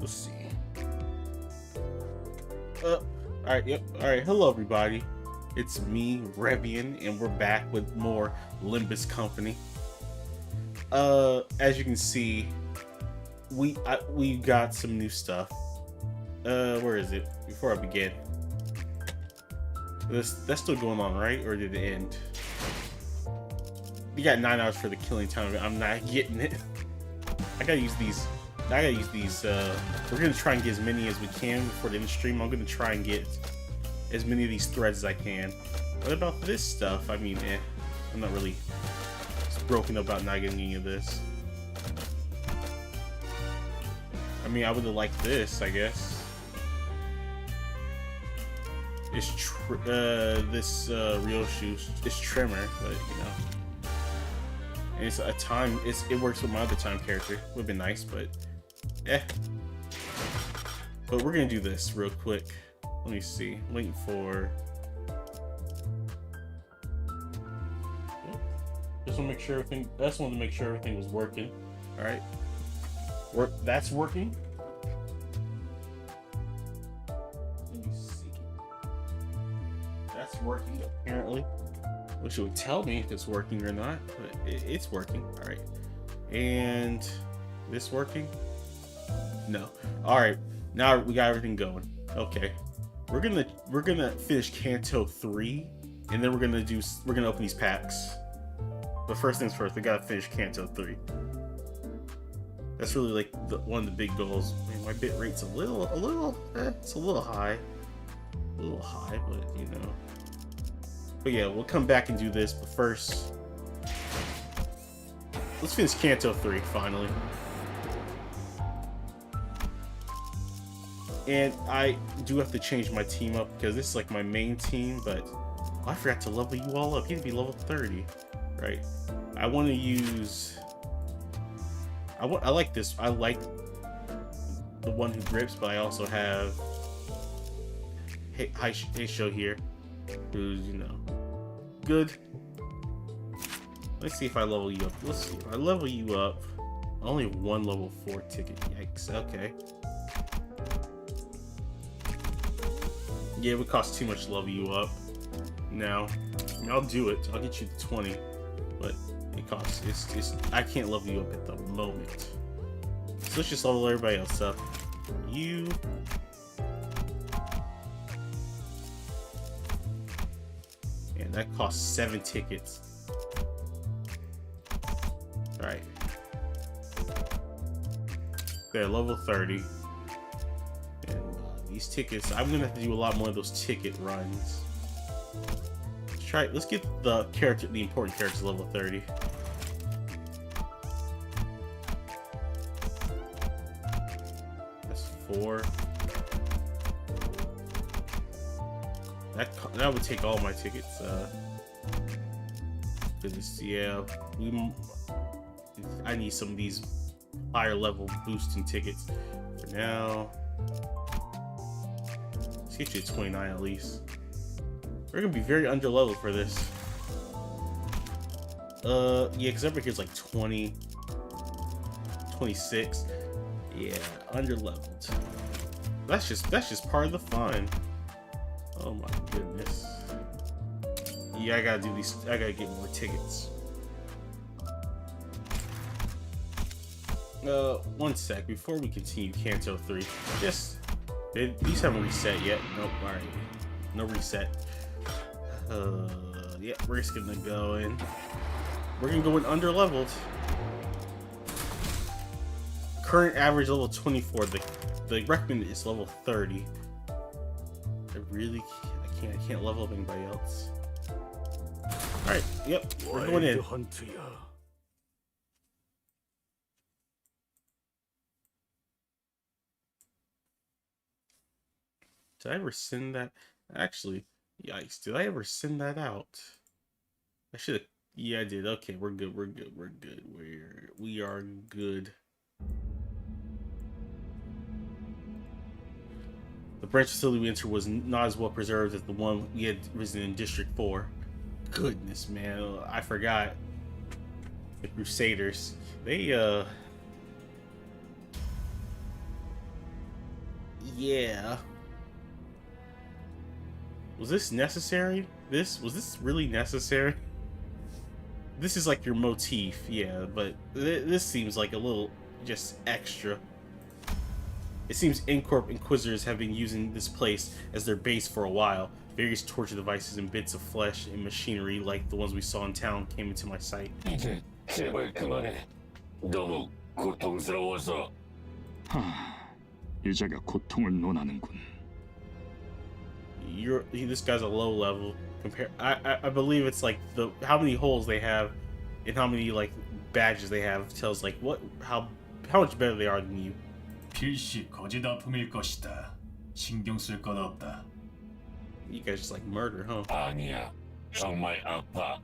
Let's see. Alright, yep. Alright, hello everybody. It's me, Revian, and we're back with more Limbus Company. As you can see, we got some new stuff. Where is it? Before I begin. That's still going on, right? Or did it end? You got 9 hours for the killing time. I'm not getting it. I gotta use these. We're gonna try and get as many as we can before the end of the stream. I'm gonna try and get as many of these threads as I can. What about this stuff? I mean, I'm not really broken about not getting any of this. I mean, I would have liked this, I guess. It's this real shoes. It's trimmer, but you know. And it's a time. It works with my other time character. Would have been nice, but But we're gonna do this real quick. Let me see. Waiting for. Just want to make sure everything. Just wanted to make sure everything was working. All right. That's working. Let me see. That's working apparently. Wish it would tell me if it's working or not, but it's working. All right. And this working? No. All right. Now we got everything going. Okay. We're gonna finish Canto 3, and then we're gonna open these packs. But first things first, we gotta finish Canto 3. That's really like one of the big goals. Man, my bit rate's it's a little high. A little high, but you know. But yeah, we'll come back and do this, but first, let's finish Canto 3, finally. And I do have to change my team up, because this is like my main team, but I forgot to level you all up. You need to be level 30, right? I want to use... I like this. I like the one who grips, but I also have Hey Show here, who's, you know, good. Let's see if I level you up. Let's see if I level you up. Only one level 4 ticket. Yikes. Okay. Yeah, it would cost too much to level you up. Now, I mean, I'll do it. I'll get you to 20, but it costs. I can't level you up at the moment. So let's just level everybody else up. You. And that costs 7 tickets. Alright. They're level 30. And these tickets, I'm gonna have to do a lot more of those ticket runs. Let's get the important characters level 30. That's 4. That would take all my tickets. Because yeah, I need some of these higher level boosting tickets. For now, let's get you to 29 at least. We're gonna be very underleveled for this. Yeah, because everybody here's like 20, 26. Yeah, underleveled. That's just part of the fun. Oh my goodness. Yeah, I gotta do these. I gotta get more tickets. One sec before we continue Canto 3. These haven't reset yet. Nope. All right, no reset. Yeah, we're just gonna go in. We're gonna go in underleveled. Current average level 24. The recommended is level 30. I can't level up anybody else. All right, yep, we're going in. Did I ever send that? Actually, yikes! Did I ever send that out? I should have. Yeah, I did. Okay, we're good. We're good. We're good. We are good. The branch facility we entered was not as well preserved as the one we had risen in District 4. Goodness, man, I forgot. The Crusaders. They Yeah. Was this necessary? Was this really necessary? This is like your motif, yeah, but this seems like a little just extra. It seems Incorp Inquisitors have been using this place as their base for a while. Various torture devices and bits of flesh and machinery like the ones we saw in town came into my sight. 이제 제발 그만해. 너무 고통스러워서. 이자가 고통을 논하는군. This guy's a low level. I believe it's like how many holes they have and how many like badges they have tells like how much better they are than you. 필시 거짓 아픔일 것이다. 신경 쓸 것 없다. You guys just like murder, huh? 아니야. 정말 아파.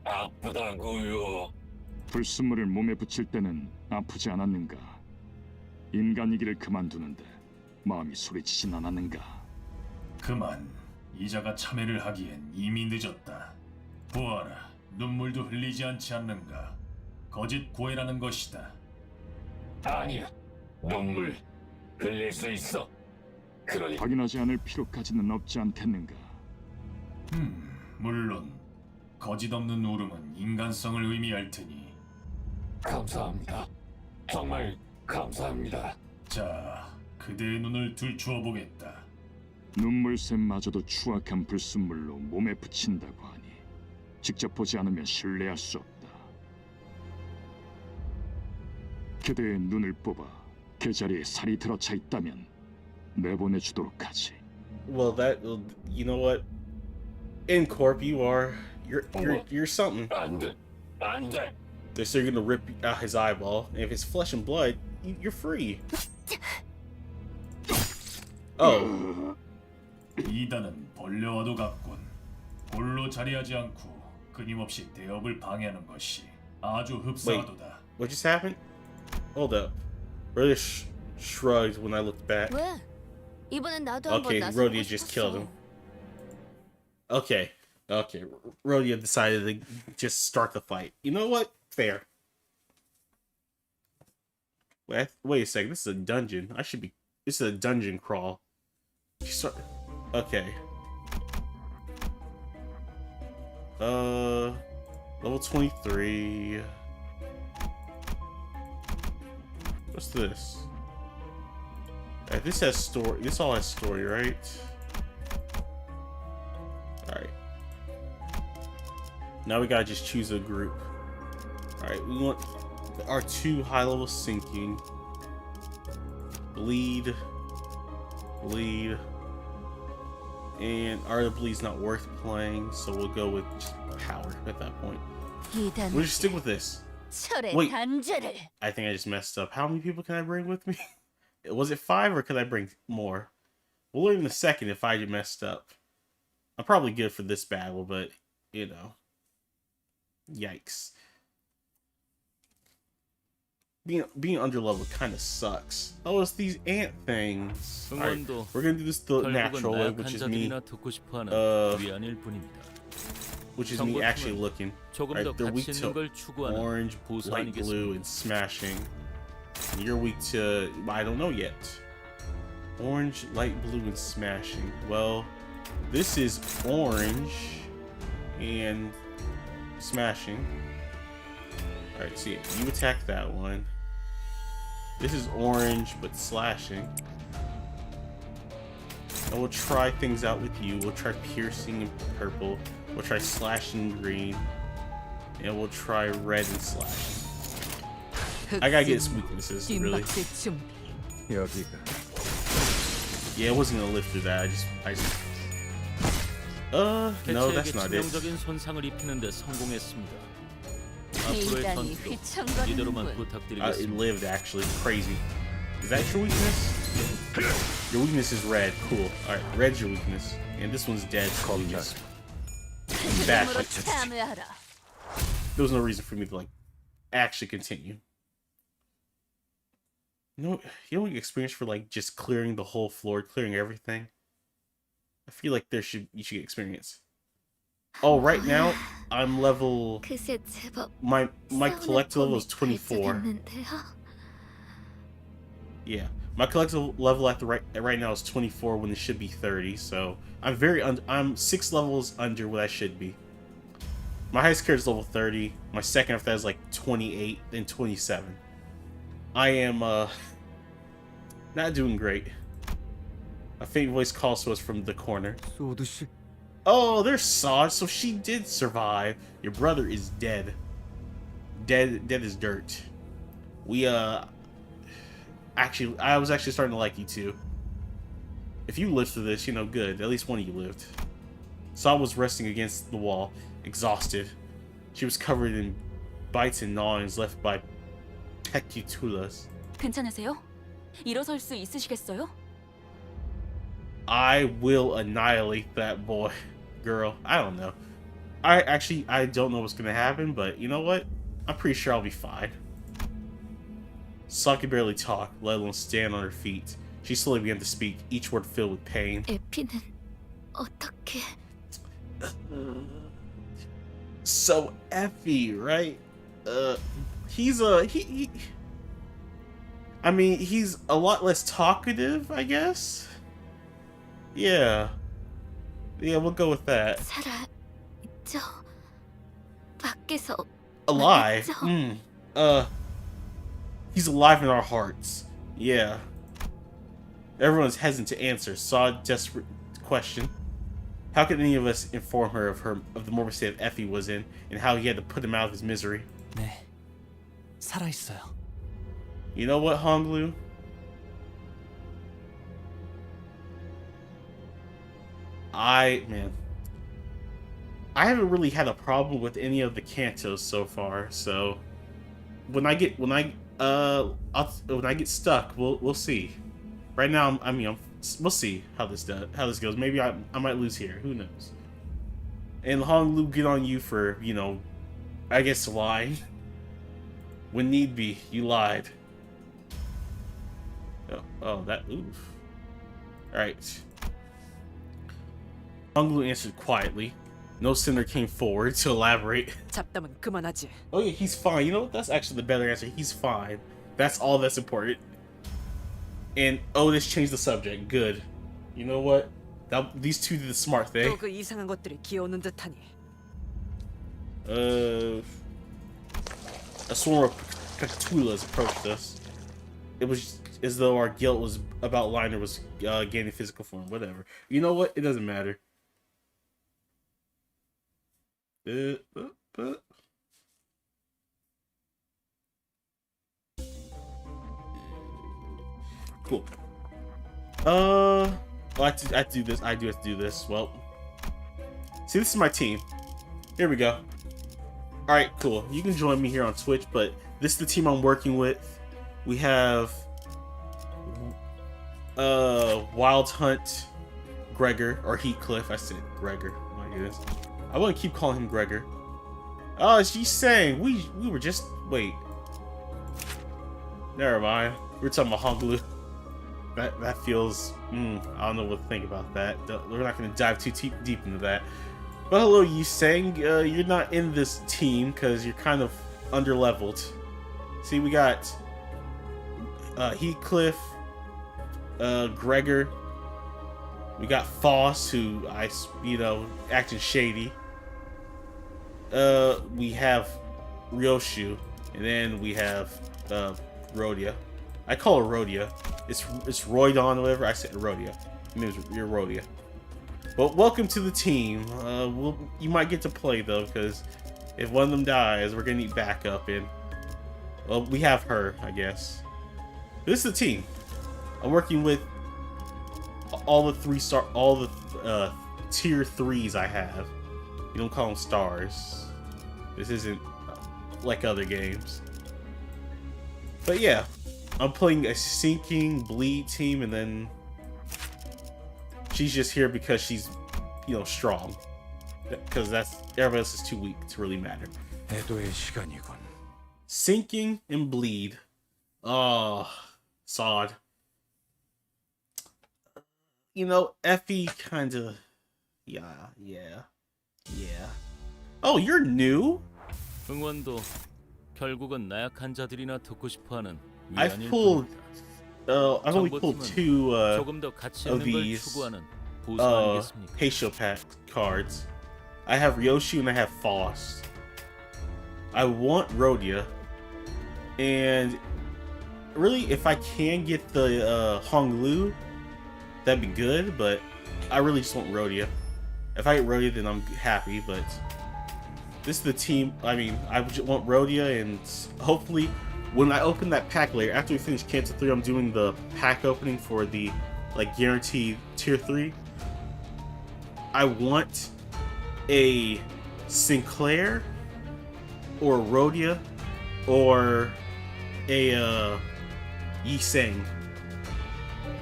아프다고요. 불순물을 몸에 붙일 때는 아프지 않았는가? 인간이기를 그만두는데 마음이 소리치진 않았는가? 그만. 이자가 참회를 하기엔 이미 늦었다. 보아라. 눈물도 흘리지 않지 않는가. 거짓 고해라는 것이다. 아니야. 눈물 흘릴 수 있어. 그러니 확인하지 않을 필요까지는 없지 않겠는가? 물론 거짓 없는 울음은 인간성을 의미할 테니. 감사합니다. 정말 감사합니다. 자, 그대의 눈을 들추어 보겠다. 눈물샘마저도 추악한 불순물로 몸에 붙인다고 하니 직접 보지 않으면 신뢰할 수 없다. 그대의 눈을 뽑아 그 자리에 살이 들어차 있다면 내보내주도록 하지. Well, you know what? Incorp, you're something. 안 돼. 안 돼. They're still gonna rip out his eyeball. And if it's flesh and blood, you're free. Oh. 이단은 벌레와도 같군. 홀로 자리하지 않고 끊임없이 대업을 방해하는 것이 아주 흡사하도다. What just happened? Hold up. Rhodia shrugged when I looked back. 왜? 이번엔 나도 한번 Okay, 나서고 Rhodia just killed him. Okay. Rhodia decided to just start the fight. You know what? Fair. Wait a second. This is a dungeon. This is a dungeon crawl. Okay. Level 23. What's this? Alright, this has story. This all has story, right? Alright. Now we gotta just choose a group. Alright, we want our 2 high level sinking. Bleed. And our bleed's not worth playing, so we'll go with just power at that point. We'll just stick with this. Wait, I think I just messed up. How many people can I bring with me? Was it 5 or could I bring more? We'll learn in a second if I messed up. I'm probably good for this battle, but you know. Yikes. Being underleveled kind of sucks. Oh, it's these ant things. Alright, we're gonna do this the natural way, which is me. Which is me actually looking. Alright, they're weak to orange, light blue, and smashing. And you're weak to, I don't know yet. Orange, light blue, and smashing. Well, this is orange and smashing. Alright, see, you attack that one. This is orange, but slashing. And we'll try things out with you. We'll try piercing in purple. We'll try slashing in green. And we'll try red and slashing. I gotta get its weaknesses, really. Yeah, I wasn't gonna live through that. I just... no, that's not it. It lived, actually. Crazy. Is that your weakness? Your weakness is red. Cool. Alright, red's your weakness. And this one's dead. So just bash it. There was no reason for me to, like, actually continue. You know what experience for, like, just clearing the whole floor, clearing everything? I feel like you should get experience. Oh, right now I'm level. My collect level is 24. Yeah, My collective level at the right now is 24 when it should be 30. So I'm 6 levels under what I should be. My highest character is level 30. My second after that is like 28, then 27. I am not doing great. A faint voice calls to us from the corner. Oh, there's Sod. So she did survive. Your brother is dead. Dead as dirt. We actually, I was actually starting to like you too. If you lived through this, you know, good. At least one of you lived. Sod was resting against the wall, exhausted. She was covered in bites and gnawings left by pecutulas. 괜찮으세요? 일어설 수 있으시겠어요? I will annihilate that boy, girl. I don't know. I don't know what's gonna happen, but you know what? I'm pretty sure I'll be fine. Saw could barely talk, let alone stand on her feet. She slowly began to speak, each word filled with pain. 에피는 어떻게? So Effie, right? He's I mean, he's a lot less talkative, I guess. Yeah, we'll go with that. 살아있죠. 밖에서 Alive. 말했죠. He's alive in our hearts. Yeah. Everyone's hesitant to answer. Saw a desperate question. How could any of us inform her of the morbid state Effie was in and how he had to put him out of his misery? 네, 살아있어요. You know what, Honglu? I haven't really had a problem with any of the Cantos so far, so when I get stuck, we'll see. Right now, we'll see how this goes. Maybe I might lose here. Who knows? And Honglu, get on you for, you know, I guess lying. When need be, you lied. Oh, that oof. All right. Honglu answered quietly. No sinner came forward to elaborate. 잡담은 그만하지. Oh yeah, he's fine. You know what? That's actually the better answer. He's fine. That's all that's important. And Otis changed the subject. Good. You know what? These two did the smart thing. 또 그 이상한 것들이 기어오는 듯하니. A swarm of peculias approached us. It was as though our guilt was about Liner was gaining physical form. Whatever. You know what? It doesn't matter. Cool. Well, I have to do this. I do have to do this. Well, see, this is my team. Here we go. All right, cool. You can join me here on Twitch, but this is the team I'm working with. We have Wild Hunt, Gregor, or Heathcliff. I said Gregor. My goodness. I want to keep calling him Gregor. Oh, she's saying we were just wait. Never mind. We're talking about Honglu. That feels I don't know what to think about that. We're not going to dive too deep into that. But hello, you saying you're not in this team because you're kind of underleveled. See, we got Heathcliff, Gregor. We got Foss, who acting shady. We have Ryoshu, and then we have Rhodia. I call her Rhodia. It's Roydon or whatever. I said Rhodia. You're Rhodia. But welcome to the team. You might get to play though, because if one of them dies, we're gonna need backup. And well, we have her, I guess. This is the team. I'm working with all the tier 3s I have. You don't call them stars. This isn't like other games. But yeah, I'm playing a sinking bleed team, and then she's just here because she's, strong. Because everybody else is too weak to really matter. 애도의 시간이군. Sinking and bleed. Oh, Sod. Effie kind of. Yeah. Oh, you're new? 응원도 결국은 나약한 자들이나 듣고 싶어하는 I've 위안일 pulled 뿐이다. I've only pulled two 조금 더 가치 of 있는 걸 these 추구하는 보수 아니겠습니까? Heisho pack cards. I have Ryoshi and I have Foss. I want Rhodia, and really, if I can get the Honglu, that'd be good. But I really just want Rhodia. If I get Rhodia, then I'm happy. But this is the team. I mean, I just want Rhodia, and hopefully, when I open that pack later, after we finish Canto 3, I'm doing the pack opening for the like guaranteed tier 3. I want a Sinclair or Rhodia or a Yi Sang.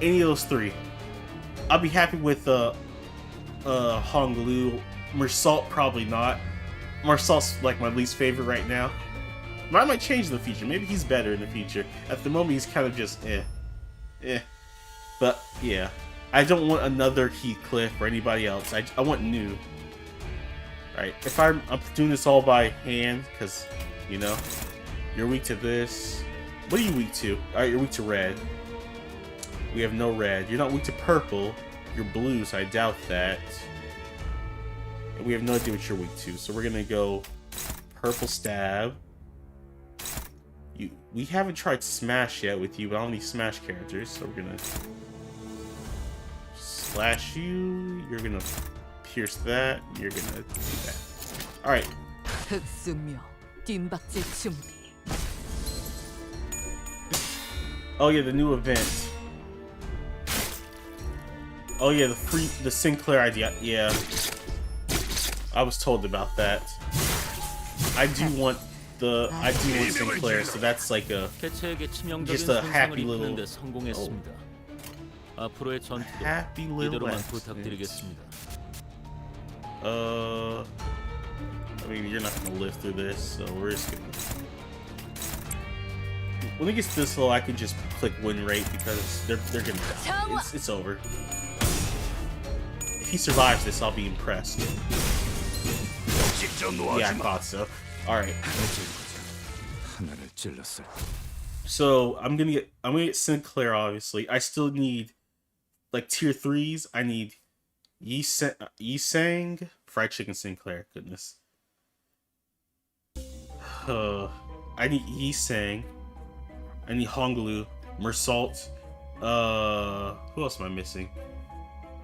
Any of those three. I'll be happy with Honglu. Mersalt probably not. Mersalt's like my least favorite right now. But I might change in the future. Maybe he's better in the future. At the moment he's kind of just eh. But yeah. I don't want another Heathcliff or anybody else. I want new. Alright, if I'm doing this all by hand, because, you know, you're weak to this. What are you weak to? Alright, you're weak to red. We have no red. You're not weak to purple. You're blue, so I doubt that. And we have no idea what you're weak to. So we're going to go purple stab. We haven't tried Smash yet with you, but I don't need Smash characters. So we're going to slash you. You're going to pierce that. You're going to do that. Alright. 흑수명, 뒷박질 준비. Oh yeah, the new event. Oh yeah, the Sinclair idea. Yeah, I was told about that. I do want Sinclair, so that's like a just a happy little 앞으로의 전투도 happy little 이대로만 accident. 부탁드리겠습니다. I mean, you're not gonna live through this, so we're just gonna. When it gets this low, I can just click win rate because they're gonna die. It's over. If he survives this, I'll be impressed. Yeah, I thought so. All right. 하나를 찔렀을 So I'm gonna get Sinclair. Obviously, I still need like tier 3s. I need Yi Sang, fried chicken Sinclair. Goodness. I need Yi Sang. I need Honglu, Mersalt. Who else am I missing?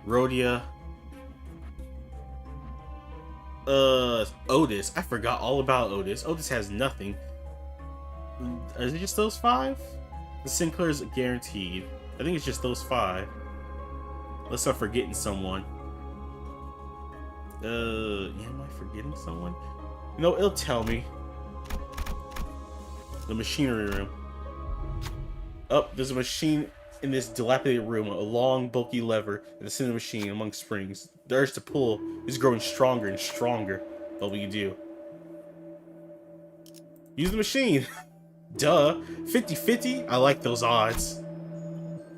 Rhodia. Otis. I forgot all about Otis. Otis has nothing. Is it just those 5? The Sinclair's guaranteed. I think it's just those 5. Unless I'm forgetting someone. Yeah, am I forgetting someone? You know, it'll tell me. The machinery room. Oh, there's a machine in this dilapidated room. A long, bulky lever in the center of the machine among springs. The urge to pull is growing stronger and stronger. What will you do? Use the machine. Duh. 50-50? I like those odds.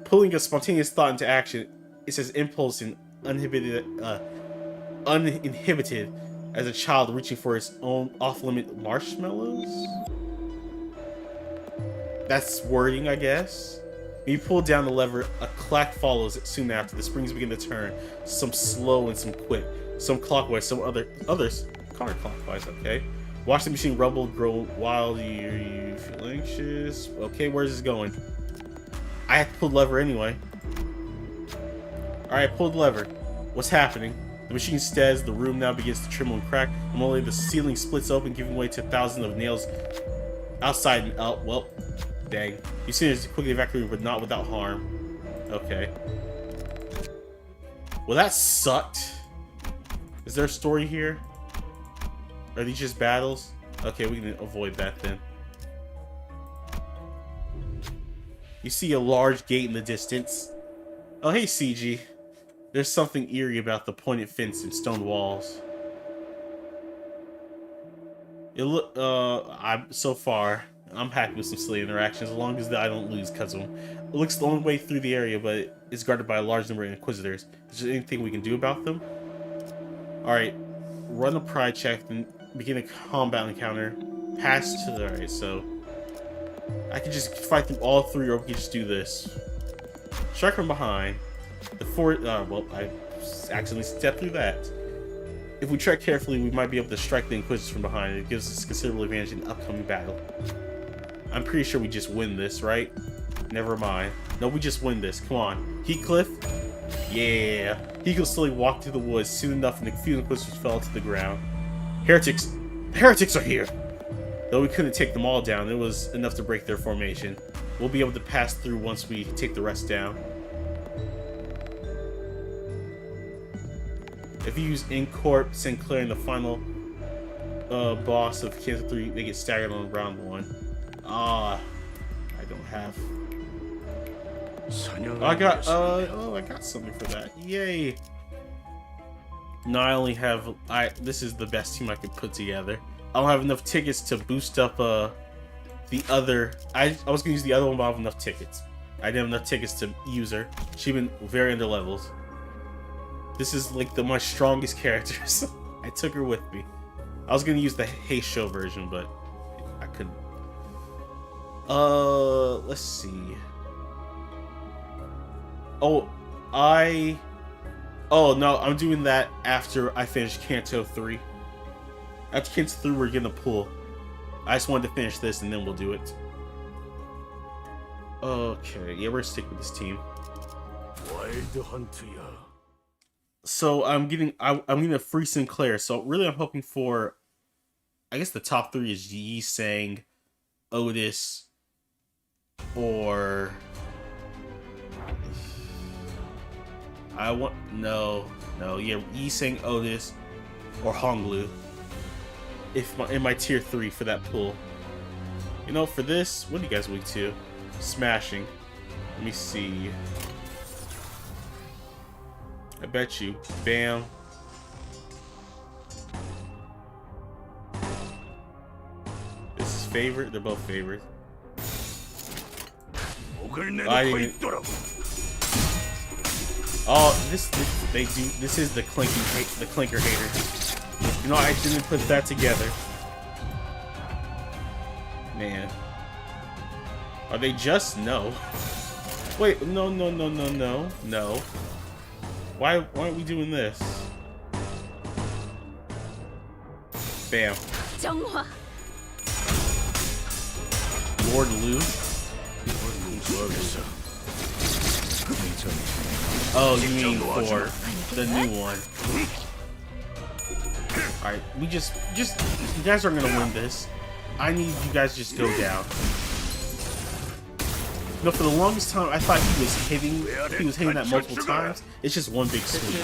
Pulling a spontaneous thought into action. It says impulse and uninhibited as a child reaching for its own off-limit marshmallows? That's wording, I guess. When you pull down the lever, a clack follows it soon after. The springs begin to turn. Some slow and some quick. Some clockwise, some others counterclockwise, okay? Watch the machine rumble, grow wild. You feel anxious. Okay, where's this going? I have to pull the lever anyway. Alright, pull the lever. What's happening? The machine steadies. The room now begins to tremble and crack. Momentarily, the ceiling splits open, giving way to thousands of nails outside and out. Well, dang. You see it quickly evacuating, but not without harm. Okay. Well, that sucked. Is there a story here? Are these just battles? Okay, we can avoid that then. You see a large gate in the distance. Oh, hey, CG. There's something eerie about the pointed fence and stone walls. So far, I'm happy with some silly interactions, as long as I don't lose because of them. It looks the only way through the area, but it's guarded by a large number of Inquisitors. Is there anything we can do about them? Alright, run a pride check, and begin a combat encounter. Pass to the... Alright, so... I can just fight through all 3, or we can just do this. Strike from behind. Well, I accidentally stepped through that. If we tread carefully, we might be able to strike the Inquisitors from behind. It gives us considerable advantage in the upcoming battle. I'm pretty sure we just win this, right? Never mind. No, we just win this. Come on. Heathcliff? Yeah. He could slowly walk through the woods soon enough and the few Inquisitors fell to the ground. Heretics are here! Though we couldn't take them all down, it was enough to break their formation. We'll be able to pass through once we take the rest down. If you use Incorp, Sinclair, and the final boss of Canto 3, they get staggered on round 1. I don't have... I got something for that. Yay! No, I only have... This is the best team I could put together. I don't have enough tickets to boost up the other... I was gonna use the other one, but I don't have enough tickets. I didn't have enough tickets to use her. She's been very under levels. This is like my strongest character, so I took her with me. I was gonna use the Hey Show version, but I couldn't. Let's see. Oh no, I'm doing that after I finish Canto 3. After Canto 3, we're getting a pool. I just wanted to finish this and then we'll do it. Okay, yeah, we're gonna stick with this team. So I'm getting a free Sinclair. So really, I'm hoping for, I guess the top 3 is Yi Sang, Otis, or yeah, Yi Sang, Otis, or Honglu. In my tier 3 for that pool. You know, for this, what are you guys weak to? Smashing. Let me see. I bet you. Bam. This is favorite. They're both favorite. This is the clinker hater. You know, I didn't put that together. Man. Are they just? No. Wait, no. Why aren't we doing this? Bam. Lord Lu? Oh, you mean for the new one. Alright, we just you guys aren't gonna win this. I need you guys to just go down. No, for the longest time I thought he was hitting that multiple times. It's just one big swing.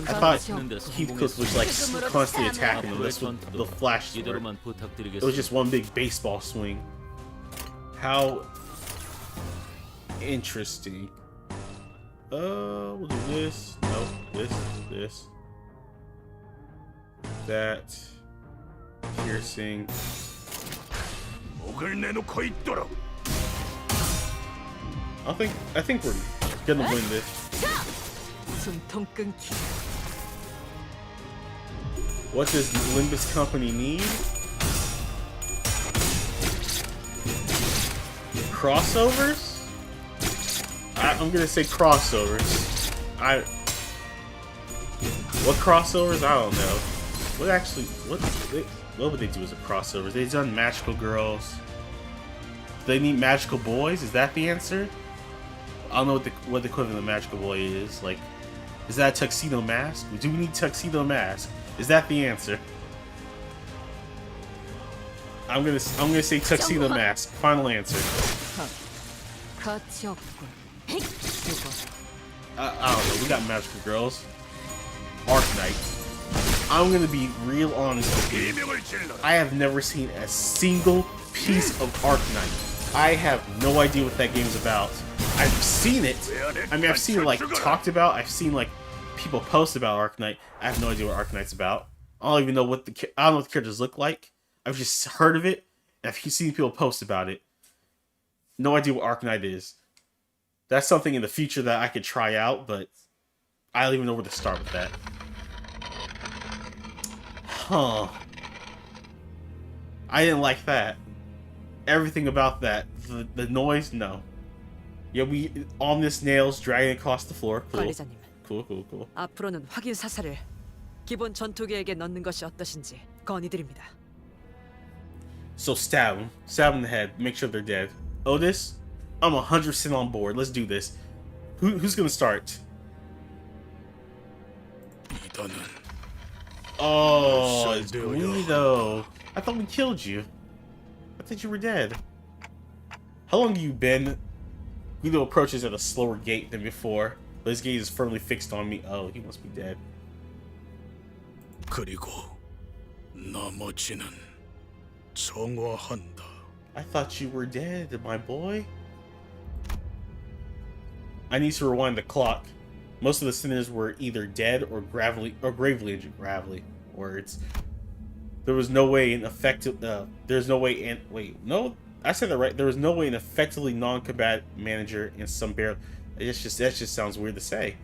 I thought Heathcliff was like constantly attacking him. That's what the flash were. It was just one big baseball swing. How interesting. We'll do this. No, this. That. Piercing. I think we're gonna win this. What does Limbus Company need? Crossovers? I'm gonna say crossovers. What crossovers? I don't know. What would they do as a crossover? They've done Magical Girls. Do they need Magical Boys? Is that the answer? I don't know what the equivalent of Magical Boy is. Like, is that a Tuxedo Mask? Do we need Tuxedo Mask? Is that the answer? I'm gonna say Tuxedo Mask. Final answer. I don't know. We got Magical Girls. Arc Knight. I'm gonna be real honest with you. I have never seen a single piece of Arc Knight. I have no idea what that game's about. I've seen it. I mean, I've seen it like talked about. I've seen like people post about Arc Knight. I have no idea what Arc Knight's about. I don't even know what the characters look like. I've just heard of it. And I've seen people post about it. No idea what Arc Knight is. That's something in the future that I could try out, but I don't even know where to start with that. Huh. I didn't like that. Everything about that. The noise, no. Yeah, we ominous nails dragging across the floor. Cool. 관리자님, Cool. 앞으로는 확인 사살을 기본 전투 계획에 넣는 것이 어떠신지 건의드립니다. So stab him in the head. Make sure they're dead. Otis, I'm 100% on board. Let's do this. Who's gonna start? Oh, it's Guido. I thought we killed you. I thought you were dead. How long have you been? Guido approaches at a slower gait than before, but his gaze is firmly fixed on me. Oh, he must be dead. 그리고 나머지는 정화한다. I thought you were dead, my boy. I need to rewind the clock. Most of the sinners were either dead or gravely injured. Gravely words. There was no way an effective. There's no way in. Wait, no, I said that right. There was no way an effectively non-combat manager in some barely. That just sounds weird to say.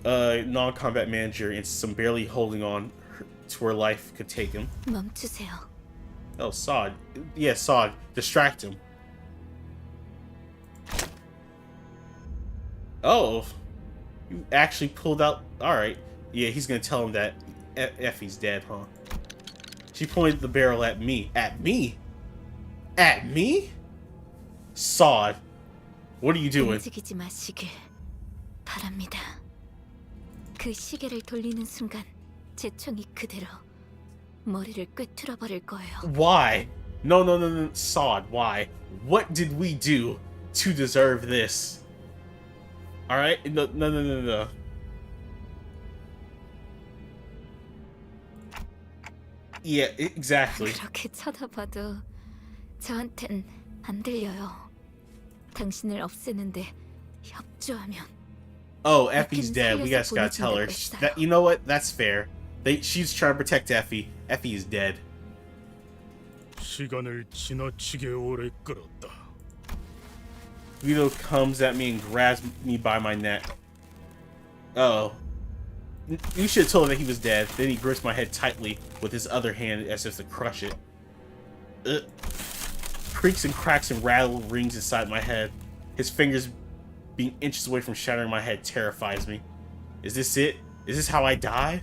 Non-combat manager in some barely holding on to her life could take him. 멈추세요. Oh, Sod. Yeah, Sod. Distract him. Oh. You actually pulled out... Alright. Yeah, he's gonna tell him that Effie's dead, huh? She pointed the barrel at me. At me? At me? Sod. What are you doing? 움직이지 마시길 바랍니다. 그 시계를 돌리는 순간 제 총이 그대로 머리를 꿰뚫어 버릴 거예요. Why? No. Sod, why? What did we do to deserve this? Alright? No. Yeah, exactly. 그렇게 쳐다봐도 저한텐 안 들려요. 당신을 없애는데 협조하면. Oh, Effie's dead. We just gotta tell her. That, you know what? That's fair. She's trying to protect Effie. Effie is dead. 시간을 지나치게 오래 끌었다. Guido comes at me and grabs me by my neck. Oh. You should have told him that he was dead. Then he grips my head tightly with his other hand as if to crush it. Creaks and cracks and rattle rings inside my head. His fingers being inches away from shattering my head terrifies me. Is this it? Is this how I die?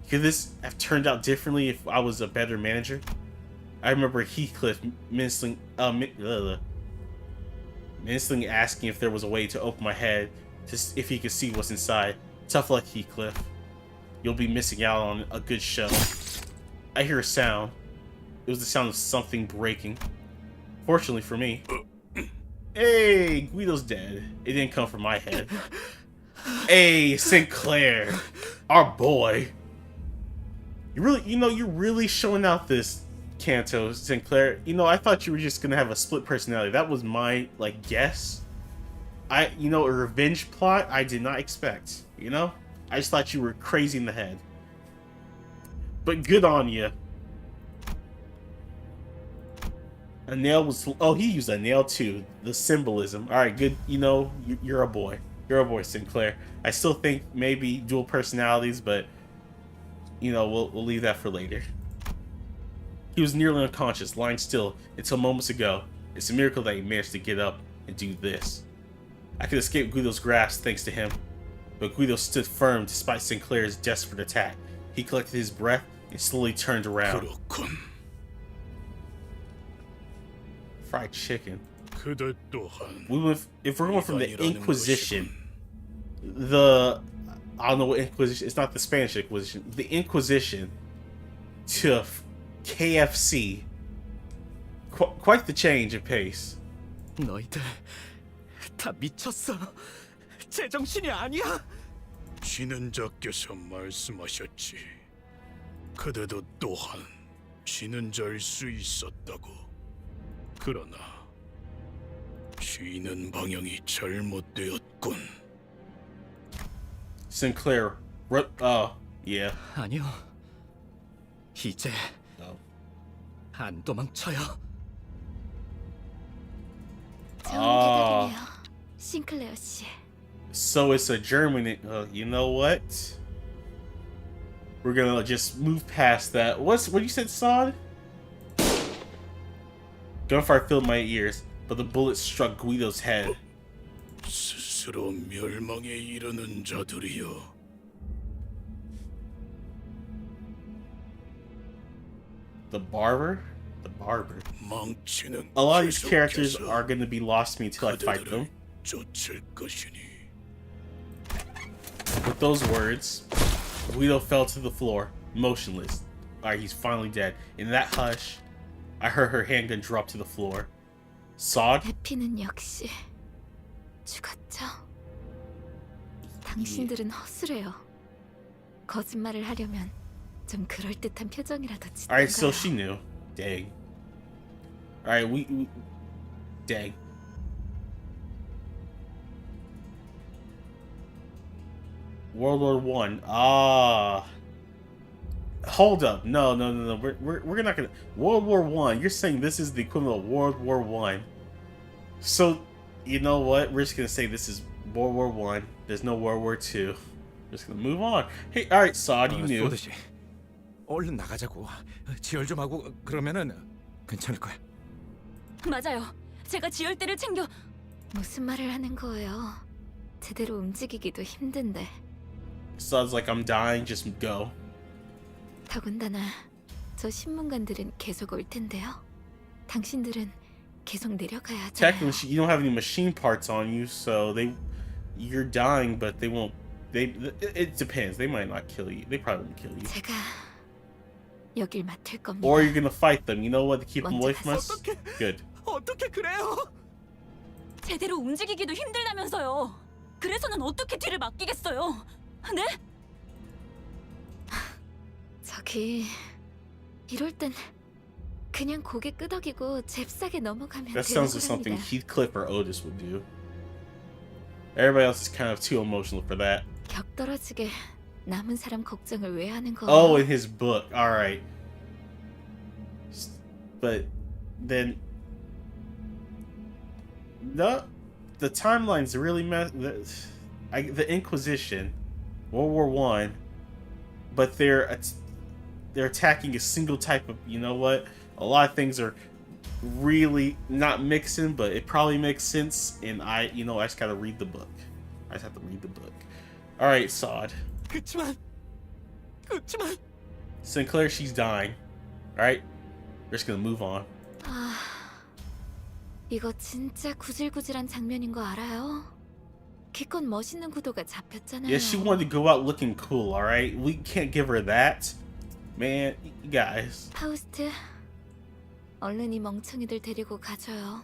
Could this have turned out differently if I was a better manager? I remember Heathcliff menacingly asking if there was a way to open my head, just if he could see what's inside. Tough luck, Heathcliff. You'll be missing out on a good show. I hear a sound. It was the sound of something breaking. Fortunately for me. Hey, Guido's dead. It didn't come from my head. Hey, Sinclair, our boy. You're really showing out this, Canto, Sinclair. I thought you were just gonna have a split personality. That was my guess. A revenge plot I did not expect. I just thought you were crazy in the head. But good on you. A nail was... Oh, he used a nail too. The symbolism. Alright, good. You're a boy. You're a boy, Sinclair. I still think maybe dual personalities, but... we'll leave that for later. He was nearly unconscious, lying still until moments ago. It's a miracle that he managed to get up and do this. I could escape Guido's grasp thanks to him. But Guido stood firm despite Sinclair's desperate attack. He collected his breath and slowly turned around. 그렇군. Fried chicken. 그대 또한 If we're going from the 이관이라는 Inquisition, 것이군. I don't know what Inquisition. It's not the Spanish Inquisition. The Inquisition to KFC. Quite the change in pace. 너희들 다 미쳤어. 제정신이 아니야. 진은자께서 말씀하셨지. 그대도 또한 진은자일 수 있었다고. 그러나 쉬는 방향이 잘못되었군. Sinclair. Yeah. 아니요. 이제 No. 안 도망쳐요. 정 기다리네요. 싱클레어 씨. So it's a German. You know what? We're gonna just move past that. What you said, Sod? Gunfire filled my ears, but the bullet struck Guido's head. 스스로 멸망에 이르는 자들이여. The barber? The barber. 망치는 A lot of these characters 계속해서 are going to be lost to me until I fight them. 그대들을 쫓을 것이니. With those words, Guido fell to the floor, motionless. Alright, he's finally dead. In that hush, I heard her handgun drop to the floor. Sod? 해피는 역시 죽었죠. 당신들은 허술해요. 거짓말을 하려면 좀 그럴듯한 표정이라도 짓던가요. Alright, so she knew. Dang. Alright, we dang. World War One. Hold up. No. We're not gonna. World War One. You're saying this is the equivalent of World War One. So, you know what? We're just gonna say this is World War One. There's no World War Two. Just gonna move on. Hey, all right, Sod, you knew. 소드씨, 얼른 나가자고. 지혈 좀 하고 그러면은 괜찮을 거야. 맞아요. 제가 지혈 때를 챙겨. 무슨 말을 하는 거예요? 제대로 움직이기도 힘든데. Sod's like, I'm dying. Just go. 더군다나 저 신문관들은 계속 올 텐데요. 당신들은 계속 내려가야 하잖아요. Technically, you don't have any machine parts on you, so you're dying, but they won't. It depends. They might not kill you. They probably won't kill you. 제가 여길 맡을 겁니다. Or you're gonna fight them. You know what? To keep them away from us. 어떻게? Good. 어떻게 그래요? 제대로 움직이기도 힘들다면서요. 그래서는 어떻게 뒤를 맡기겠어요? 네? 저기 이럴 땐 그냥 고개 끄덕이고 잽싸게 넘어가면 That 되는 sounds like something 거랍니다. Heathcliff or Otis would do. Everybody else is kind of too emotional for that. 격 떨어지게 남은 사람 걱정을 왜 하는 거예요? Oh, in his book. All right. But then the timelines really the Inquisition, World War One, but they're attacking a single type of. You know what? A lot of things are really not mixing, but it probably makes sense. And I just gotta read the book. I just have to read the book. All right, Sod. 그치만 Sinclair, she's dying. All right, we're just gonna move on. 아, 이거 진짜 구질구질한 장면인 거 알아요? 기껏 멋있는 구도가 잡혔잖아요. Yeah, she wanted to go out looking cool. All right, we can't give her that, man. You guys. 파우스트, 얼른 이 멍청이들 데리고 가줘요.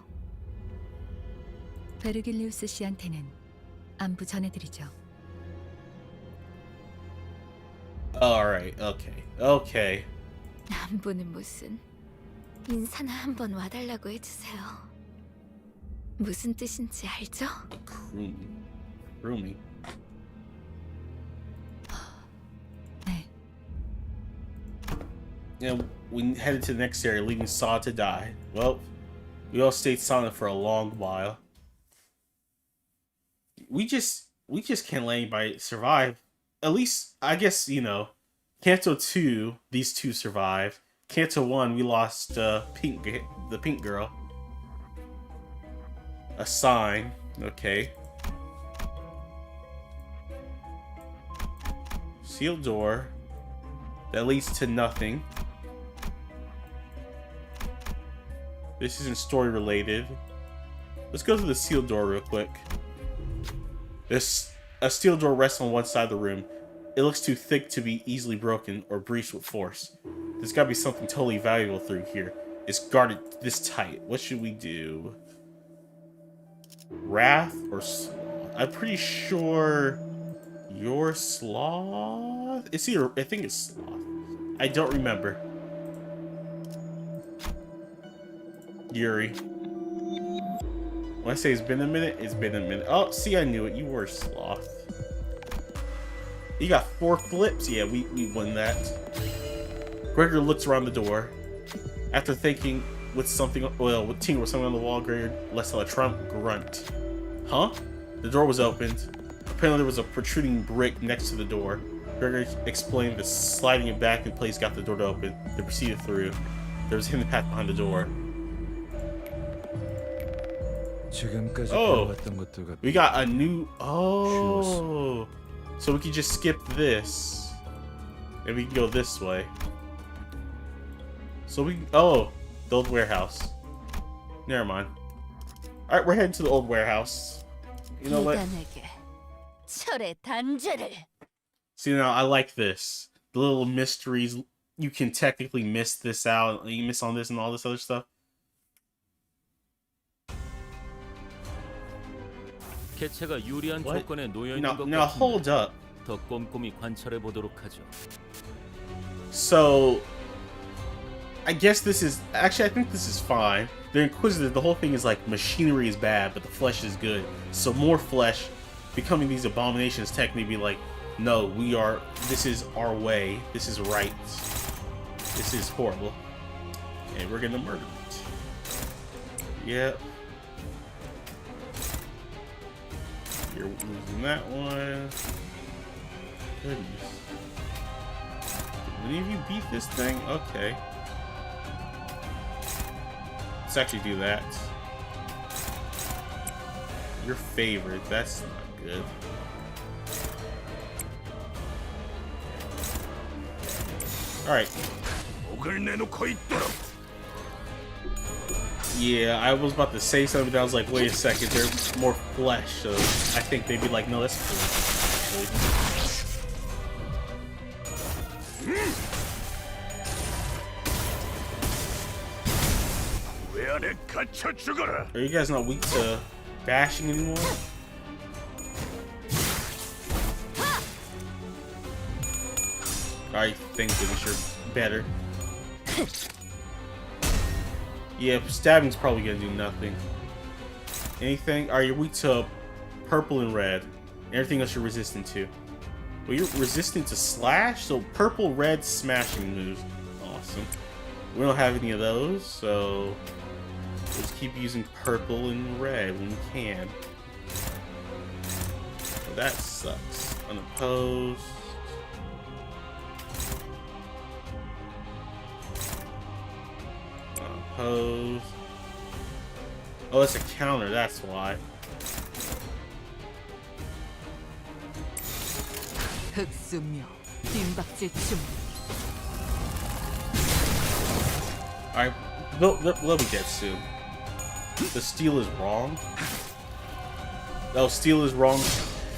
베르길리우스 씨한테는 안부 전해드리죠. All right, okay. 안부는 무슨. 인사나 한번 와달라고 해주세요. 무슨 뜻인지 알죠? Grooming. 네. And we headed to the next area, leaving Saw to die. Well, we all stayed silent for a long while. We just can't let anybody survive. At least, I guess, Canto 2, these two survived. Canto 1, we lost the pink girl. A sign. Okay. Sealed door. That leads to nothing. This isn't story related. Let's go to the sealed door real quick. A steel door rests on one side of the room. It looks too thick to be easily broken or breached with force. There's gotta be something totally valuable through here. It's guarded this tight. What should we do? Wrath or Sloth? I'm pretty sure you're Sloth? I think it's Sloth. I don't remember. Yuri. When I say it's been a minute, it's been a minute. Oh, see, I knew it. You were Sloth. You got 4 flips? Yeah, we won that. Gregor looks around the door. After thinking with something on the wall, Gregor lets out a Trump grunt. Huh? The door was opened. Apparently there was a protruding brick next to the door. Gregor explained that sliding it back in place got the door to open. They proceeded through. There was a hidden path behind the door. 지금까지 Oh. 배워왔던 것들과 We got a new. Oh, so we can just skip this, and we can go this way. So we. Oh, the old warehouse. Never mind. All right, we're heading to the old warehouse. You know what? 철의 단죄를. See, now I like this. The little mysteries. You can technically miss this out. You miss on this and all this other stuff. 개체가 유리한 What? 조건에 놓여 있는 Now, 것 now hold 같은데 up. 더 꼼꼼히 관찰해 보도록 하죠. So, I guess this is actually. I think this is fine. They're inquisitive. The whole thing is like machinery is bad, but the flesh is good. So more flesh, becoming these abominations, technically be like, no, we are. This is our way. This is right. This is horrible, and we're gonna murder it. Yep. You're losing that one. Goodness. Did any of you beat this thing? Okay. Let's actually do that. Your favorite. That's not good. Alright. 목을 내놓고 있도록. Yeah, I was about to say something, but I was like, wait a second, they're more flesh, so I think they'd be like, no, that's cool, actually. 왜 안에 갇혀 죽어라. Are you guys not weak to bashing anymore? I think that you're better. Yeah, stabbing's probably gonna do nothing. Anything? Are you weak to purple and red? Everything else you're resistant to. Well, you're resistant to slash, so purple, red, smashing moves. Awesome. We don't have any of those, so let's keep using purple and red when we can. Well, that sucks. Unopposed. Unopposed. Oh, it's a counter, that's why. 흑수며 뒷박질 준비. Alright, they'll be dead soon. The steel is wrong. Oh, steel is wrong.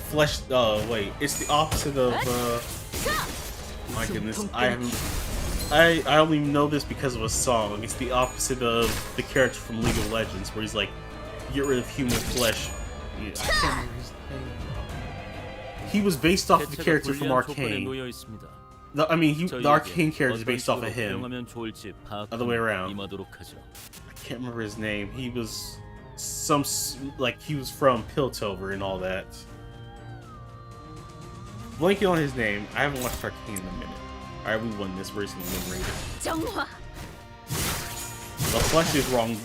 Flesh. Oh, wait. It's the opposite of. My goodness, I only know this because of a song. It's the opposite of the character from League of Legends, where he's like, get rid of human flesh. Yeah, I can't remember his name. He was based off of the character from Arcane. No, I mean, the Arcane character is based off of him. Other way around. I can't remember his name. He was he was from Piltover and all that. Blanking on his name. I haven't watched Arcane in a minute. Alright, we won this. We're just gonna win rated. The flesh is wrong.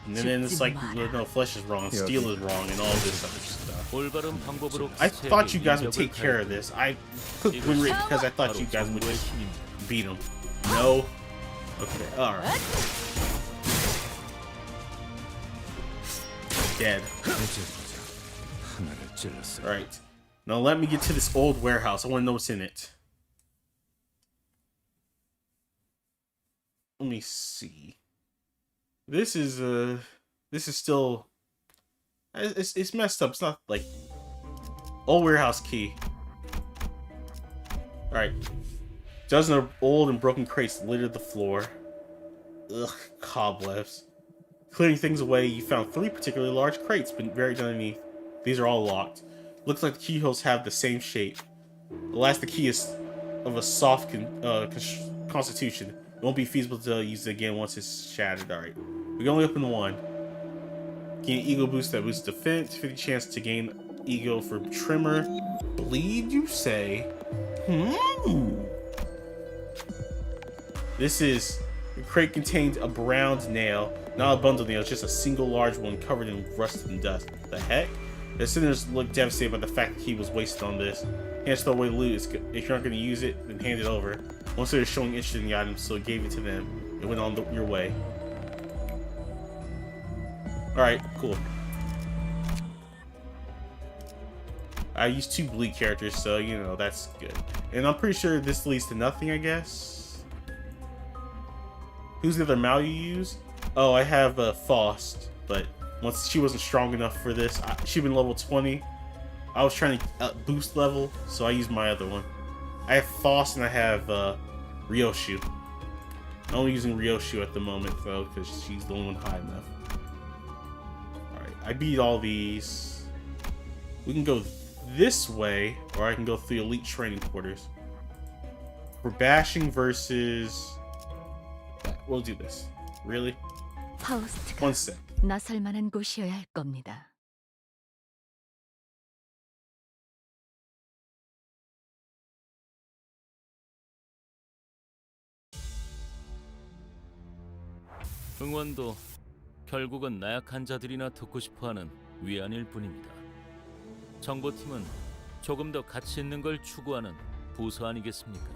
And then it's like, no, flesh is wrong, steel is wrong, and all this other stuff. So I thought you guys would take care of this. I clicked win rate because I thought you guys would just beat him. No. Okay, alright. Dead. Alright. Now let me get to this old warehouse. I want to know what's in it. Let me see. This is still it's messed up. It's not like old warehouse key. All right, dozens of old and broken crates littered the floor. Ugh, cobwebs. Clearing things away, you found 3 particularly large crates buried underneath. These are all locked. Looks like the keyholes have the same shape. The last the key is of a soft constitution. It won't be feasible to use it again once it's shattered. Alright. We can only open one. Gain ego boost that boosts defense. 50 chance to gain ego for trimmer. Bleed, you say? This is... The crate contains a browned nail. Not a bundle nail, just a single large one covered in rust and dust. The heck? The sinners look devastated by the fact that he was wasted on this. Can't throw away the loot. If you're not going to use it, then hand it over. Once they were showing interest in the item, so it gave it to them. It went on your way. Alright, cool. I used 2 bleed characters, so you know that's good. And I'm pretty sure this leads to nothing, I guess. Who's the other Mal you use? Oh, I have Faust, but once she wasn't strong enough for this, she'd been level 20. I was trying to boost level, so I used my other one. I have Faust and I have Ryoshu. I'm only using Ryoshu at the moment though, because she's the only one high enough. Alright, I beat all these. We can go this way, or I can go through elite training quarters. We're bashing versus... We'll do this. Really? 파우스트가 One sec. 나설 만한 곳이어야 할 겁니다. 응원도 결국은 나약한 자들이나 듣고 싶어하는 위안일 뿐입니다. 정보팀은 조금 더 가치 있는 걸 추구하는 부서 아니겠습니까?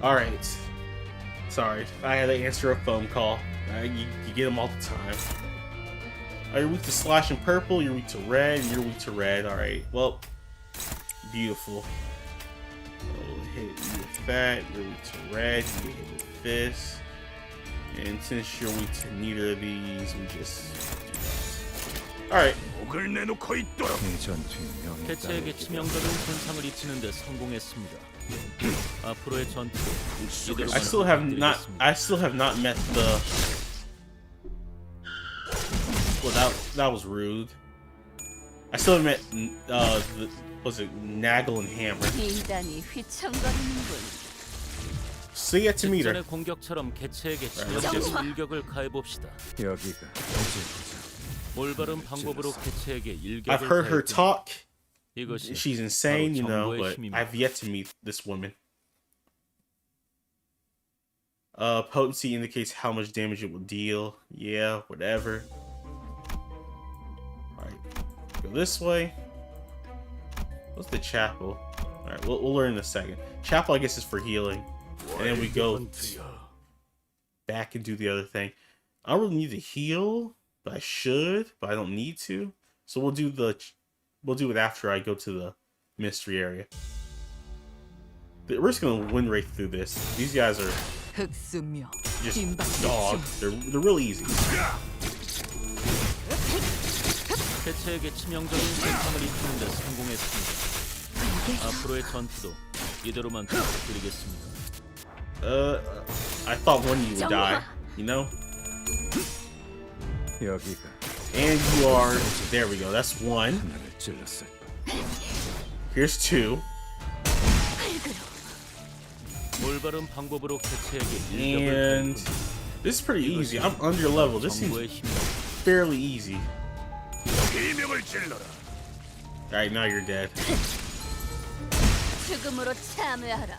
Alright. Sorry, I had to answer a phone call. You get them all the time. You're weak to slash and purple, you're weak to red, and you're weak to red. Alright, well, beautiful. We'll hit you with that, you're weak to red, you get hit with this. And since you're weak to neither of these, we just do that. Alright. 목을 내놓고 있도록. 개체에게 치명적인 손상을 입히는 데 성공했습니다. 앞으로의 전투도 이대로 I still have not met the... Well, that was rude. I still haven't met, was it Nagel and Hammer? 인단이 휘청거리는군. So you get to meet her. 전의 공격처럼 개체에게 치명적인 일격을 가해봅시다. 여기가 올바른 방법으로 개체에게 일격을 I've heard her talk. 이것이 She's insane, you know, 정보의 but 힘입니다. I've yet to meet this woman. Potency indicates how much damage it will deal. Yeah, whatever. Alright, go this way. What's the chapel? Alright, we'll learn in a second. Chapel, I guess, is for healing. And then we go back and do the other thing. I don't really need to heal, but I should, but I don't need to. So we'll do it after I go to the mystery area. We're just gonna win right through this. These guys are 흑수묘 just 뒷박질 dogs. They're really easy. 개체에게 치명적인 손상을 입히는 데 성공했습니다. 앞으로의 전투도 이대로만 부탁드리겠습니다. I thought one of you would die, you know? 여기가 And you are... There we go, that's one. 하나를 찔렀을 Here's two. 올바른 방법으로 개체에게 일격을 And this is pretty easy. I'm under level. This 정보의 seems 힘이다. fairly easy. 비명을 질러라. Alright, now you're dead. 죽음으로 참여하라.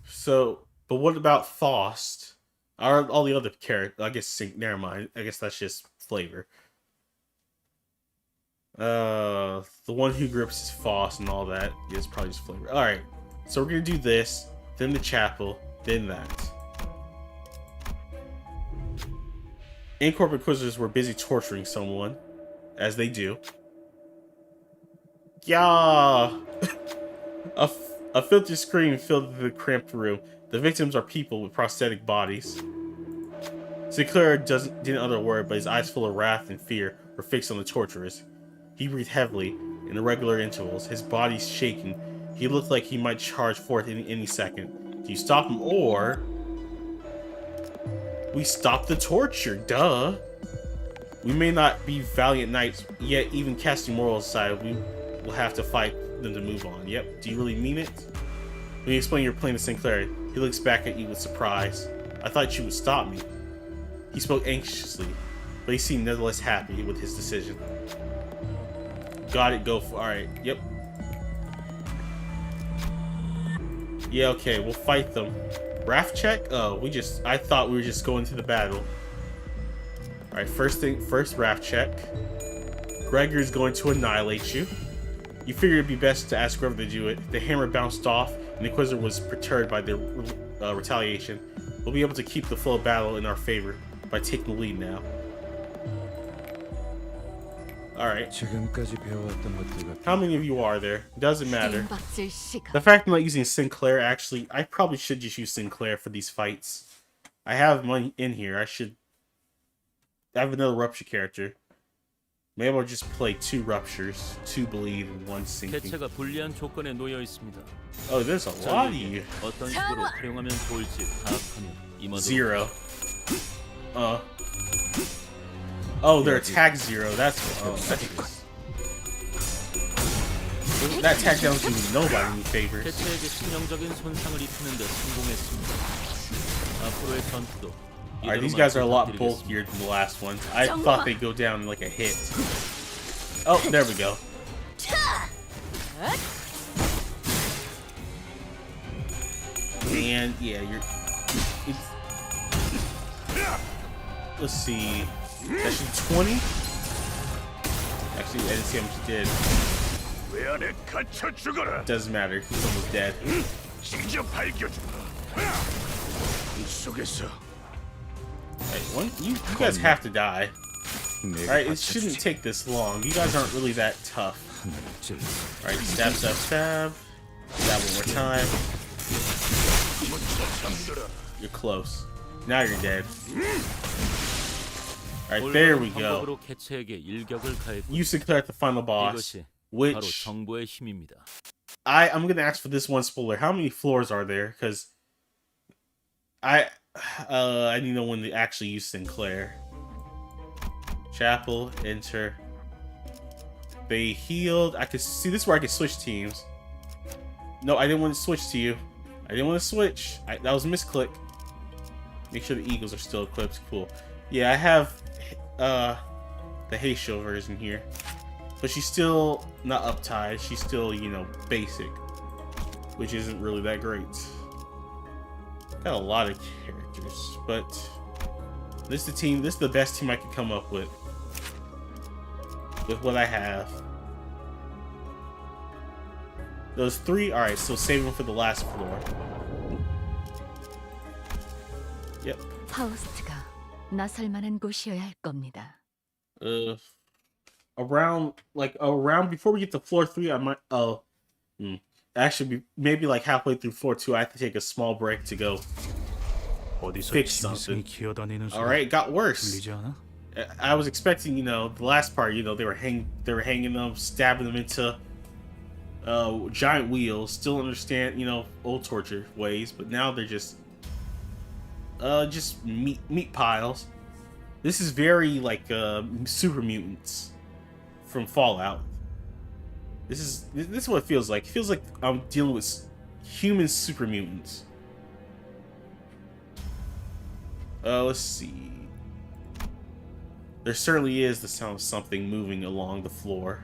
So, but what about Faust? All the other characters, I guess, never mind. I guess that's just flavor. The one who grips is Faust and all that is probably just flavor. Alright, so we're gonna do this, then the chapel, then that. Incorp Inquisitors were busy torturing someone, as they do. Yeah! A filthy scream filled the cramped room. The victims are people with prosthetic bodies. Sinclair didn't utter a word, but his eyes full of wrath and fear were fixed on the torturers. He breathed heavily, in irregular intervals, his body shaking. He looked like he might charge forth any second. Do you stop him, or... We stop the torture, duh! We may not be valiant knights, yet even casting morals aside, we'll have to fight them to move on. Yep. Do you really mean it? When you explain you're playing the Sinclair, he looks back at you with surprise. I thought you would stop me. He spoke anxiously, but he seemed nevertheless happy with his decision. Got it, go for alright, yep. Yeah, okay, we'll fight them. Raft check? Oh, I thought we were just going to the battle. Alright, first raft check. Gregor's going to annihilate you. You figured it'd be best to ask whoever to do it. The hammer bounced off, and the Inquisitor was perturbed by the retaliation. We'll be able to keep the flow of battle in our favor by taking the lead now. Alright. How many of you are there? Doesn't matter. The fact I'm not using Sinclair, actually, I probably should just use Sinclair for these fights. I have money in here. I have another Rupture character. Maybe I'll just play 2 Ruptures, 2 Bleed, and 1 Sinking. 개체가 불리한 조건에 놓여 있습니다. Oh, there's a lot of you. 어떤 식으로 활용하면 좋을지 파악하면 이모도 0. Oh, their attack 0. That's just... That attack doesn't do nobody any favors. 개체에게 치명적인 손상을 입히는 데 성공했습니다. 앞으로의 전투도 Alright, these guys are a lot bulkier than the last one. I thought they'd go down in like a hit. Oh, there we go. And yeah, let's see. That's 20? Actually, I didn't see how much he did. Doesn't matter. He's almost dead. Right, you guys have to die. Alright, it shouldn't take this long. You guys aren't really that tough. Alright, stab, stab, stab. Stab one more time. You're close. Now you're dead. Alright, there we go. You Sinclair at the final boss, which I'm gonna ask for this one spoiler. How many floors are there? Because I need to know when to actually use Sinclair. Chapel, enter. They healed. I could see this is where I could switch teams. No, I didn't want to switch to you. I didn't want to switch. That was a misclick. Make sure the eagles are still equipped. Cool. Yeah, I have the Heisho version here. But she's still not uptied. She's still, you know, basic. Which isn't really that great. Got a lot of characters, but this is the best team I could come up with what I have. Those 3, alright, so save them for the last floor. Yep. 파우스트가 나설 만한 곳이어야 할 겁니다. Around before we get to floor 3, I might actually maybe like halfway through floor 2 I have to take a small break to go fix something. Alright, it got worse. I was expecting, you know, the last part, you know, they were hanging them, stabbing them into giant wheels. Still understand, you know, old torture ways, but now they're just meat piles. This is very like super mutants from Fallout. This is what it feels like. It feels like I'm dealing with human super mutants. Let's see. There certainly is the sound of something moving along the floor.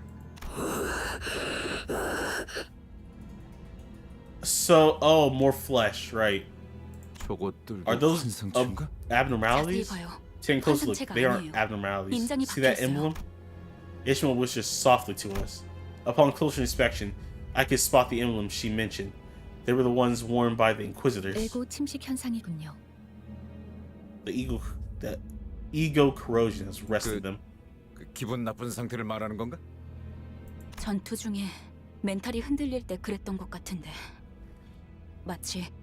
So, oh, more flesh, right. Are those abnormalities? Taking a closer look, they aren't abnormalities. See that emblem? Ishmael whispers softly to us. Upon closer inspection, I could spot the emblems she mentioned. They were the ones worn by the Inquisitors. 에고 침식 현상이군요. The ego corrosion has arrested them. 기분 나쁜 상태를 말하는 건가? 전투 중에 멘탈이 흔들릴 때 그랬던 것 같은데 마치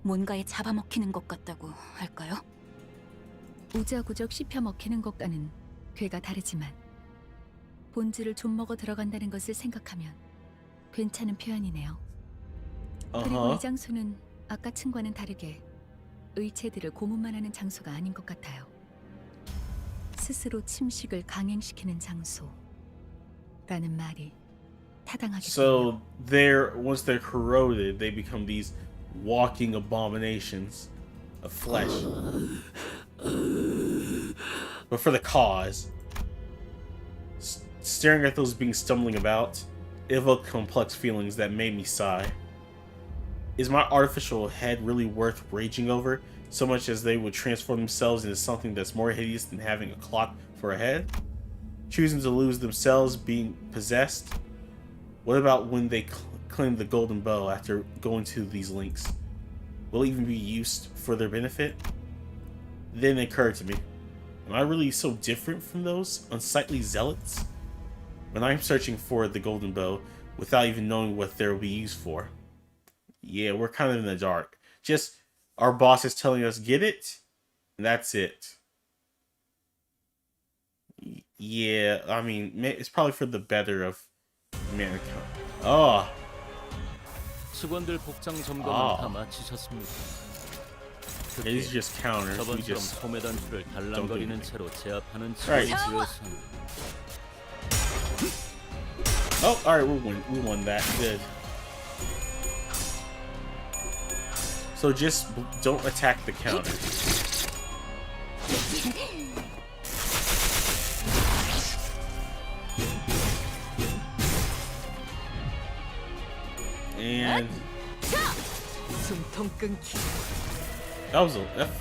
뭔가에 잡아먹히는 것 같다고 할까요? 우자구적 씹혀 먹히는 것과는 괴가 다르지만 본질을 좀 먹어 들어간다는 것을 생각하면 괜찮은 표현이네요. 그리고 이 장소는 아까 층과는 다르게 의체들을 고문만 하는 장소가 아닌 것 같아요. 스스로 침식을 강행시키는 장소라는 말이 타당하게 So once they're corroded, they become these walking abominations of flesh. But for the cause, staring at those beings stumbling about evoked complex feelings that made me sigh. Is my artificial head really worth raging over, so much as they would transform themselves into something that's more hideous than having a clock for a head? Choosing to lose themselves, being possessed? What about when they claim the golden bow after going to these links? Will it even be used for their benefit? Then it occurred to me, am I really so different from those unsightly zealots? When I'm searching for the golden bow without even knowing what they'll be used for. Yeah, we're kind of in the dark. Just our boss is telling us get it, and that's it. Yeah, I mean, it's probably for the better of mankind. Oh. 직원들 복장 점검은 다 마치셨습니다. These just counters. We 저번처럼 just 소매 단추를 달랑거리는 채로 제압하는 Right. 직원이었습니다. Oh, all right, we won that. Good. So just don't attack the counter. And 숨통 끊기.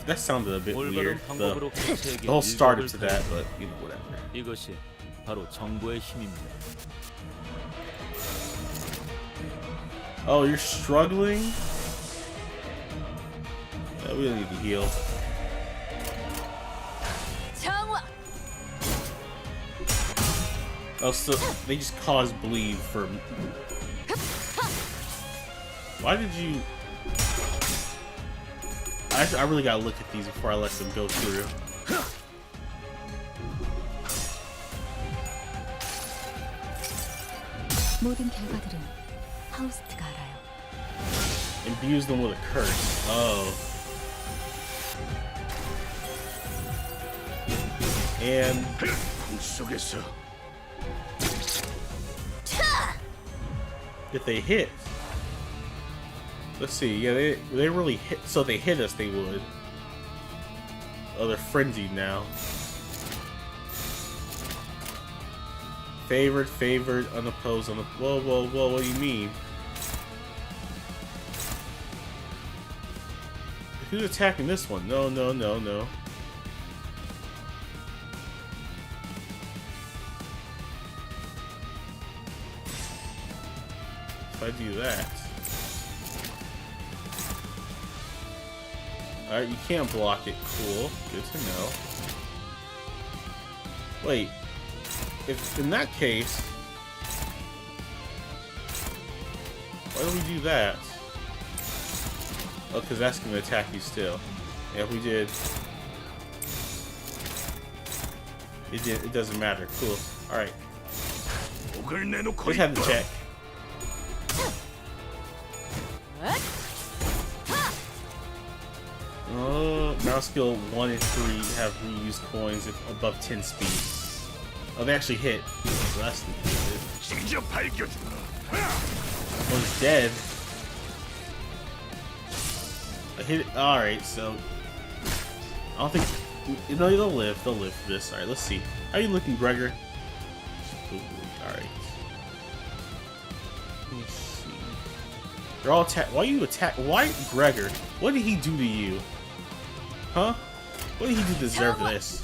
that sounded a bit 올바른 weird. 방법으로 The 개체에게 whole started 일격을 to that, 가하자. but you know whatever. 이것이 바로 정보의 힘입니다. Oh, you're struggling? Yeah, we don't need to heal. 정화. Oh, so they just cause bleed for. Why did you? I really gotta look at these before I let them go through. 모든 결과들은 파우스트가 알아요. Imbues them with a curse. Oh. And 속에서 if they hit, let's see. Yeah, they really hit. So they hit us, they would. Oh, they're frenzied now. Favored, unopposed, whoa, what do you mean? Who's attacking this one? No. If I do that. Alright, you can't block it. Cool. Good to know. Wait. If in that case, why do we do that? Oh, because that's going to attack you still. Yeah, if we did, it doesn't matter. Cool. All right. 목을 내놓고 Just had to check. Mouse skill 1 and 3 have reused coins if above 10 speed. Oh, they actually hit. So that's good. 직접 밝혀주마. Oh, he's dead. I hit it. Alright, so I don't think they'll live. They'll live for this. Alright, let's see. How are you looking, Gregor? Alright. Let me see. They're all attack. Why you attack? Why Gregor? What did he do to you? Huh? What did he do to deserve this?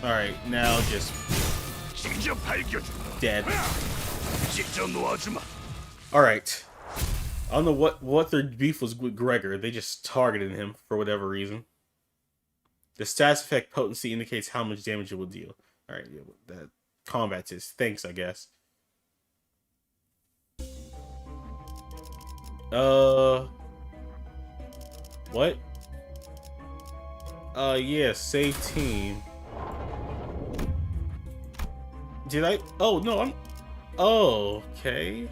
Alright, now just 직접 밝혀주마. dead. 직접 놓아주마. Alright. I don't know what their beef was with Gregor. They just targeted him for whatever reason. The status effect potency indicates how much damage it will deal. Alright, yeah, that combat is. Thanks, I guess. What? Yeah, save team. Did I? Oh, no, I'm... Oh, okay.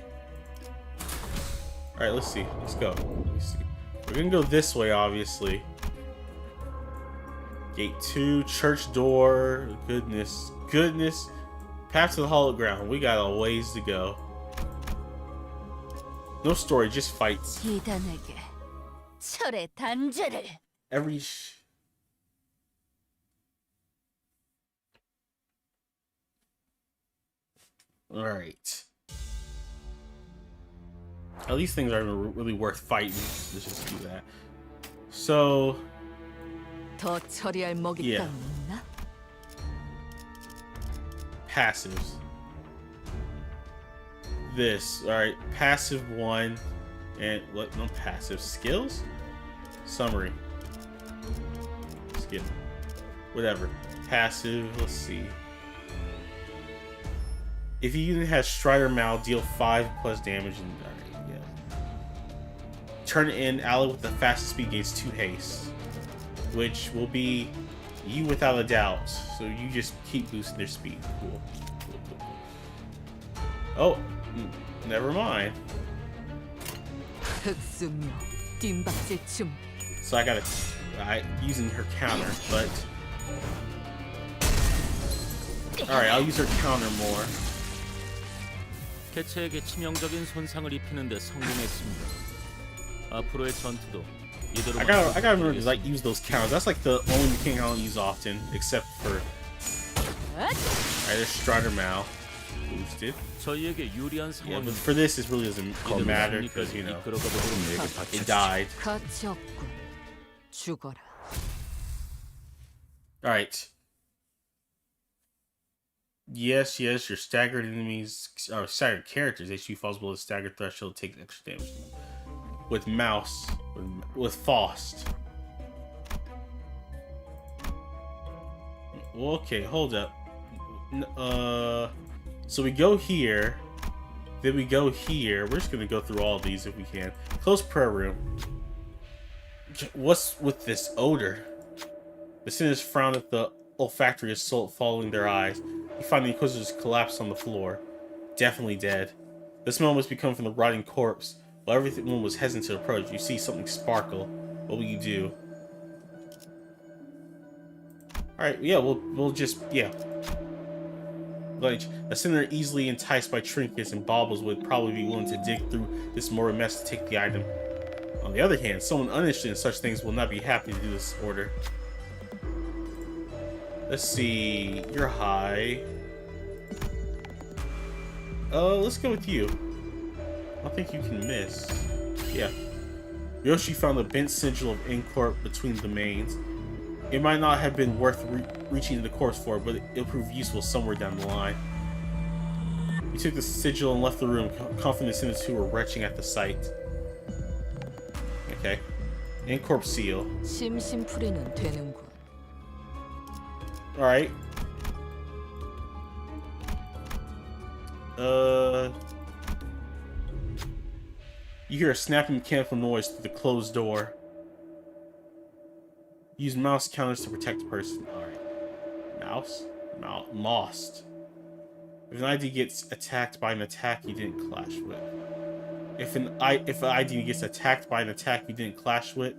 Alright, let's see. Let's go. Let me see. We're gonna go this way, obviously. Gate 2, church door. Goodness. Goodness. Path to the hollow ground. We got a ways to go. No story, just fights. 이단에게 철의 단죄를. Every Alright. At least things aren't really worth fighting. Let's just do that. So 더 처리할 먹잇감이 Yeah. 있나? passives. This, alright, passive 1 and what? No, passive skills? Summary. Skill. Whatever. Passive, let's see. If you unit has Strider Mal, deal 5 plus damage and alright, yeah. Turn in ally with the fastest speed gains 2 haste. Which will be you without a doubt. So you just keep boosting their speed. Cool. Cool, cool, cool. Oh, never mind. 흑수묘, 뒷박질 춤. So I gotta using her counter, but alright, I'll use her counter more. 개체에게 치명적인 손상을 입히는 데 성공했습니다. 앞으로의 전투도 이대로 I gotta remember to like use those counters. That's like the only mechanic I don't use often, except for alright, there's Strider Mal boosted. 저희에게 유리한 Yeah, but 상황이 for this, it really doesn't matter because you know it died. 가치 없군. 죽어라. Alright. Yes, your staggered enemies or staggered characters HQ falls below the staggered threshold takes extra damage. With mouse, with Faust. Okay, hold up. So we go here, then we go here. We're just gonna go through all of these if we can. Close prayer room. What's with this odor? The sinners frown at the olfactory assault following their eyes. You find the Inquisitors collapsed on the floor. Definitely dead. The smell must be coming from the rotting corpse. While everyone was hesitant to approach, you see something sparkle. What will you do? Alright, yeah, we'll just, yeah. Like, a sinner easily enticed by trinkets and baubles would probably be willing to dig through this morbid mess to take the item. On the other hand, someone uninterested in such things will not be happy to do this order. Let's see, you're high. Let's go with you. I don't think you can miss. Yeah. Yoshi found a bent sigil of Incorp between the mains. It might not have been worth reaching the corpse for, but it'll prove useful somewhere down the line. You took the sigil and left the room, confident the sinners who were retching at the sight. Okay. Incorp seal. 심심풀이는 되는군. Alright. You hear a snapping mechanical noise through the closed door. Use mouse counters to protect the person. Alright. Mouse? Lost. If an ID gets attacked by an attack you didn't clash with. If an ID gets attacked by an attack you didn't clash with,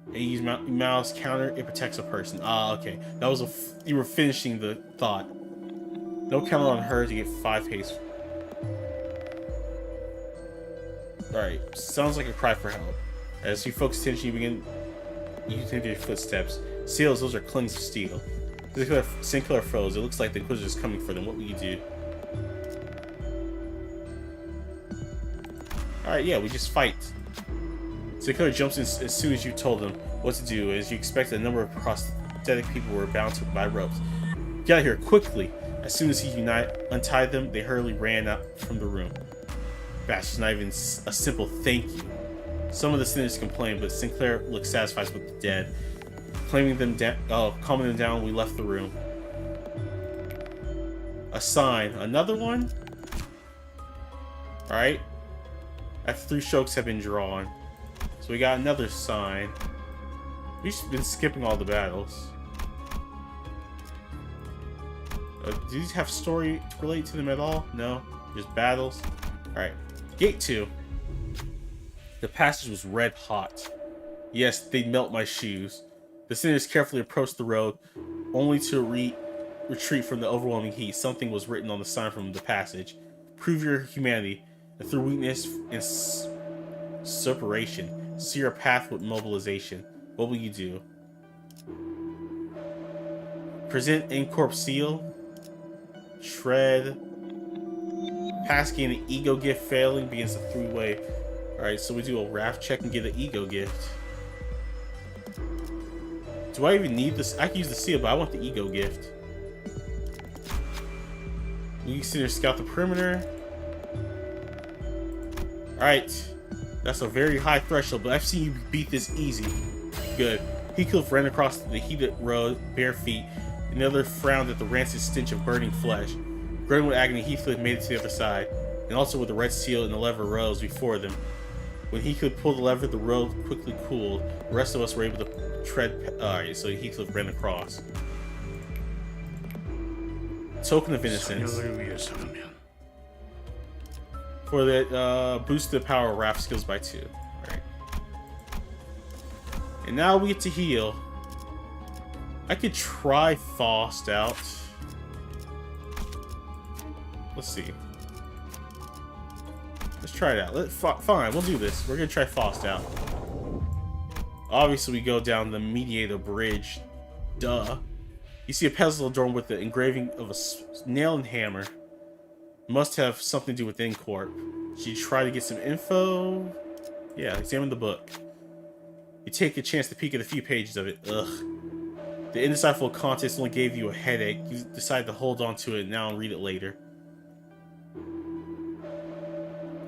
and you use mouse counter, it protects a person. Ah, okay. That was you were finishing the thought. No counter on her to get 5 haste. Alright, sounds like a cry for help. As you focus attention, you begin using your footsteps. Seals, those are clings of steel. Sinclair froze. It looks like the Inquisitor's coming for them. What will you do? Alright, yeah, we just fight. Sinclair jumps in as soon as you told him what to do, as you expect a number of prosthetic people were bound by ropes. Get out of here, quickly! As soon as he untied them, they hurriedly ran out from the room. Bastards, not even a simple thank you. Some of the sinners complained, but Sinclair looked satisfied with the dead. Calming them down, we left the room. A sign. Another one? Alright. After 3 strokes have been drawn. So we got another sign. We've been skipping all the battles. Do these have story relate to them at all? No? Just battles? Alright. Gate 2. The passage was red hot. Yes, they'd melt my shoes. The sinners carefully approached the road, only to retreat from the overwhelming heat. Something was written on the sign from the passage. Prove your humanity, and through weakness and separation, see your path with mobilization. What will you do? Present Incorp seal. Shred. Pass gain an ego gift. Failing begins a 3-way. Alright, so we do a raft check and get an ego gift. Do I even need this? I can use the seal, but I want the ego gift. You can see there, scout the perimeter. Alright. That's a very high threshold, but I've seen you beat this easy. Good. Heathcliff ran across the heated road, bare feet. Another frowned at the rancid stench of burning flesh. Groaning with agony, Heathcliff made it to the other side, and also with the red seal and the lever rose before them. When Heathcliff pulled the lever, the road quickly cooled. The rest of us were able to tread. Alright, so Heathcliff ran across. Token of innocence. For that, boost the power of raft skills by 2. Alright. And now we get to heal. I could try Faust out. Let's see. Let's try it out. Fine, we'll do this. We're gonna try Faust out. Obviously, we go down the Mediator Bridge. Duh. You see a pedestal adorned with the engraving of a nail and hammer. Must have something to do with Incorp. Should you try to get some info? Yeah, examine the book. You take a chance to peek at a few pages of it. Ugh. The indecipherable contents only gave you a headache. You decide to hold on to it now and read it later.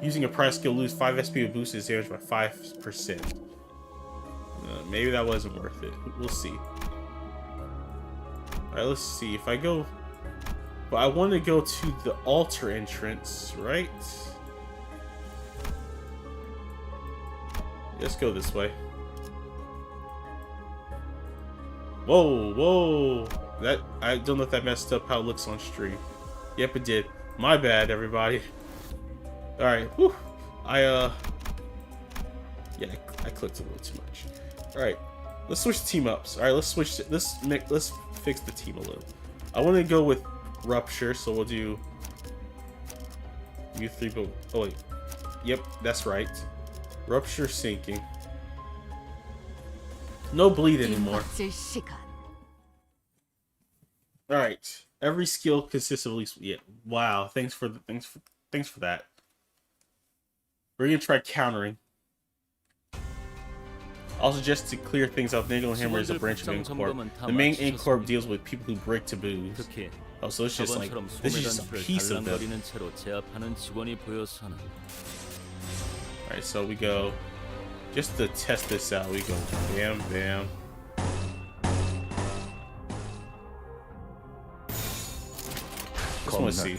Using a prize skill, lose 5 SP to boost his damage by 5%. Maybe that wasn't worth it. We'll see. Alright, let's see. If I go... But I want to go to the altar entrance, right? Let's go this way. Whoa, whoa. That, I don't know if that messed up how it looks on stream. Yep, it did. My bad, everybody. Alright, whew. Yeah, I clicked a little too much. Alright, let's switch team ups. Alright, let's switch. Let's fix the team a little. I want to go with Rupture, so we'll do U3, but oh wait. Yep, that's right. Rupture sinking. No bleed anymore. Alright. Every skill consists of at least wow, thanks for that. We're gonna try countering. Also, just to clear things up, Nagel and Hammer is a branch of Incorp. The main Incorp deals with people who break taboos. Oh, so it's just like, this is just a piece of them. Alright, so we go, just to test this out, we go bam, bam. Just want to see.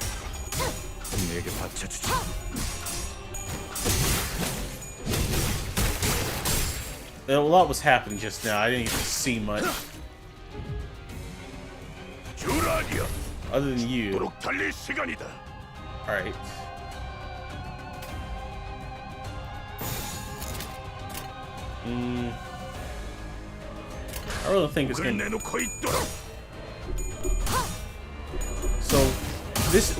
A lot was happening just now. I didn't even see much. Other than you. Alright. I really think it's gonna... So,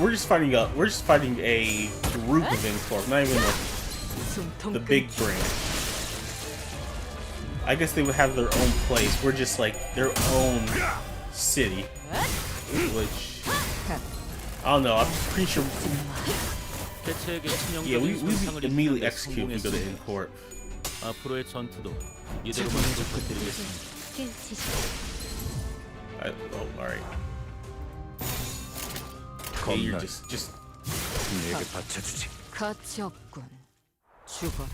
we're just fighting a group of Incorp, not even the big branch. I guess they would have their own place. We're just like their own city, which I don't know. I'm pretty sure. Yeah, we immediately execute if we go to Incorp. 앞으로의 전투도 이대로 Oh, all right. Okay, you're just. 가치 없군. 죽어라.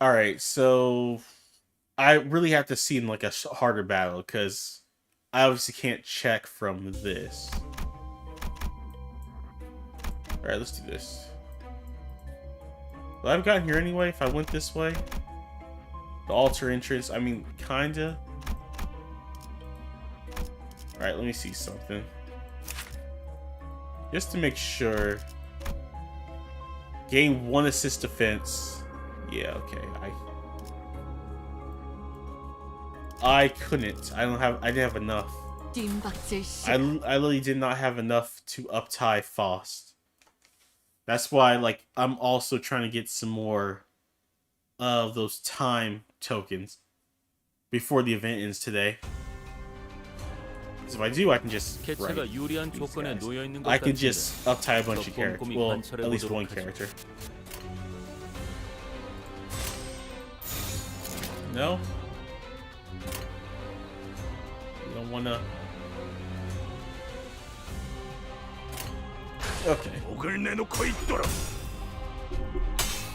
Alright, so I really have to see in like a harder battle because I obviously can't check from this. Alright, let's do this. Well, I've gotten here anyway if I went this way. The altar entrance, I mean, kinda. Alright, let me see something. Just to make sure. Gain 1 assist defense. Yeah, okay. I couldn't. I didn't have enough. 뜀박질 씨. I literally did not have enough to uptie Faust. That's why, like, I'm also trying to get some more of those time tokens before the event ends today. Because if I do, I can just 개체가 유리한 조건에 놓여 있는 것 I can 같은데 just uptie a bunch of characters. 꼼꼼히 Well, 관찰해 at least 보도록 one 하죠. character. No? You don't wanna... Okay. 목을 내놓고 있도록.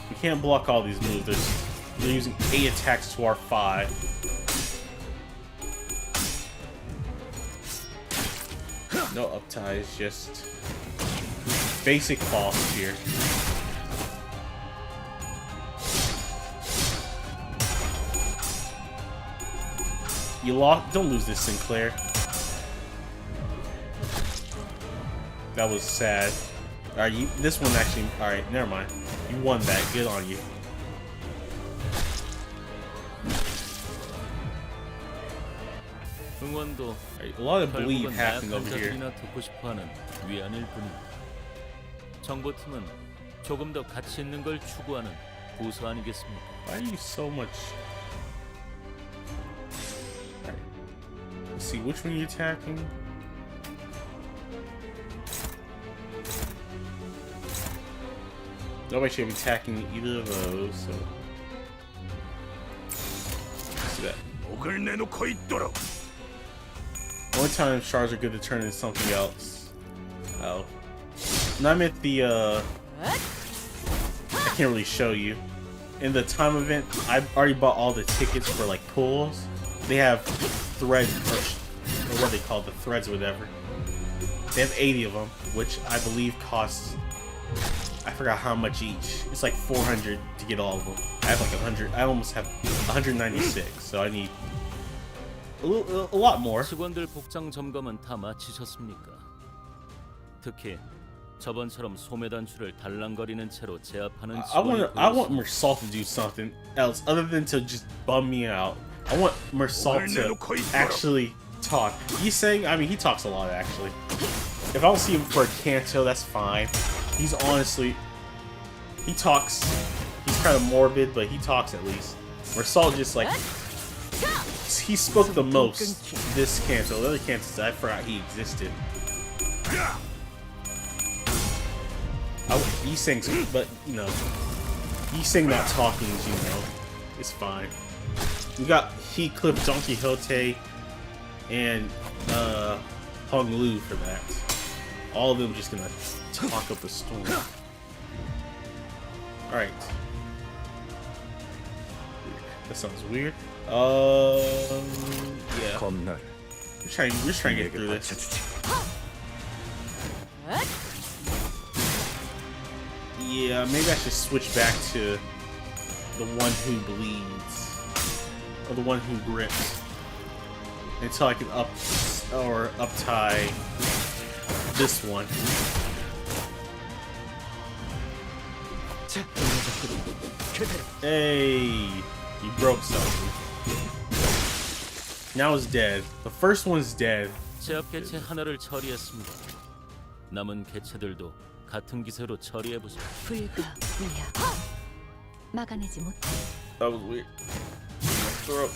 We can't block all these moves. They're using 8 attacks to our 5. No upties, just basic boss here. You lost. Don't lose this, Sinclair. That was sad. Alright, this one actually. Alright, never mind. You won that. Good on you. 응원도 Alright, a lot of bleed 결국은 happening 나약한 over here. 자들이나 듣고 싶어하는 위안일 뿐입니다. 정보팀은 조금 더 가치 있는 걸 추구하는 부서 아니겠습니까? Why are you so much? Alright. Let's see, which one are you attacking? Nobody should be attacking either of those, so. Let's see that. 목을 내놓고 있도록. One time shards are good to turn into something else. Oh. And I meant the, I can't really show you. In the time event, I've already bought all the tickets for, like, pools. They have threads, or what they call the threads or whatever. They have 80 of them, which I believe costs, I forgot how much each. It's like 400 to get all of them. I have like 100, I almost have 196, so I need a lot more. 직원들 복장 점검은 다 마치셨습니까? 특히 저번처럼 소매 단추를 달랑거리는 채로 제압하는 I want 직원이 Mersal to do something else other than to just bum me out. I want Mersal to actually talk. He's saying, I mean, he talks a lot actually. If I don't see him for a Canto, that's fine. He's honestly, he talks. He's kind of morbid, but he talks at least. Mersal just like, he spoke the most this Canto. The other Cantos, I forgot he existed. He sings, but you know, he sing not talking, you know, it's fine. We got he clipped Don Quixote and Hong Lu for that. All of them just gonna talk up a storm. All right, that sounds weird. Yeah. 검날. We're trying to get through this. Yeah, maybe I should switch back to the one who bleeds. Or the one who grips. Until I can uptie this one. Hey, you broke something. Now it's dead. The first one's dead. 제압 개체 하나를 처리했습니다. 남은 개체들도 같은 기세로 처리해보죠. 불가이야. 막아내지 못해. That was weird. Throat.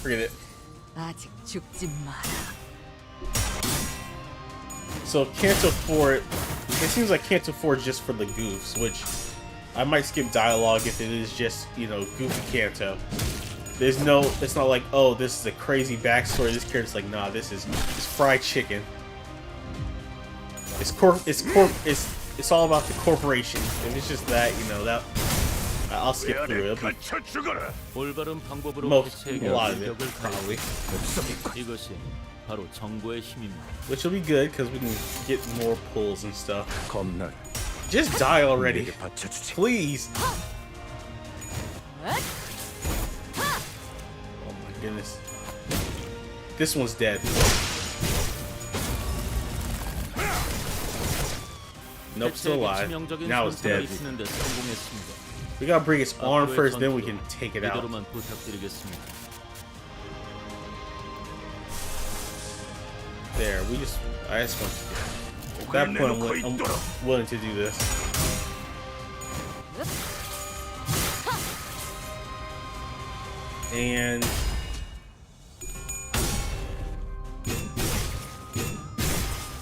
Forget it. 아직 죽지 마라. So Canto 4, it seems like Canto 4 is just for the goofs, which I might skip dialogue if it is just, you know, goofy Canto. There's no, it's not like, oh, this is a crazy backstory. This character's like, nah, this is fried chicken. It's all about the corporation. If it's just that, you know, that I'll skip through it. 갇혀 죽어라. 올바른 방법으로 A 개체에게 lot of it, 공격을 probably. 이것이 바로 정보의 힘입니다. Which will be good because we can get more pulls and stuff. 검날. Just die already, 내게 바쳐주지. please. Oh my goodness. This one's dead. Nope, still alive. Now it's dead. We gotta bring its arm first, then we can take it out. 이대로만 부탁드리겠습니다. there. I just want to. At that point, I'm willing to do this. And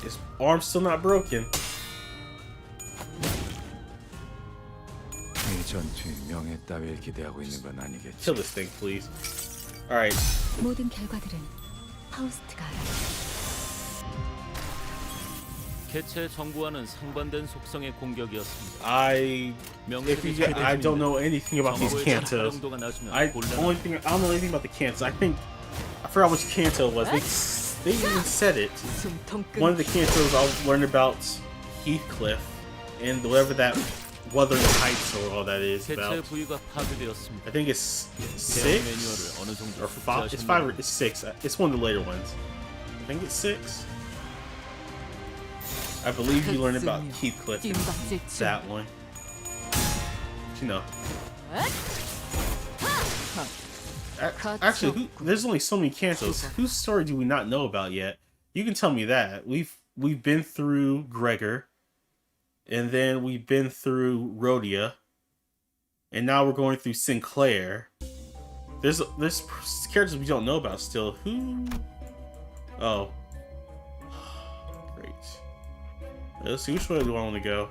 his arm's still not broken. 이 전투의 명예 따위를 기대하고 있는 건 아니겠지. Kill this thing, please. All right. 모든 결과들은 파우스트가 알아. 개체의 정구와는 상반된 속성의 공격이었습니다. I don't know anything about these Cantos. I don't know anything about the Cantos. I forgot which Canto it was. They even said it. One of the Cantos I learned about Heathcliff and whatever that Wuthering Heights or all that is about. I think it's 6 or 5. It's 5 or it's 6. It's one of the later ones. I think it's 6. I believe you learned about Heathcliff in that one. You know. Actually, there's only so many Cantos. Whose story do we not know about yet? You can tell me that. We've been through Gregor, and then we've been through Rhodia, and now we're going through Sinclair. There's characters we don't know about still. Who? Oh. Great. Let's see, which way do I want to go?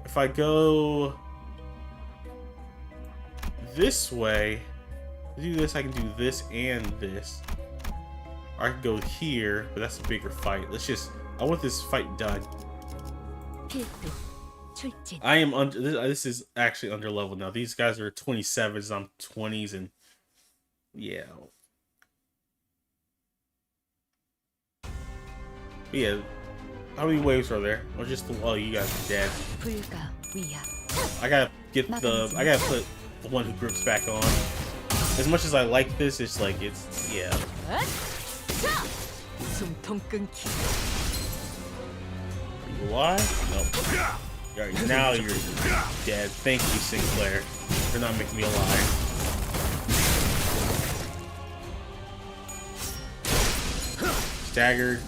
If I go this way, to do this, I can do this and this. Or I can go here, but that's a bigger fight. I want this fight done. I am under, this is actually under level now. These guys are 27s, I'm 20s, and yeah. But yeah. How many waves are there? Or just oh, you guys are dead. I gotta put the one who grips back on. As much as I like this, it's like yeah. Are you alive? Nope. Alright, now you're dead. Thank you, Sinclair, for not making me alive. Staggered.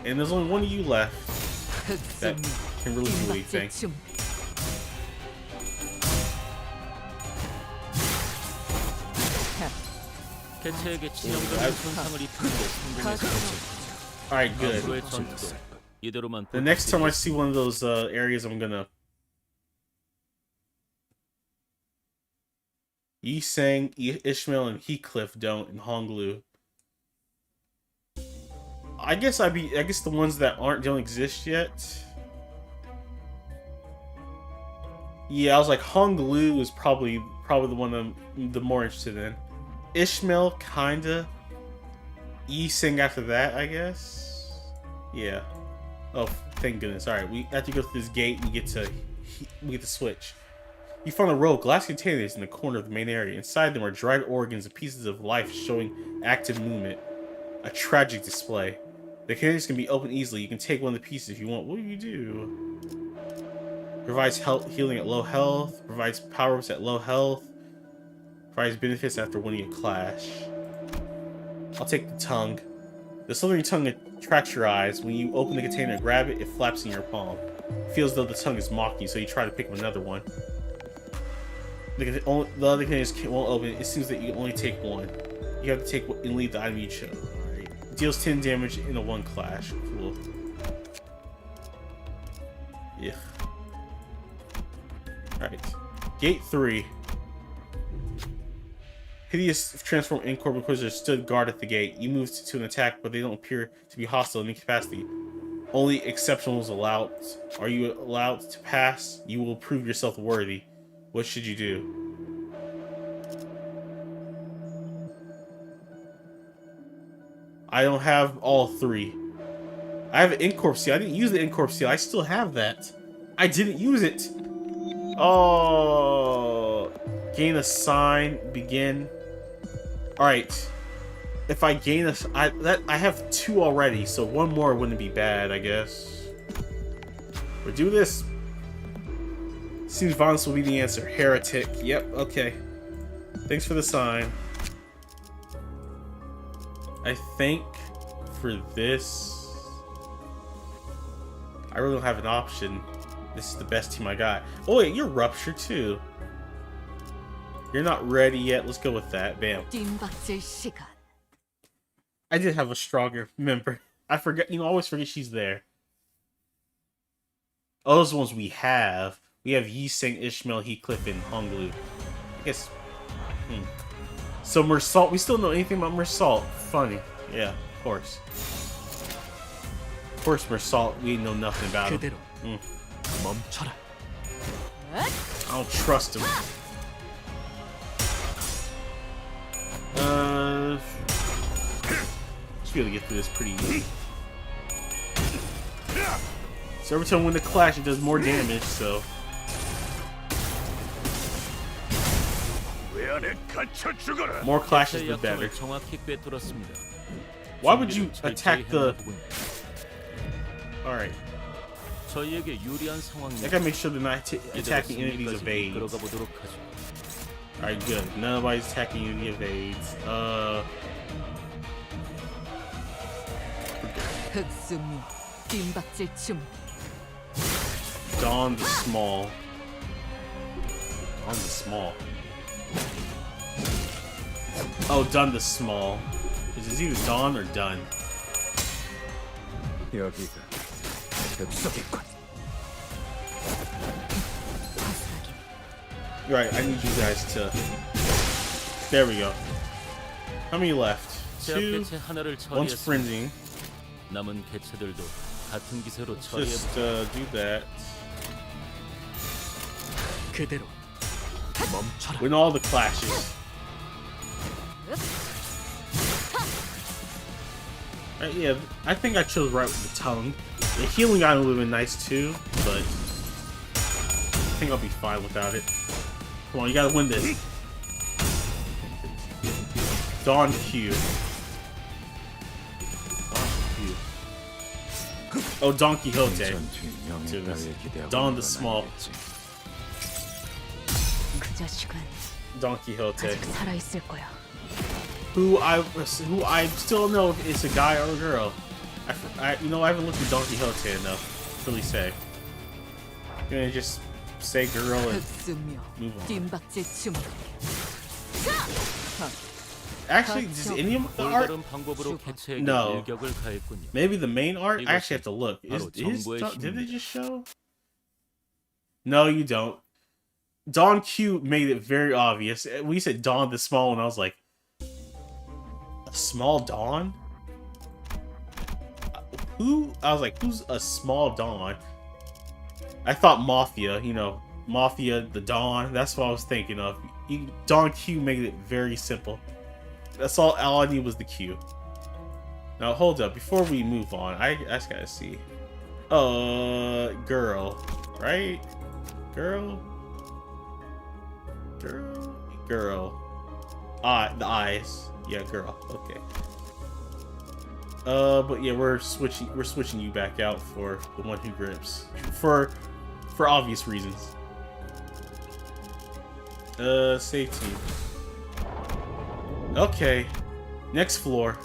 And there's only one of you left that can really do anything. Alright, good. The next time I see one of those areas, I'm gonna... Yi Sang, Ishmael, and Heathcliff don't, and Honglu. I guess the ones that don't exist yet. Yeah, I was like Honglu is probably the one I'm more interested in. Ishmael kinda. Yi Sang after that, I guess. Yeah. Oh, thank goodness. All right, we have to go through this gate. We get to switch. You find a row of glass containers in the corner of the main area. Inside them are dried organs and pieces of life showing active movement. A tragic display. The containers can be opened easily. You can take one of the pieces if you want. What do you do? Provides healing at low health. Provides power-ups at low health. Provides benefits after winning a clash. I'll take the tongue. The slithering tongue attracts your eyes. When you open the container and grab it, it flaps in your palm. It feels as though the tongue is mocking you, so you try to pick up another one. The other containers won't open. It seems that you only take one. You have to take and leave the item you chose. Deals 10 damage in a 1 clash. Cool. Yeah. Alright. Gate 3. Hideous transform Incorp Inquisitor stood guard at the gate. You moved to an attack, but they don't appear to be hostile in any capacity. Only exceptionals allowed. Are you allowed to pass? You will prove yourself worthy. What should you do? I don't have all 3. I have an Incorp seal. I didn't use the Incorp seal. I still have that. I didn't use it. Oh. Gain a sign. Begin. Alright. If I gain I have 2 already, so 1 more wouldn't be bad, I guess. We'll do this. Seems violence will be the answer. Heretic. Yep, okay. Thanks for the sign. I think for this. I really don't have an option. This is the best team I got. Oh wait, you're Rupture too. You're not ready yet. Let's go with that. Bam. 뜀박질 시간. I did have a stronger member. I forget. You know, I always forget she's there. Oh, those ones we have. We have Yi Sang, Ishmael, Heathcliff, and Honglu. I guess. So Mersalt. We still know anything about Mersalt. Funny. Yeah, of course. Of course, Mersalt. We know nothing about him. 그대로 멈춰라. I don't trust him. Should be able to get through this pretty easy. So every time we win the clash, it does more damage, so. More clashes, the better. 정확히 꿰뚫었습니다. Why would you attack the... Alright. 저희에게 유리한 상황이 I gotta make sure they're not attacking enemies of aids. 들어가 보도록 하죠. Alright, good. Nobody's attacking enemy of aids. 흑수미. 뜀박질 춤. Dawn the Small. Dawn the Small. Oh, Done the Small. Is it either Dawn or Done? 여기가 엽석이군. Right, I need you guys to... There we go. How many left? 제압 2. 개체 하나를 One's 처리했습니다. frenzying. 남은 개체들도 같은 기세로 Just 처리해보죠. do that. 그대로 멈춰라. Win all the clashes. Yeah, I think I chose right with the tongue. The healing item would have been nice too, but I think I'll be fine without it. Come on, you gotta win this. Dawn Q. Oh, Don Quixote. Dawn the Small. 그 자식은 Don Quixote. 아직 살아 있을 거야. Who I still don't know if it's a guy or a girl. You know, I haven't looked at Don Quixote enough to really say. I'm gonna just say girl and 흑수며. move on. 뜀박질 춤. Actually, does any of the art? 올바른 방법으로 개체에게 No. 일격을 가했군요. Maybe the main art? I actually have to look. 바로 정보의 Did they 힘입니다. just show? No, you don't. Don Q made it very obvious. We said Dawn the Small, and I was like, a small Dawn? Who? I was like, who's a small Dawn? I thought Mafia, you know, Mafia, the Dawn. That's what I was thinking of. Don Q made it very simple. That's all I need was the Q. Now hold up, before we move on, I just gotta see. Girl, right? Girl? Girl. The eyes. Yeah, girl. Okay. But yeah, we're switching you back out for the one who grips. For obvious reasons. Save team. Okay. Next floor.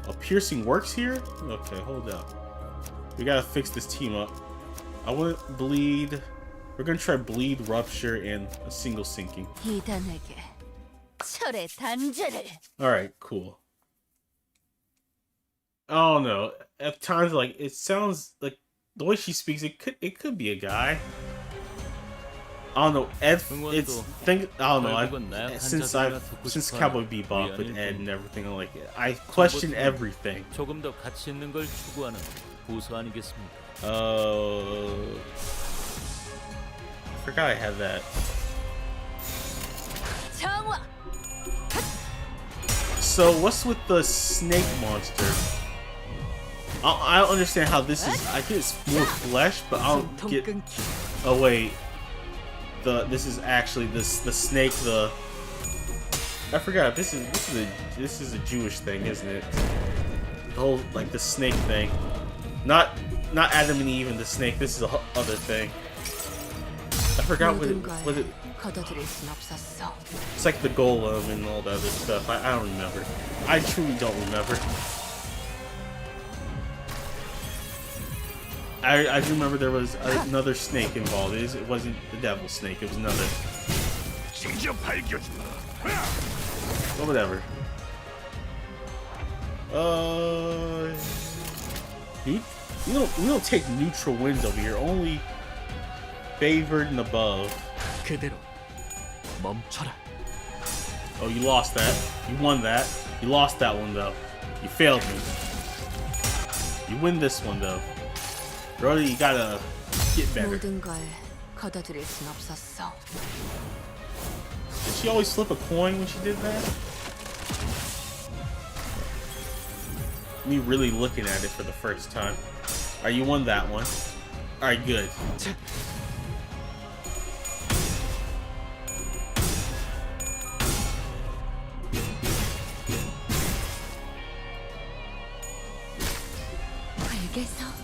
A piercing works here? Okay, hold up. We gotta fix this team up. I want bleed. We're gonna try bleed, rupture, and a single sinking. 이단에게 철의 단죄를. Alright, cool. Oh no. At times, like, it sounds like the way she speaks, it could be a guy. I don't know. Ed, I don't know. Since Cowboy Bebop with Ed and everything, I'm like, I question everything. 조금 더 가치 있는 걸 추구하는 부서 아니겠습니까? I forgot I had that. 정화. So what's with the snake monster? I don't understand how this is. I think it's more flesh, but I don't get. Oh wait, this is actually the snake. I forgot. This is a Jewish thing, isn't it? The whole like the snake thing, not Adam and Eve and the snake. This is a other thing. I forgot what it. 거둬들일 순 없었어. It's like the golem and all that other stuff. I don't remember. I truly don't remember. I do remember there was another snake involved. It wasn't the devil snake. It was another. 직접 밝혀주마. Well, whatever. We don't take neutral wins over here. Only favored and above. 그대로 멈춰라. Oh, you lost that. You won that. You lost that one though. You failed me. You win this one though. Brody, you gotta get better. 모든 걸 걷어들일 순 없었어. Did she always flip a coin when she did that? Me really looking at it for the first time. Alright, you won that one. Alright, good.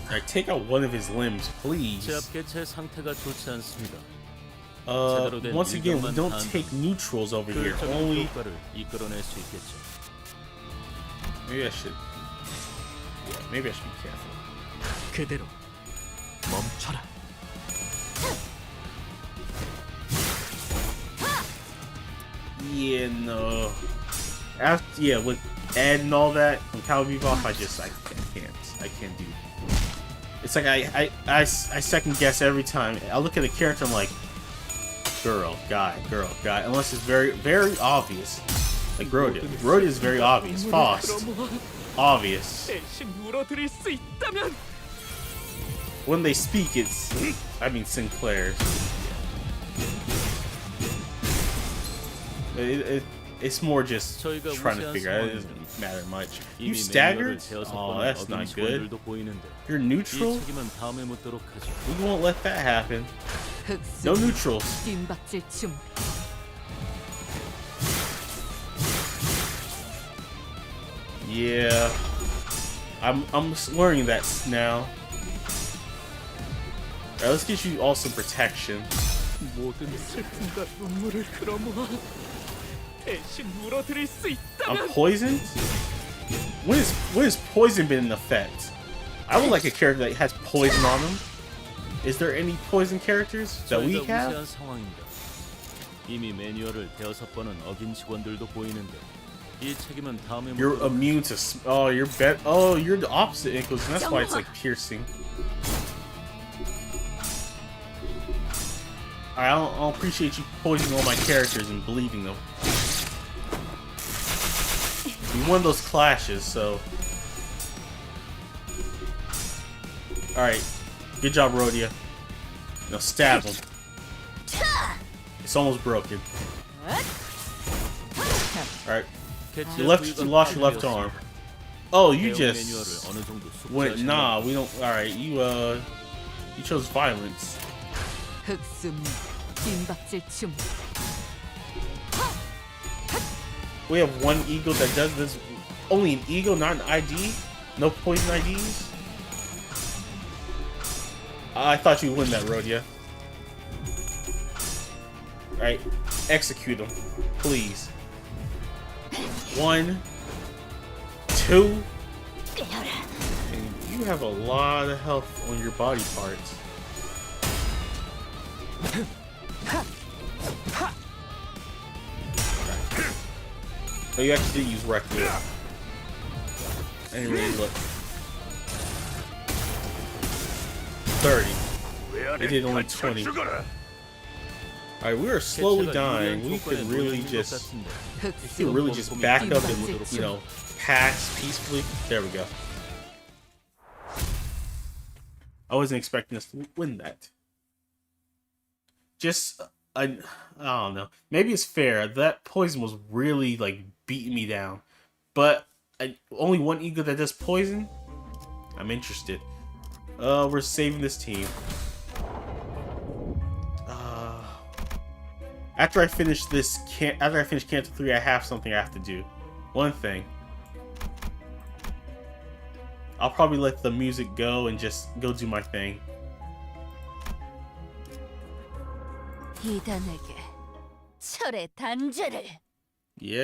Alright, take out one of his limbs, please. 제압개체 상태가 좋지 않습니다. Once again, we don't take neutrals over here. Only. 효과를 이끌어낼 수 있겠죠. Maybe I should. Yeah, maybe I should be careful. 그대로 멈춰라. Yeah, no. After, yeah, with Ed and all that, and Cowboy Bebop, I can't do. It's like I second guess every time. I look at a character, I'm like, girl, guy, unless it's very, very obvious. Like Rodia. Rodia is very obvious. Fast. Obvious. When they speak, it's, I mean, Sinclair's. It's more just trying to figure out. It doesn't matter much. You staggered? Oh, that's not good. You're neutral? We won't let that happen. No neutrals. Yeah. I'm learning that now. Alright, let's get you all some protection. I'm poisoned? When has poison been in effect? I would like a character that has poison on them. Is there any poison characters that we have? 이미 매뉴얼을 대여섯 번은 어긴 직원들도 보이는데 이 책임은 다음에 You're immune to. Oh, you're you're the opposite, Nicholas, and that's why it's like piercing. I don't appreciate you poisoning all my characters and bleeding them. We won those clashes, so. Alright. Good job, Rodia. Now stab him. It's almost broken. Alright. You lost your left arm. Oh, you just went. Nah, we don't. Alright, you chose violence. We have one eagle that does this. Only an eagle, not an ID? No poison IDs? I thought you would win that, Rodia. Alright, execute him. Please. 1, 2. And you have a lot of health on your body parts. Oh, you actually did use Requiem. I didn't really look. 30. It did only 20. Alright, we are slowly dying. We could really just back up and, you know, pass peacefully. There we go. I wasn't expecting us to win that. Just, I don't know. Maybe it's fair. That poison was really, like, beating me down. But only one eagle that does poison? I'm interested. We're saving this team. After I finish Canto 3, I have something I have to do. One thing. I'll probably let the music go and just go do my thing. Yeah,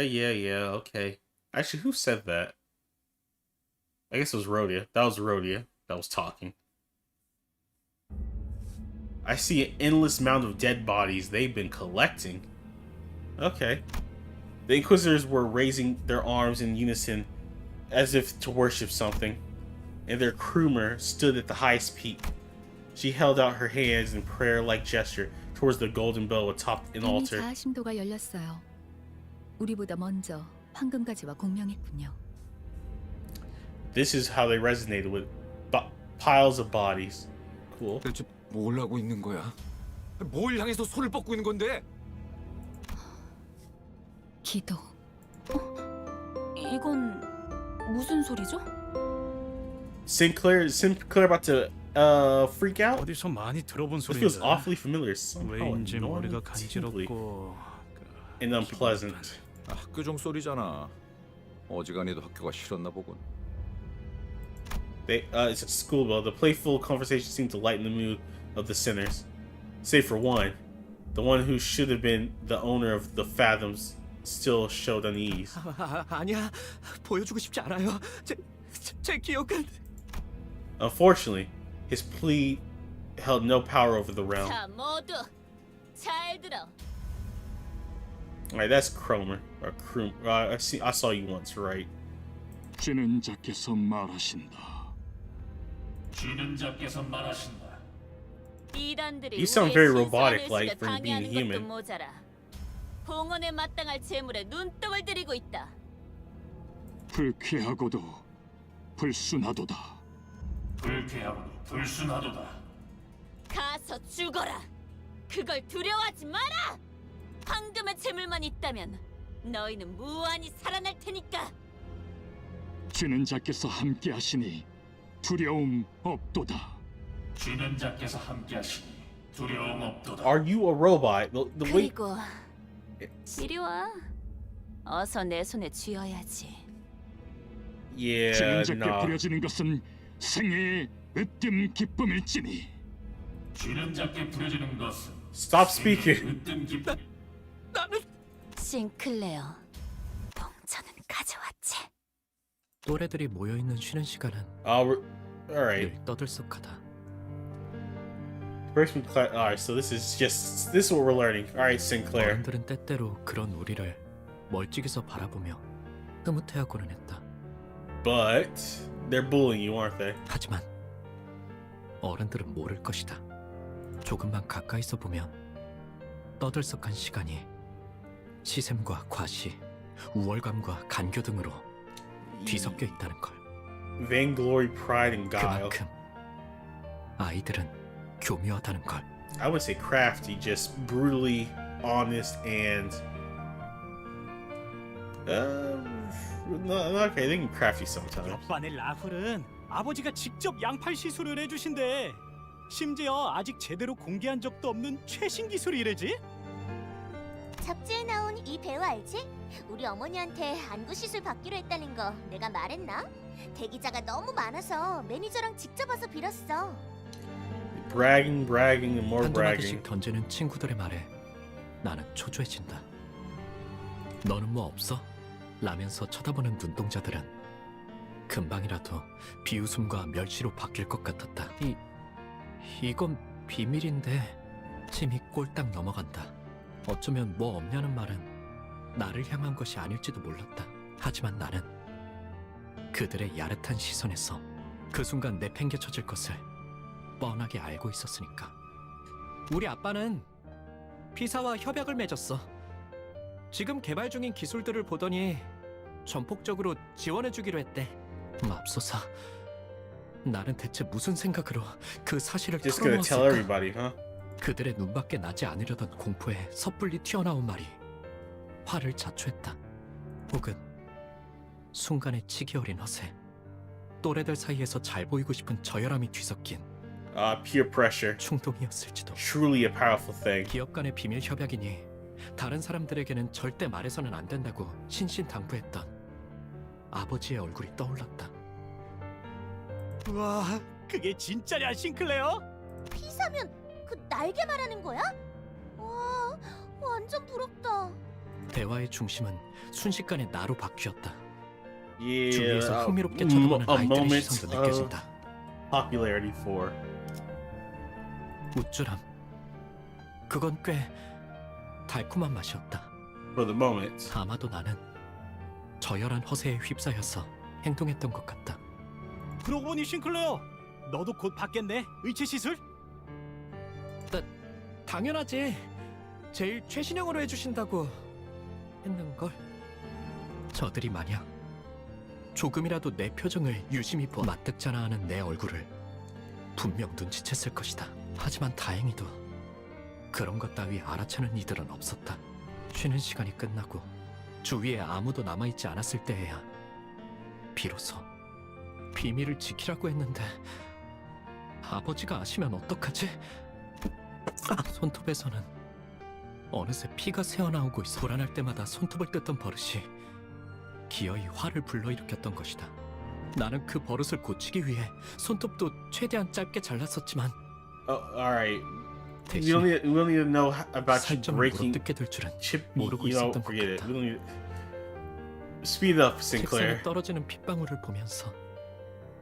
okay. Actually, who said that? I guess it was Rodia. That was Rodia that was talking. I see an endless amount of dead bodies they've been collecting. Okay. The Inquisitors were raising their arms in unison as if to worship something, and their crewmer stood at the highest peak. She held out her hands in prayer-like gesture towards the golden bow atop an 이미 altar. 자아심도가 열렸어요. 우리보다 먼저 황금가지와 공명했군요. This is how they resonated with piles of bodies. Cool. 대체 뭘 하고 있는 거야? 뭘 향해서 손을 뻗고 있는 건데? 기도. 이건 무슨 소리죠? Sinclair about to freak out? 어디서 많이 들어본 This feels 소리인데 awfully familiar. Somehow 왜인지 머리가 annoying, tingly, 간지럽고 and unpleasant. 학교 종 소리잖아. 어지간히도 학교가 싫었나 보군. It's a school bell. The playful conversation seemed to lighten the mood of the sinners. Save for one. The one who should have been the owner of the fathoms still showed unease. 아니야, 보여주고 싶지 않아요. 제 기억은. Unfortunately, his plea held no power over the realm. 자, 모두 잘 들어. Alright, that's Cromer. Or Krum. I saw you once, right? 쥐는 자께서 말하신다. 쥐는 자께서 말하신다. 이단들이 You sound very robotic, like, for being human. 모자라. 봉헌에 마땅할 재물에 눈독을 들이고 있다. 불쾌하고도 불순하도다. 불쾌하고 불순하도다. 가서 죽어라. 그걸 두려워하지 마라. 황금의 재물만 있다면 너희는 무한히 살아날 테니까. 쥐는 자께서 함께하시니 두려움 없도다. 쥐는 자께서 함께하시니 두려움 없도다. Are you a robot? The way. 그리고 이리 와. 어서 내 손에 쥐어야지. Yeah, 쥐는 자께 nah. 부려지는 것은 생애의 으뜸 기쁨일지니. 쥐는 자께 부려지는 것은 Stop speaking. 으뜸 기쁨. 싱클레어, 동전은 가져왔지. 또래들이 모여 있는 쉬는 시간은 Alright. 늘 떠들썩하다. Freshman class. Alright, so this is what we're learning. Alright, Sinclair. 어른들은 때때로 그런 우리를 멀찍이서 바라보며 흐뭇해하고는 했다. But they're bullying you, aren't they? 하지만 어른들은 모를 것이다. 조금만 가까이서 보면 떠들썩한 시간이 시샘과 과시, 우월감과 간교 등으로 뒤섞여 있다는 걸. Vainglory, pride, and guile. 그만큼 아이들은 교묘하다는 걸. I would say crafty, just brutally honest and. No, okay, they can be crafty sometimes. 옆반의 라플은 아버지가 직접 양팔 시술을 해주신대. 심지어 아직 제대로 공개한 적도 없는 최신 기술이래지. 잡지에 나온 이 배우 알지? 우리 어머니한테 안구 시술 받기로 했다는 거 내가 말했나? 대기자가 너무 많아서 매니저랑 직접 와서 빌었어. Bragging, and more 한두 bragging. 마디씩 던지는 친구들의 말에 나는 초조해진다. 너는 뭐 없어? 라면서 쳐다보는 눈동자들은 금방이라도 비웃음과 멸시로 바뀔 것 같았다. 이건 비밀인데 침이 꼴딱 넘어간다. 어쩌면 뭐 없냐는 말은 나를 향한 것이 아닐지도 몰랐다. 하지만 나는 그들의 야릇한 시선에서 그 순간 내팽개쳐질 것을 뻔하게 알고 있었으니까. 우리 아빠는 피사와 협약을 맺었어. 지금 개발 중인 기술들을 보더니 전폭적으로 지원해주기로 했대. 맙소사, 나는 대체 무슨 생각으로 그 사실을 Just gonna tell 털어놓았을까? everybody, huh? 그들의 눈밖에 나지 않으려던 공포에 섣불리 튀어나온 말이 화를 자초했다. 혹은 순간의 치기 어린 허세, 또래들 사이에서 잘 보이고 싶은 저열함이 뒤섞인 Peer pressure. 충동이었을지도. Truly a powerful thing. 기업 간의 비밀 협약이니 다른 사람들에게는 절대 말해서는 안 된다고 신신당부했던 아버지의 얼굴이 떠올랐다. 와, 그게 진짜냐, 싱클레어? 피사면 그 날개 말하는 거야? 와, 완전 부럽다. 대화의 중심은 순식간에 나로 바뀌었다. Yeah, 주위에서 흥미롭게 쳐다보는 a 아이들의 moment 시선도 of 느껴진다. popularity for. 우쭐함, 그건 꽤 달콤한 맛이었다. For the moment. 아마도 나는 저열한 허세에 휩싸여서 행동했던 것 같다. 그러고 보니 싱클레어, 너도 곧 받겠네. 의체 시술? 당연하지. 제일 최신형으로 해주신다고 했는걸. 저들이 만약 조금이라도 내 표정을 유심히 맞득잖아 하는 내 얼굴을 분명 눈치챘을 것이다. 하지만 다행히도 그런 것 따위 알아채는 이들은 없었다. 쉬는 시간이 끝나고 주위에 아무도 남아있지 않았을 때에야 비로소 비밀을 지키라고 했는데 아버지가 아시면 어떡하지? 손톱에서는 어느새 피가 새어나오고 있어. 불안할 때마다 손톱을 뜯던 버릇이 기어이 화를 불러일으켰던 것이다. 나는 그 버릇을 고치기 위해 손톱도 최대한 짧게 잘랐었지만 alright. We 대신 don't need to know about you 살점을 breaking 물어뜯게 될 줄은 chip. 모르고 You know, 있었던 것 forget it. 같다. We don't need. Speed up, 책상에 Sinclair. 떨어지는 핏방울을 보면서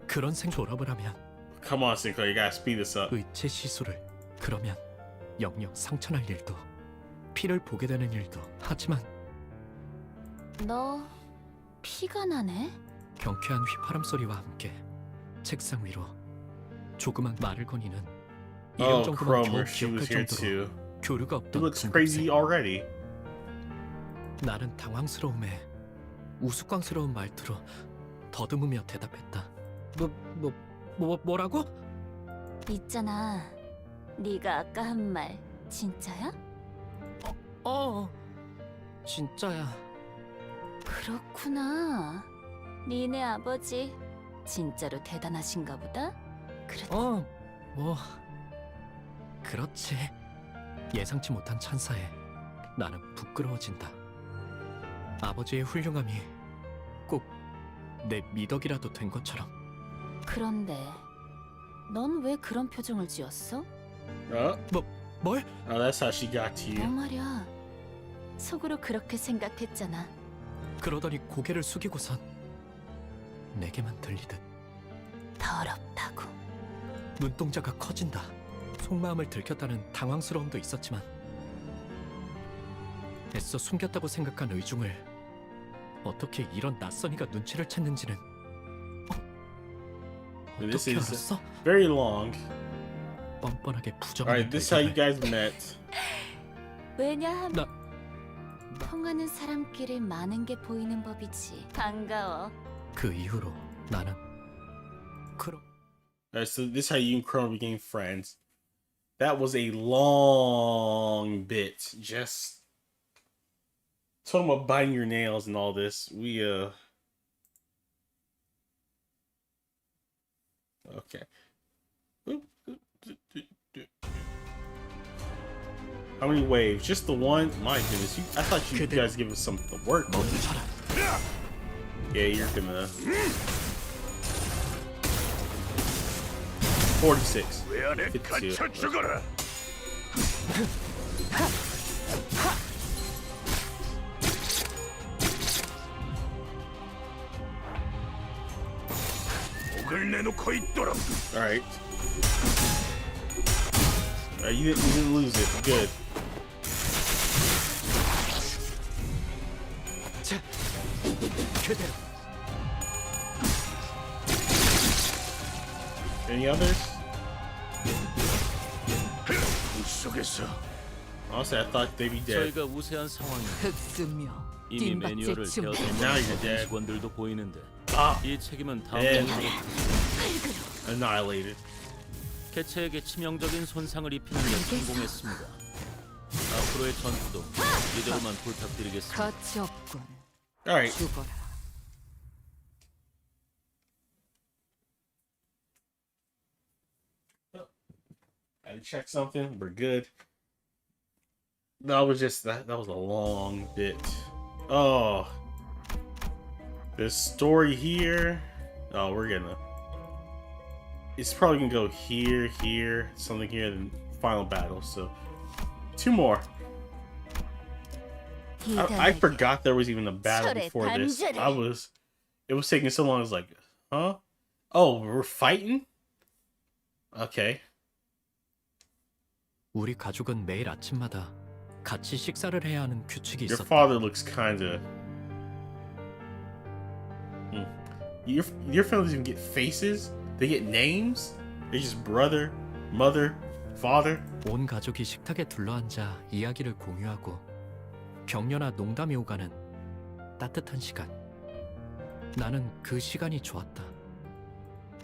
그런 졸업을 하면 Come on, Sinclair. You gotta speed this up. 의체 시술을 그러면 영영 상처날 일도 피를 보게 되는 일도. 하지만 너 피가 나네? 경쾌한 휘파람 소리와 함께 책상 위로 조그만 말을 거니는 이름 Oh, 정도만 겨우 Cromer. She was 기억할 here 정도로 too. 교류가 He 없던 looks 중급생. crazy already. 나는 당황스러움에 우스꽝스러운 말투로 더듬으며 대답했다. 뭐라고? 있잖아. 네가 아까 한 말 진짜야? 진짜야. 그렇구나. 니네 아버지 진짜로 대단하신가 보다. 뭐 그렇지. 예상치 못한 찬사에 나는 부끄러워진다. 아버지의 훌륭함이 꼭 내 미덕이라도 된 것처럼. 그런데 넌 왜 그런 표정을 지었어? 뭘? Oh, that's how she got to 너 you. 말이야. 속으로 그렇게 생각했잖아. 그러더니 고개를 숙이고선 내게만 들리듯 더럽다고. 눈동자가 커진다. 속마음을 들켰다는 당황스러움도 있었지만 애써 숨겼다고 생각한 의중을 어떻게 이런 낯선이가 눈치를 챘는지는 This 어떻게 is 알았어? very long. 뻔뻔하게 부정하는 Alright, this is how you guys met. 왜냐하면 통하는 사람끼리 많은 게 보이는 법이지. 반가워. 그 이후로 나는 그럼 Alright, so this is how you and Cromer became friends. That was a long bit. Just talking about biting your nails and all this. Okay. How many waves? Just the one? My goodness. I thought you guys give us some work. Yeah, you're gonna 46. 왜 안에 52. 갇혀 죽어라. 목을 내놓고 있도록. Alright. Alright, you didn't lose it. Good. 자, 그대로. Any others? 속에서 Honestly, I thought they'd be dead. 저희가 우세한 상황이 흑수며 이미 매뉴얼을 뒷받침 배웠던 Now you're dead. 직원들도 보이는데 Ah, 이 책임은 다음 dead. 단계로 Annihilated. 개체에게 치명적인 손상을 입히는 데 성공했습니다. 앞으로의 전투도 이대로만 부탁드리겠습니다. 가치 없군. Alright. 죽어라. Had to check something. We're good. That was just that was a long bit. Oh. This story here. Oh, we're gonna. It's probably gonna go here, here, something here, then final battle. So, 2 more. I forgot there was even a battle before this. It was taking so long. I was like, huh? Oh, we're fighting? Okay. 우리 가족은 매일 아침마다 같이 식사를 해야 하는 규칙이 Your 있었다. father looks kinda. Your family doesn't get faces. They get names. They're just brother, mother, father. 온 가족이 식탁에 둘러앉아 이야기를 공유하고 격려나 농담이 오가는 따뜻한 시간. 나는 그 시간이 좋았다.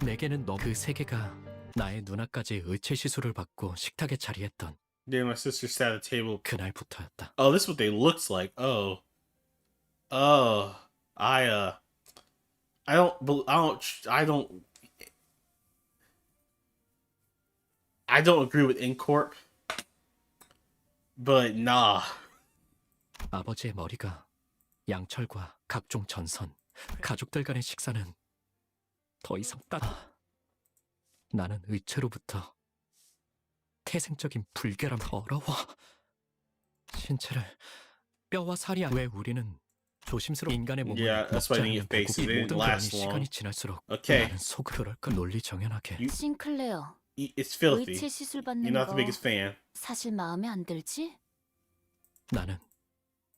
내게는 그 세계가 나의 누나까지 의체 시술을 받고 식탁에 자리했던 Then my sister sat at the table. 그날부터였다. Oh, this is what they looks like. Oh, I don't agree with Incorp, but nah. 아버지의 머리가 양철과 각종 전선, 가족들 간의 식사는 더 이상 나는 의체로부터 태생적인 불결함 더러워. 신체를 뼈와 살이 왜 우리는 조심스러운 인간의 몸을 Yeah, that's 먹지 why they 않으면 eat faces. 배고프기 They didn't 모든 고양이 last long. 시간이 지날수록 Okay. 나는 속 그럴 걸 논리 정연하게 싱클레어, It's filthy. 의체 시술 You're 받는 not the 거 biggest fan. 사실 마음에 안 들지? 나는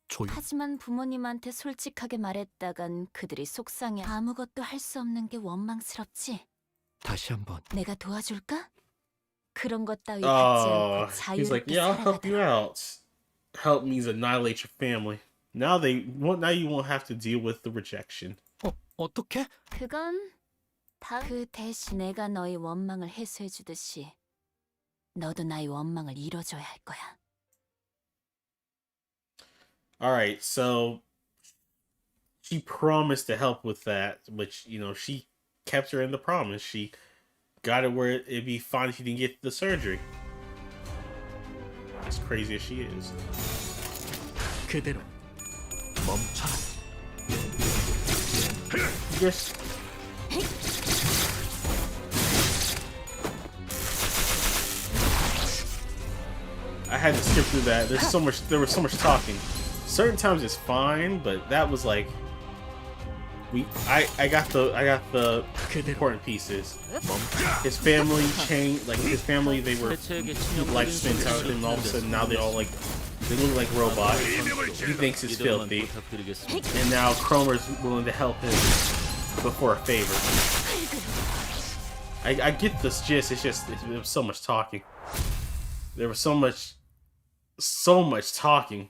조용 하지만 부모님한테 솔직하게 말했다간 그들이 속상해. 아무것도 할 수 없는 게 원망스럽지? 다시 한번 내가 도와줄까? 그런 것 따위 갖지 않고 He's like, 자유롭게 yeah, I'll help you 살아가더라. out. Help means annihilate your family. Now you won't have to deal with the rejection. 어떻게? 그건 그 대신 내가 너의 원망을 해소해주듯이 너도 나의 원망을 이뤄줘야 할 거야. All right, so she promised to help with that, which, you know, she kept her in the promise. She got it where it'd be fine if she didn't get the surgery. As crazy as she is. 그대로 멈춰라. Yes. I had to skip through that. There was so much talking. Certain times it's fine, but that was like I got the important pieces. His family changed, like his family, they were lifespan type thing, and all of a sudden now they look like robots. He thinks it's filthy, and now Cromer's willing to help him before a favor. I get this gist. It's just there was so much talking. There was so much talking,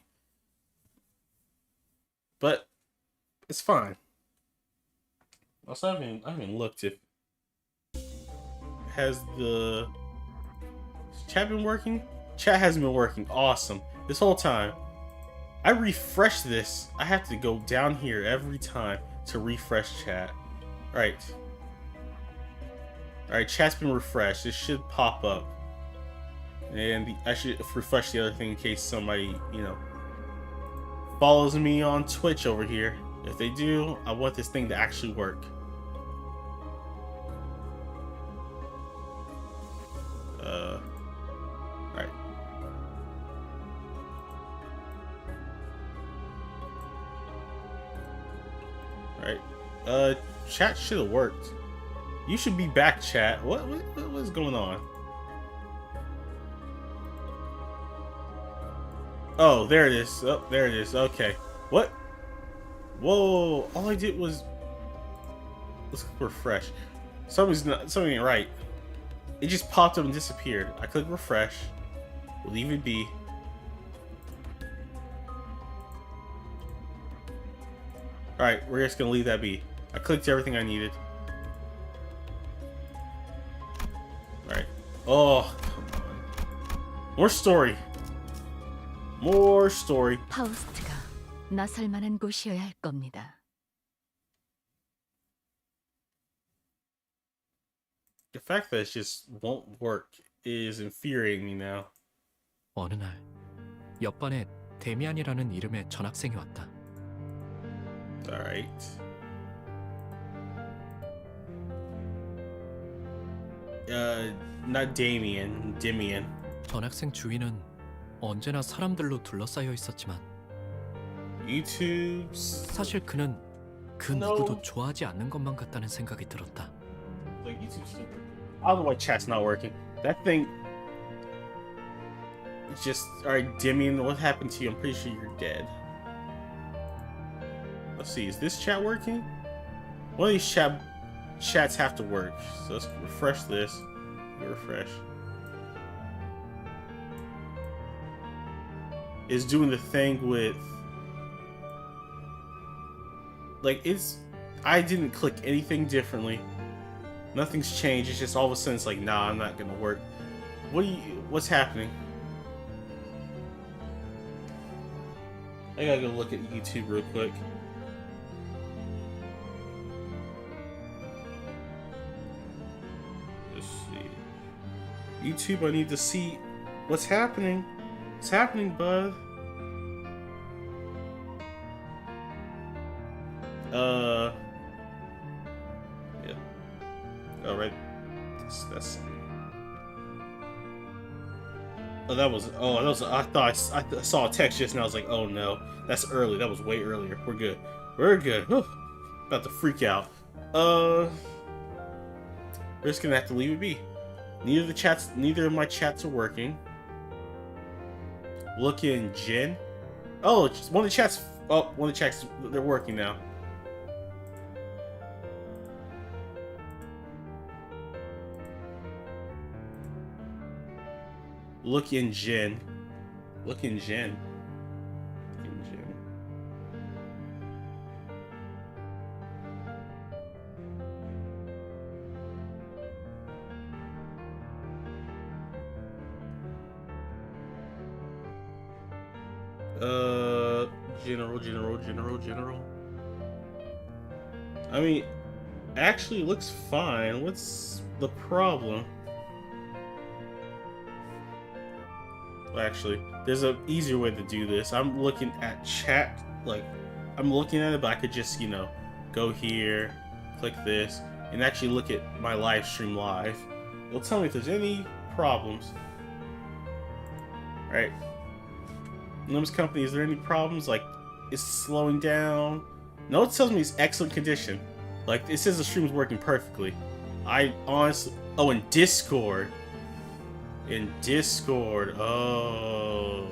but it's fine. Also, I haven't looked if has the chat been working. Chat hasn't been working. Awesome. This whole time, I refresh this. I have to go down here every time to refresh chat. All right. All right. Chat's been refreshed. It should pop up, and I should refresh the other thing in case somebody, you know, follows me on Twitch over here. If they do, I want this thing to actually work. Alright. Alright. Chat should have worked. You should be back, chat. What's going on? Oh, there it is. Oh, there it is. Okay. What? Whoa! All I did was let's refresh. Something ain't right. It just popped up and disappeared. I click refresh. We'll leave it be. Alright, we're just gonna leave that be. I clicked everything I needed. Alright. Oh, come on. More story. More story. 파우스트가 나설 만한 곳이어야 할 겁니다. The fact that it just won't work is infuriating me now. 어느 날 옆반에 데미안이라는 이름의 전학생이 왔다. Alright. Not Damien, Demian. 전학생 주위는 언제나 사람들로 둘러싸여 있었지만 YouTube. 사실 그는 그 누구도 좋아하지 않는 것만 같다는 생각이 들었다. Like YouTube's stupid. I don't know why chat's not working. That thing. It's just, alright, Demian, what happened to you? I'm pretty sure you're dead. Let's see, is this chat working? One of these chats have to work. So let's refresh this. Refresh. It's doing the thing with, like, I didn't click anything differently. Nothing's changed. It's just all of a sudden it's like, nah, I'm not gonna work. What's happening? I gotta go look at YouTube real quick. Let's see. YouTube, I need to see what's happening. What's happening, bud? Yeah. Oh, right. That's. Oh, that was. I thought I saw a text just now. I was like, oh no, that's early. That was way earlier. We're good. We're good. Whew. About to freak out. We're just gonna have to leave it be. Neither of my chats are working. Look in Jen. Oh, one of the chats. Oh, one of the chats. They're working now. Look in Jen. Look in Jen. Look in Jen. General. I mean, actually, it looks fine. What's the problem? Well, actually, there's an easier way to do this. I'm looking at chat, like, I'm looking at it, but I could just, go here, click this, and actually look at my live stream live. It'll tell me if there's any problems. Alright. Limbus Company, is there any problems? Like, it's slowing down? No, it tells me it's excellent condition. Like, it says the stream's working perfectly. I honestly... Oh, in Discord. In Discord. Oh.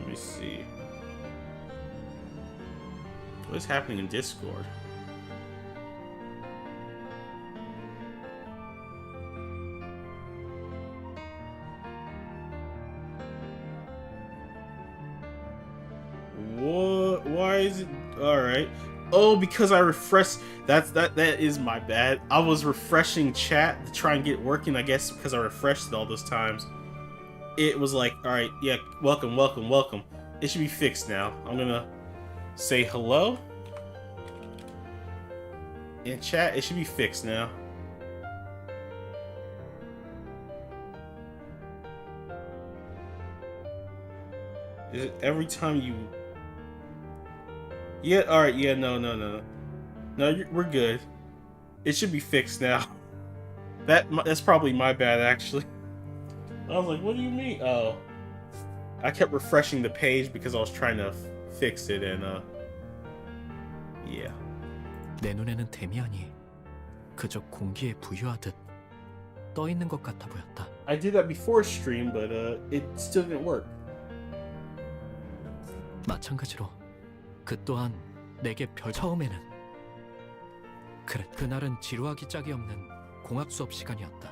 Let me see. What is happening in Discord? What? Why is it? All right. Oh, because I refreshed. That is my bad. I was refreshing chat to try and get it working. I guess because I refreshed it all those times. It was like, all right, yeah, welcome. It should be fixed now. I'm gonna say hello in chat. It should be fixed now. Is it every time you? Yeah, alright, yeah, no. No, we're good. It should be fixed now. That's probably my bad, actually. I was like, what do you mean? Oh. I kept refreshing the page because I was trying to fix it, and, yeah. 내 눈에는 데미안이 그저 공기에 부유하듯 떠 있는 것 같아 보였다. I did that before stream, but, it still didn't work. 마찬가지로 그 또한 내게 처음에는 그래 그날은 지루하기 짝이 없는 공학 수업 시간이었다.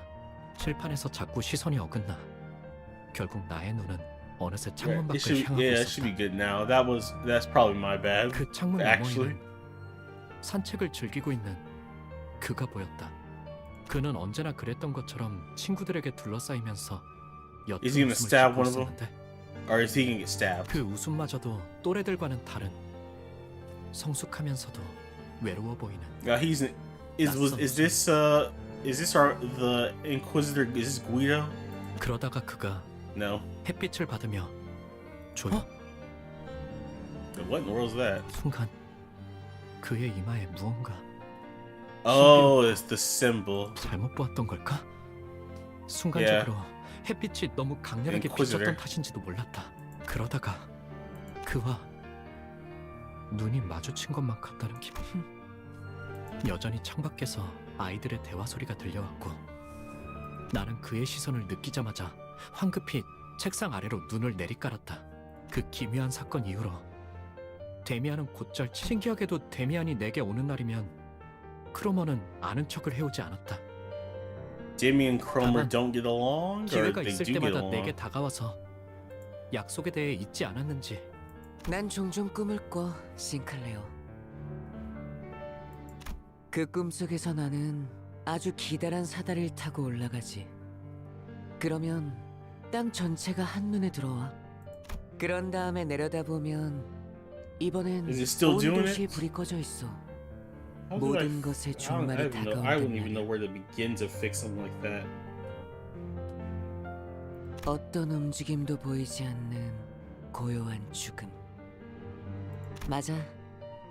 칠판에서 자꾸 시선이 어긋나 결국 나의 눈은 어느새 창문 밖을 향하고 Yeah, it should be good now. That's probably my bad. 그 창문 actually. 너머에는 산책을 즐기고 있는 그가 보였다. 그는 언제나 그랬던 것처럼 친구들에게 둘러싸이면서 옅은 Is he gonna 웃음을 stab 짓고 one of them? 있었는데 Or is he gonna get stabbed? 그 웃음마저도 또래들과는 다른 성숙하면서도 외로워 보이는. Is this the Inquisitor? Is this Guido? 그러다가 그가 No. 햇빛을 받으며 조용. What in the world is that? 순간 그의 이마에 무언가. Oh, it's the symbol. 잘못 보았던 걸까? 순간적으로 햇빛이 너무 강렬하게 비쳤던 탓인지도 몰랐다. 그러다가 그와 눈이 마주친 것만 같다는 기분. 여전히 창밖에서 아이들의 대화 소리가 들려왔고 나는 그의 시선을 느끼자마자 황급히 책상 아래로 눈을 내리깔았다. 그 기묘한 사건 이후로 데미안은 곧잘 신기하게도 데미안이 내게 오는 날이면 크로머는 아는 척을 해오지 않았다. Demi and Cromer 다만 don't get along, or 기회가 they 있을 do get 때마다 along? 내게 다가와서 약속에 대해 잊지 않았는지. 난 종종 꿈을 꿔, 싱클레어. 그 꿈속에서 나는 아주 기다란 사다리를 타고 올라가지. 그러면 땅 전체가 한눈에 들어와. 그런 다음에 내려다보면 이번엔 Is it still 온 doing 도시에 it? 불이 꺼져 있어. How did 모든 것의 종말이 I wouldn't 다가온다면 even know where to begin to fix something like that. 어떤 움직임도 보이지 않는 고요한 죽음. 맞아.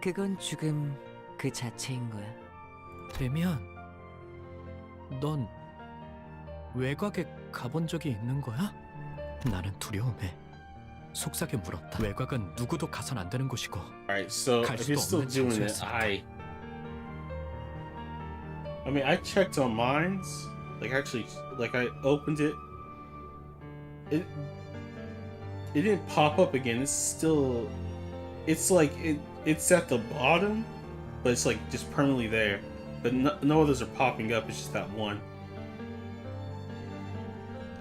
그건 죽음 그 자체인 거야. 데미안, 넌 외곽에 가본 적이 있는 거야? 나는 두려움에 속삭여 물었다. 외곽은 누구도 가선 안 되는 곳이고 Alright, so 갈 if 수도 it's still 없는 doing it, 장소였으니까. I mean, I checked on mines. Like I opened it. It didn't pop up again. It's still, it's like it's at the bottom, but it's like just permanently there. But no others are popping up. It's just that one.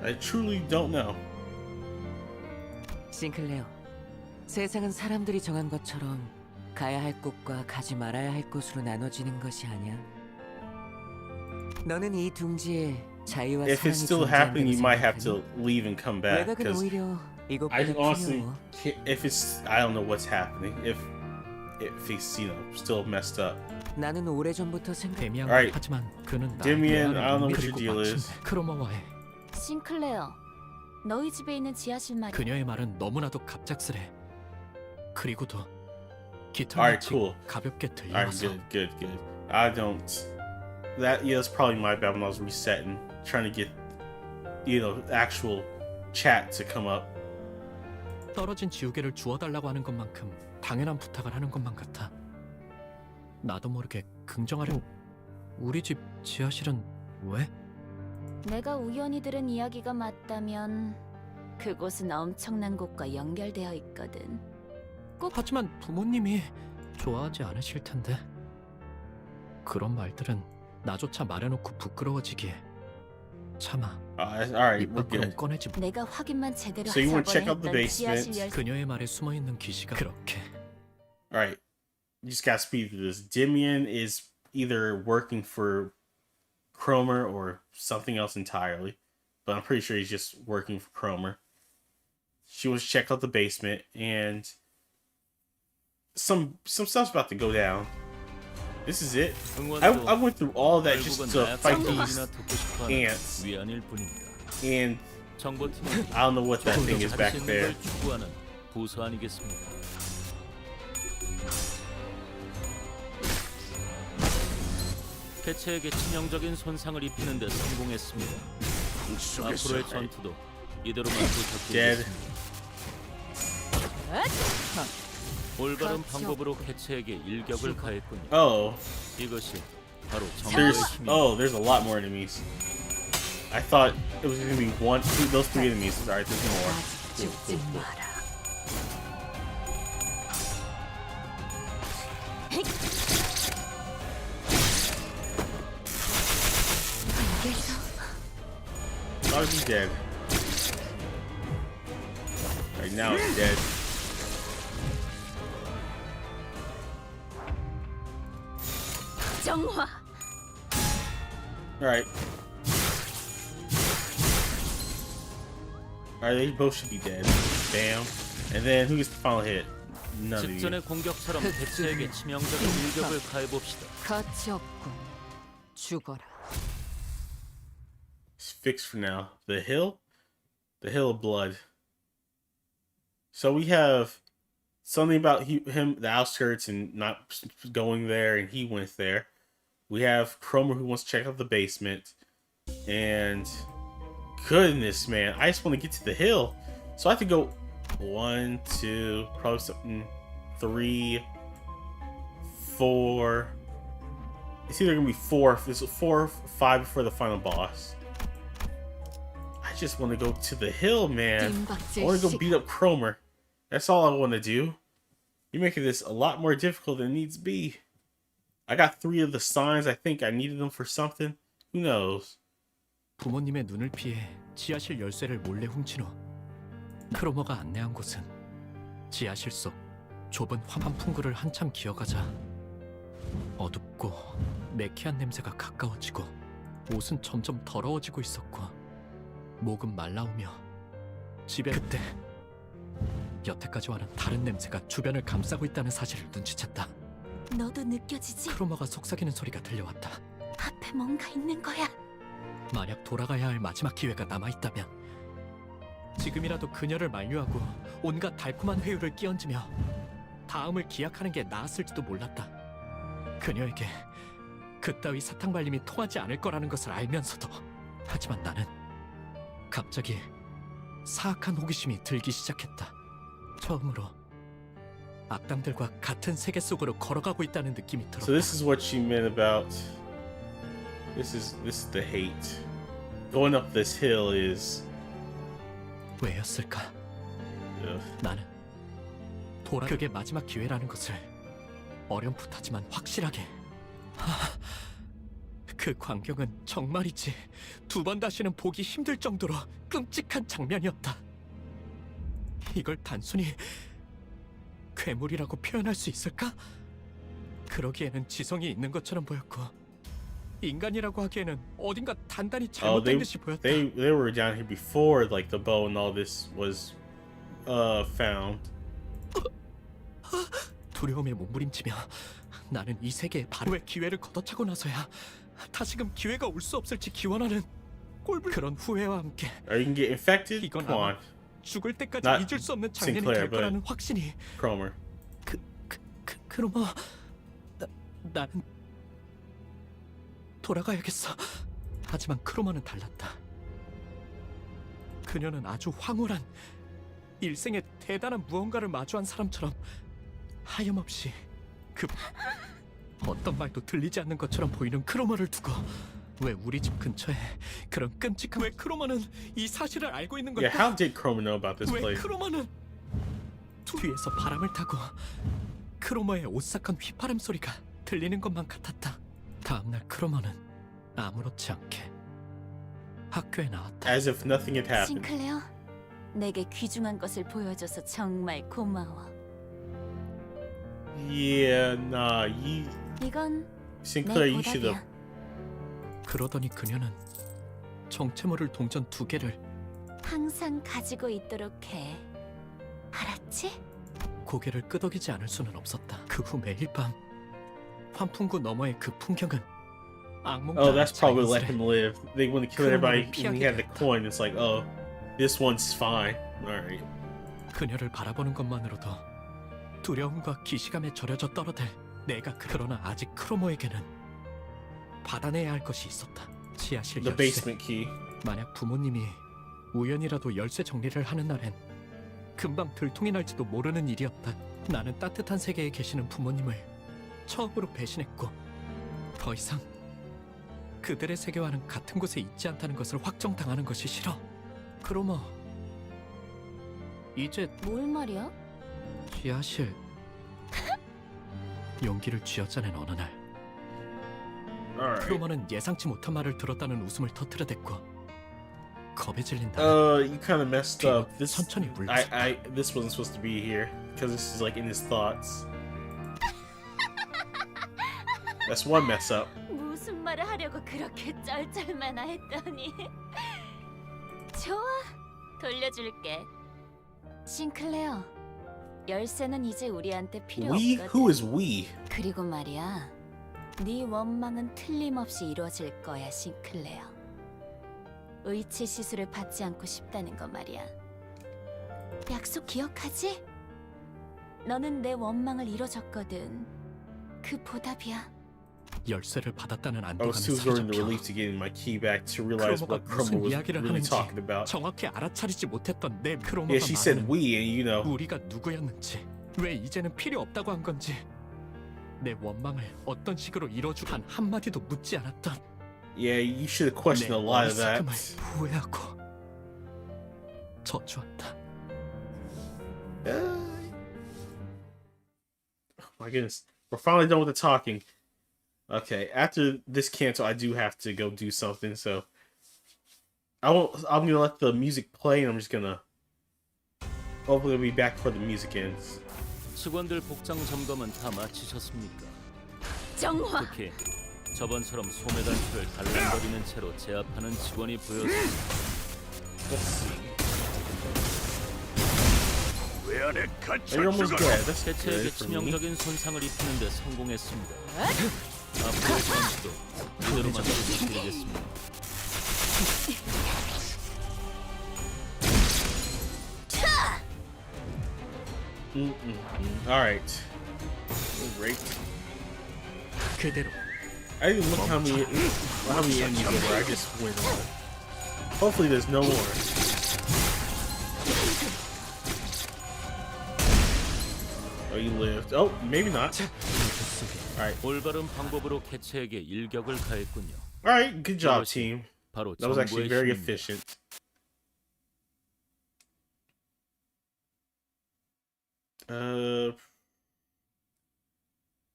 I truly don't know. 싱클레어, 세상은 사람들이 정한 것처럼 가야 할 곳과 가지 말아야 할 곳으로 나눠지는 것이 아니야. 너는 이 둥지에 자유와 If it's 사랑이 still happening, you might have 존재한다고 to leave and come back. 외곽은 Because 오히려 I 이것보다 honestly, 두려워. if it's, I don't know what's happening. If it's, you know, still messed up. 나는 오래전부터 생각. 데미안과 Alright. 하지만 그는 나의 Demian, 대화를 I don't know what 은밀히고 your deal 마침내 is. 크로머와의 싱클레어, 너희 집에 있는 지하실 말이야. 그녀의 말은 너무나도 갑작스레. 그리고도 Alright, 깃털같이 cool. 가볍게 Alright, 들려와서 good. I don't. That's probably my bad when I was resetting, trying to get, you know, actual chat to come up. 떨어진 지우개를 주워달라고 하는 것만큼 당연한 부탁을 하는 것만 같아. 나도 모르게 긍정하려. 우리 집 지하실은 왜? 내가 우연히 들은 이야기가 맞다면 그곳은 엄청난 곳과 연결되어 있거든. 하지만 부모님이 좋아하지 않으실 텐데. 그런 말들은 나조차 말해놓고 부끄러워지기에 차마 Alright, 입 we're 밖으로 good. 꺼내지 못. 내가 확인만 제대로 So you 하자고 wanna check out the 했던 basement? 지하실 열쇠. 그녀의 말에 숨어있는 기시가 그렇게. Alright, you just gotta speed through this. Demian is either working for Cromer or something else entirely, but I'm pretty sure he's just working for Cromer. She wants to check out the basement, and some stuff's about to go down. This is it. I went through all that just to fight these ants, 위안일 뿐입니다. and 정보팀은 I don't know what that thing is back 자신 있는 there. 걸 추구하는 부서 아니겠습니까? 개체에게 치명적인 손상을 입히는 데 성공했습니다. 앞으로의 전투도 이대로만 Dead. 부탁드리겠습니다. 올바른 방법으로 개체에게 일격을 가했군요. Oh, 이것이 바로 정보의 힘입니다. there's a lot more enemies. I thought it was gonna be those three enemies. Alright, there's more. 죽지 마라. Thought it'd be dead. Right now it's dead. 정화. Alright. Alright, they both should be dead. Bam. And then who gets the final hit? None of you. 직전의 공격처럼 개체에게 치명적인 일격을 가해봅시다. 가치 없군. 죽어라. It's fixed for now. The hill? The hill of blood. So we have something about him, the outskirts, and not going there, and he went there. We have Cromer who wants to check out the basement. And goodness, man, I just want to get to the hill. So I have to go 1, 2, probably something 3, 4. It's either gonna be 4. If it's 4 or 5 before the final boss. I just want to go to the hill, man. I want to go beat up Cromer. That's all I want to do. You're making this a lot more difficult than it needs to be. I got 3 of the signs. I think I needed them for something. Who knows? 부모님의 눈을 피해 지하실 열쇠를 몰래 훔친 후 크로머가 안내한 곳은 지하실 속 좁은 환풍구를 한참 기어가자 어둡고 매캐한 냄새가 가까워지고 옷은 점점 더러워지고 있었고 목은 말라오며 집에 그때 여태까지와는 다른 냄새가 주변을 감싸고 있다는 사실을 눈치챘다. 너도 느껴지지? 크로머가 속삭이는 소리가 들려왔다. 앞에 뭔가 있는 거야. 만약 돌아가야 할 마지막 기회가 남아있다면 지금이라도 그녀를 만류하고 온갖 달콤한 회유를 끼얹으며 다음을 기약하는 게 나았을지도 몰랐다. 그녀에게 그따위 사탕 발림이 통하지 않을 거라는 것을 알면서도 하지만 나는 갑자기 사악한 호기심이 들기 시작했다. 처음으로 악당들과 같은 세계 속으로 걸어가고 있다는 느낌이 들었다. So this is what she meant about. This is the hate. Going up this hill is. 왜였을까? 나는 그게 마지막 기회라는 것을 어렴풋하지만 확실하게. 그 광경은 정말이지 2번 다시는 보기 힘들 정도로 끔찍한 장면이었다. 이걸 단순히 괴물이라고 표현할 수 있을까? 그러기에는 지성이 있는 것처럼 보였고 인간이라고 하기에는 어딘가 단단히 잘못된 듯이 보였다. They were down here before like the bow and all this was found. 두려움에 몸부림치며 나는 이 세계의 바로의 기회를 걷어차고 나서야 다시금 기회가 올 수 없을지 기원하는 그런 후회와 함께 Are you gonna get infected? 이건 Come on. 아마 죽을 때까지 Not 잊을 수 없는 장면이 Sinclair, 될 거라는 확신이. Cromer. 그러면 나는 돌아가야겠어. 하지만 크로머는 달랐다. 그녀는 아주 황홀한 일생에 대단한 무언가를 마주한 사람처럼 하염없이 그 어떤 말도 들리지 않는 것처럼 보이는 크로머를 두고 왜 우리 집 근처에 그런 끔찍한 왜 크로머는 이 사실을 알고 있는 걸까? Yeah, how did Cromer know about this 왜 place? 크로머는 뒤에서 바람을 타고 크로머의 오싹한 휘파람 소리가 들리는 것만 같았다. 다음날 크로머는 아무렇지 않게 학교에 나왔다. As if nothing had happened. 싱클레어, 내게 귀중한 것을 보여줘서 정말 고마워. Yeah, nah, 이건 Sinclair, 내 you should have. 보답이야. 그러더니 그녀는 정체 모를 동전 2개를 항상 가지고 있도록 해. 알았지? 고개를 끄덕이지 않을 수는 없었다. 그 후 매일 밤 환풍구 너머의 그 풍경은 악몽 Oh, that's probably let 자연스레 him live. They want to kill everybody 피하게 when he had the 되었다. coin. It's like, oh, this one's fine. Alright. 그녀를 바라보는 것만으로도 두려움과 기시감에 절여져 떨어들 내가 그러나 아직 크로모에게는 받아내야 할 것이 있었다. 지하실 The 열쇠. basement key. 만약 부모님이 우연이라도 열쇠 정리를 하는 날엔 금방 들통이 날지도 모르는 일이었다. 나는 따뜻한 세계에 계시는 부모님을 처음으로 배신했고 더 이상 그들의 세계와는 같은 곳에 있지 않다는 것을 확정당하는 것이 싫어. 크로머, 이제 뭘 말이야? 지하실 용기를 쥐어짜낸 어느 날 Alright. 크로머는 예상치 못한 말을 들었다는 웃음을 터뜨려댔고 겁에 질린다. You kind of messed up. This 천천히 물렀어. this wasn't supposed to be here because this is like in his thoughts. That's one mess up. 무슨 말을 하려고 그렇게 쩔쩔매나 했더니 좋아, 돌려줄게. 싱클레어, 열쇠는 이제 우리한테 필요 We? 없거든. Who is we? 그리고 말이야, 네 원망은 틀림없이 이루어질 거야, 싱클레어. 의치 시술을 받지 않고 싶다는 거 말이야. 약속 기억하지? 너는 내 원망을 이뤄줬거든. 그 보답이야. 열쇠를 받았다는 I 안도감이 was too growing the 사라졌고 relief to getting my key back to realize 크로머가 what Cromer 무슨 was 이야기를 really 하는지 talking about. 정확히 알아차리지 못했던 내 크로머가 Yeah, she said 말하는 we, and you know. 우리가 누구였는지 왜 이제는 필요 없다고 한 건지 내 원망을 어떤 식으로 이뤄주 단 한마디도 묻지 않았던 Yeah, you should have questioned a lot of that. 어리석음을 후회하고 저주한다. Oh my goodness. We're finally done with the talking. Okay, after this Canto, I do have to go do something, so I'm gonna let the music play and I'm just gonna hopefully I'll be back before the music ends. 직원들 복장 점검은 다 마치셨습니까? 정화. 특히 저번처럼 소매 단추를 달랑거리는 채로 제압하는 직원이 보였습니다. Let's see. 왜 안에 You're almost 갇혀 dead. That's 개체에게 good for me. 치명적인 손상을 입히는 데 성공했습니다. 앞으로의 전투도 이대로만 계속드리겠습니다. Alright. Great. 그대로. I didn't look how many enemies there were. I just went on. Hopefully there's no more. Oh, you lived. Oh, maybe not. Alright. 올바른 방법으로 개체에게 일격을 가했군요. Alright, good job, team. 바로 That was actually very 정보의 힘입니다. efficient.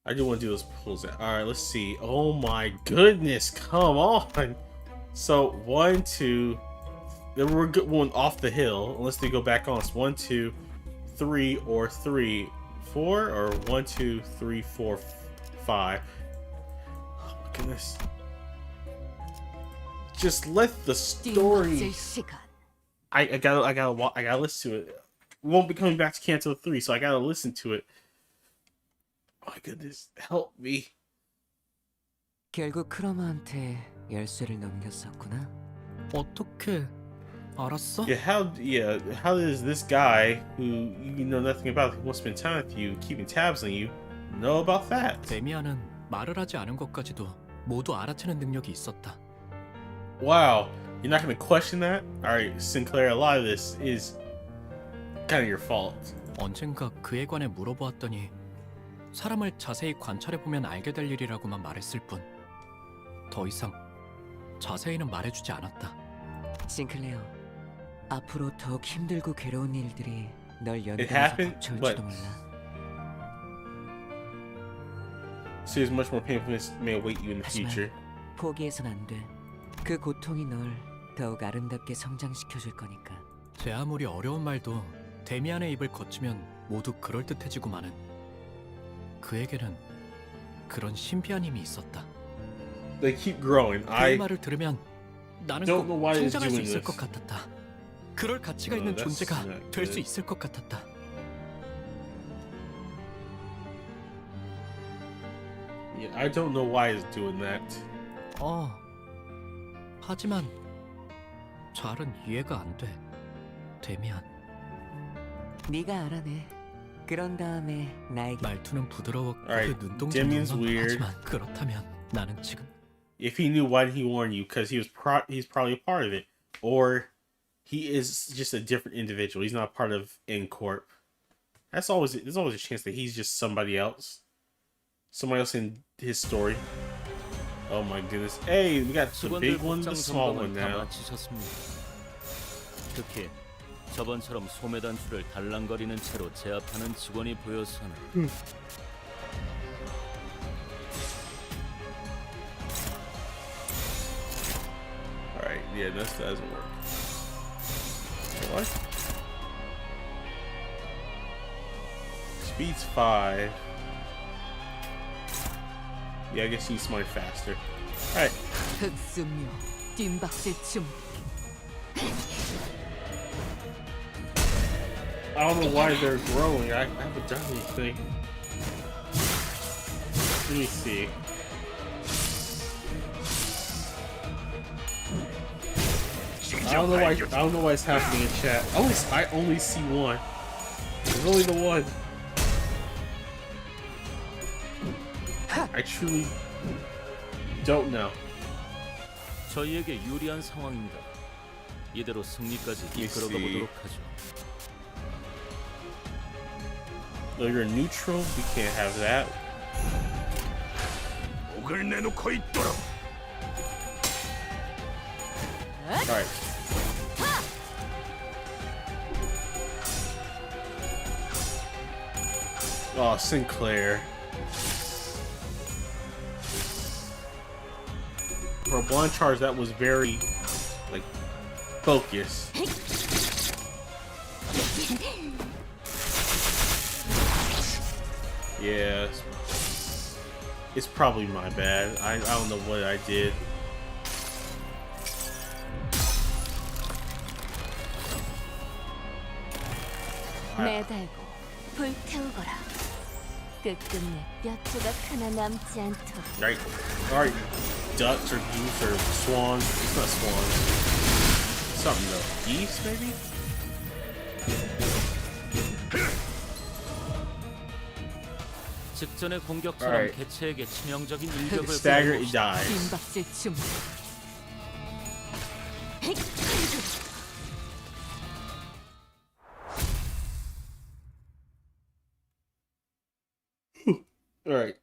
I do want to do those pulls. Alright, let's see. Oh my goodness, come on. So, 1, 2. Then we're going off the hill. Unless they go back on us. 1, 2, 3, or 3, 4, or 1, 2, 3, 4, 5. Oh my goodness. Just let the story. I gotta listen to it. We won't be coming back to Canto 3, so I gotta listen to it. Oh my goodness, help me. 결국 크로마한테 열쇠를 넘겼었구나. 어떻게 알았어? How does this guy who you know nothing about, who wants to spend time with you, keeping tabs on you, know about that? 데미안은 말을 하지 않은 것까지도 모두 알아채는 능력이 있었다. Wow, you're not gonna question that? Alright, Sinclair, a lot of this is kind of your fault. 언젠가 그에 관해 물어보았더니 사람을 자세히 관찰해보면 알게 될 일이라고만 말했을 뿐 더 이상 자세히는 말해주지 않았다. 싱클레어, 앞으로 더욱 힘들고 괴로운 일들이 널 It 연달아서 happened, 덮쳐올지도 but 몰라. see, there's much more painfulness may await you in the future. 포기해선 안 돼. 그 고통이 널 더욱 아름답게 성장시켜줄 거니까. 제 아무리 어려운 말도 데미안의 입을 거치면 모두 그럴듯해지고마는 그에게는 그런 신비한 힘이 있었다. They keep growing. 그의 말을 들으면 나는 don't know 꼭 why it's 성장할 수 doing 있을 this. 것 같았다. 그럴 가치가 No, 있는 that's 존재가 not 될 수 good. 있을 것 같았다. Yeah, I don't know why it's doing that. 하지만 잘은 이해가 안 돼. 데미안. 네가 알아내. 그런 다음에 나에게 말투는 부드러웠고 Alright, 그 눈동자는 Demian's weird. 하지만 그렇다면 나는 지금 If he knew, why did he warn you? Because he's probably a part of it, or he is just a different individual. He's not part of N Corp. There's always a chance that he's just somebody else in his story. Oh my goodness! Hey, we got the 직원들 big one, 복장 the small one 점검은 다 now. 마치셨습니다. 특히 저번처럼 소매 단추를 달랑거리는 채로 제압하는 직원이 보여서는 Alright, yeah, this doesn't work. What? Speed's 5. Yeah, I guess he's smart faster. Alright. 흑수묘, 뒷박질춤. I don't know why they're growing. I haven't done anything. Let me see. I don't know why it's happening in chat. I only see one. There's only the one. I truly don't know. 저희에게 유리한 상황입니다. 이대로 승리까지 이끌어가 보도록 하죠. No, you're neutral. We can't have that. 목을 내놓고 있도록. Alright. Oh, Sinclair. For a blind charge, that was very, like, focused. Yeah, it's probably my bad. I don't know what I did. 매달고 불태우거라. 끝끝내 뼈 조각 하나 남지 않도록. Right, alright, ducks or geese or swans. It's not swans. Something though. Geese, maybe? 직전의 공격처럼 Alright. 개체에게 치명적인 일격을 Stagger, 보내고 it dies. 빈박질 중. Alright.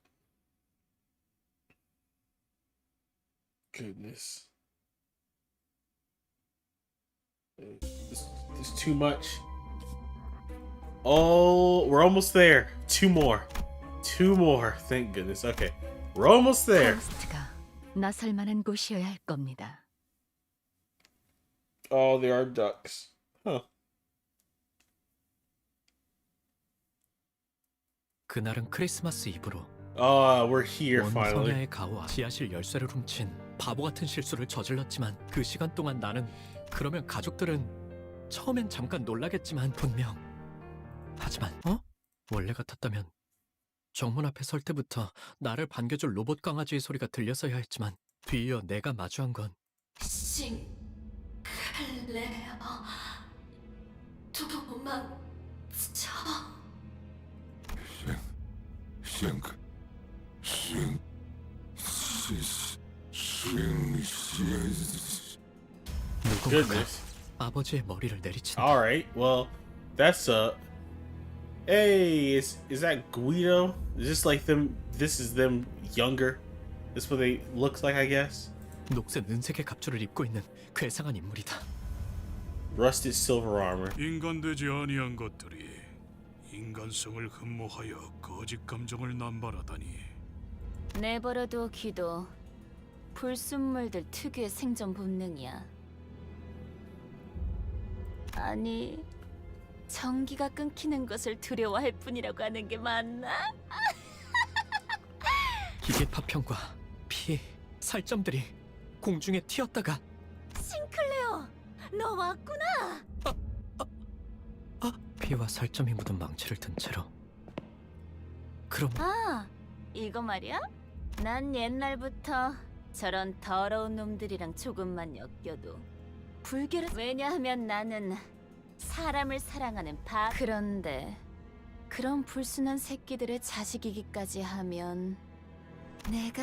Goodness. This too much. Oh, we're almost there. Two more. Two more. Thank goodness. Okay. We're almost there. 코스트가 나설 만한 곳이어야 할 겁니다. Oh, there are ducks. Huh. 그날은 크리스마스 이브로 We're here 원 finally. 성야의 가오와 지하실 열쇠를 훔친 바보 같은 실수를 저질렀지만 그 시간 동안 나는 그러면 가족들은 처음엔 잠깐 놀라겠지만 분명 하지만 원래 같았다면 정문 앞에 설 때부터 나를 반겨줄 로봇 강아지의 소리가 들렸어야 했지만 뒤이어 내가 마주한 건 싱클레어 도망쳐. 누군가가 Goodness. 아버지의 머리를 내리친다. Alright. Well, that's Hey, is that Guido? Is this like them? This is them younger. This what they looks like, I guess. 녹색 은색의 갑주를 입고 있는 괴상한 인물이다. Rusted silver armor. 인간되지 아니한 것들이 인간성을 흠모하여 거짓 감정을 남발하다니. 내버려둬 기도. 불순물들 특유의 생존 본능이야. 아니, 전기가 끊기는 것을 두려워할 뿐이라고 하는 게 맞나? 기계 파편과 피, 살점들이 공중에 튀었다가 싱클레어, 너 왔구나. 피와 살점이 묻은 망치를 든 채로. 그럼 아, 이거 말이야? 난 옛날부터 저런 더러운 놈들이랑 조금만 엮여도 불결해. 왜냐하면 나는 사람을 사랑하는 그런데 그런 불순한 새끼들의 자식이기까지 하면 내가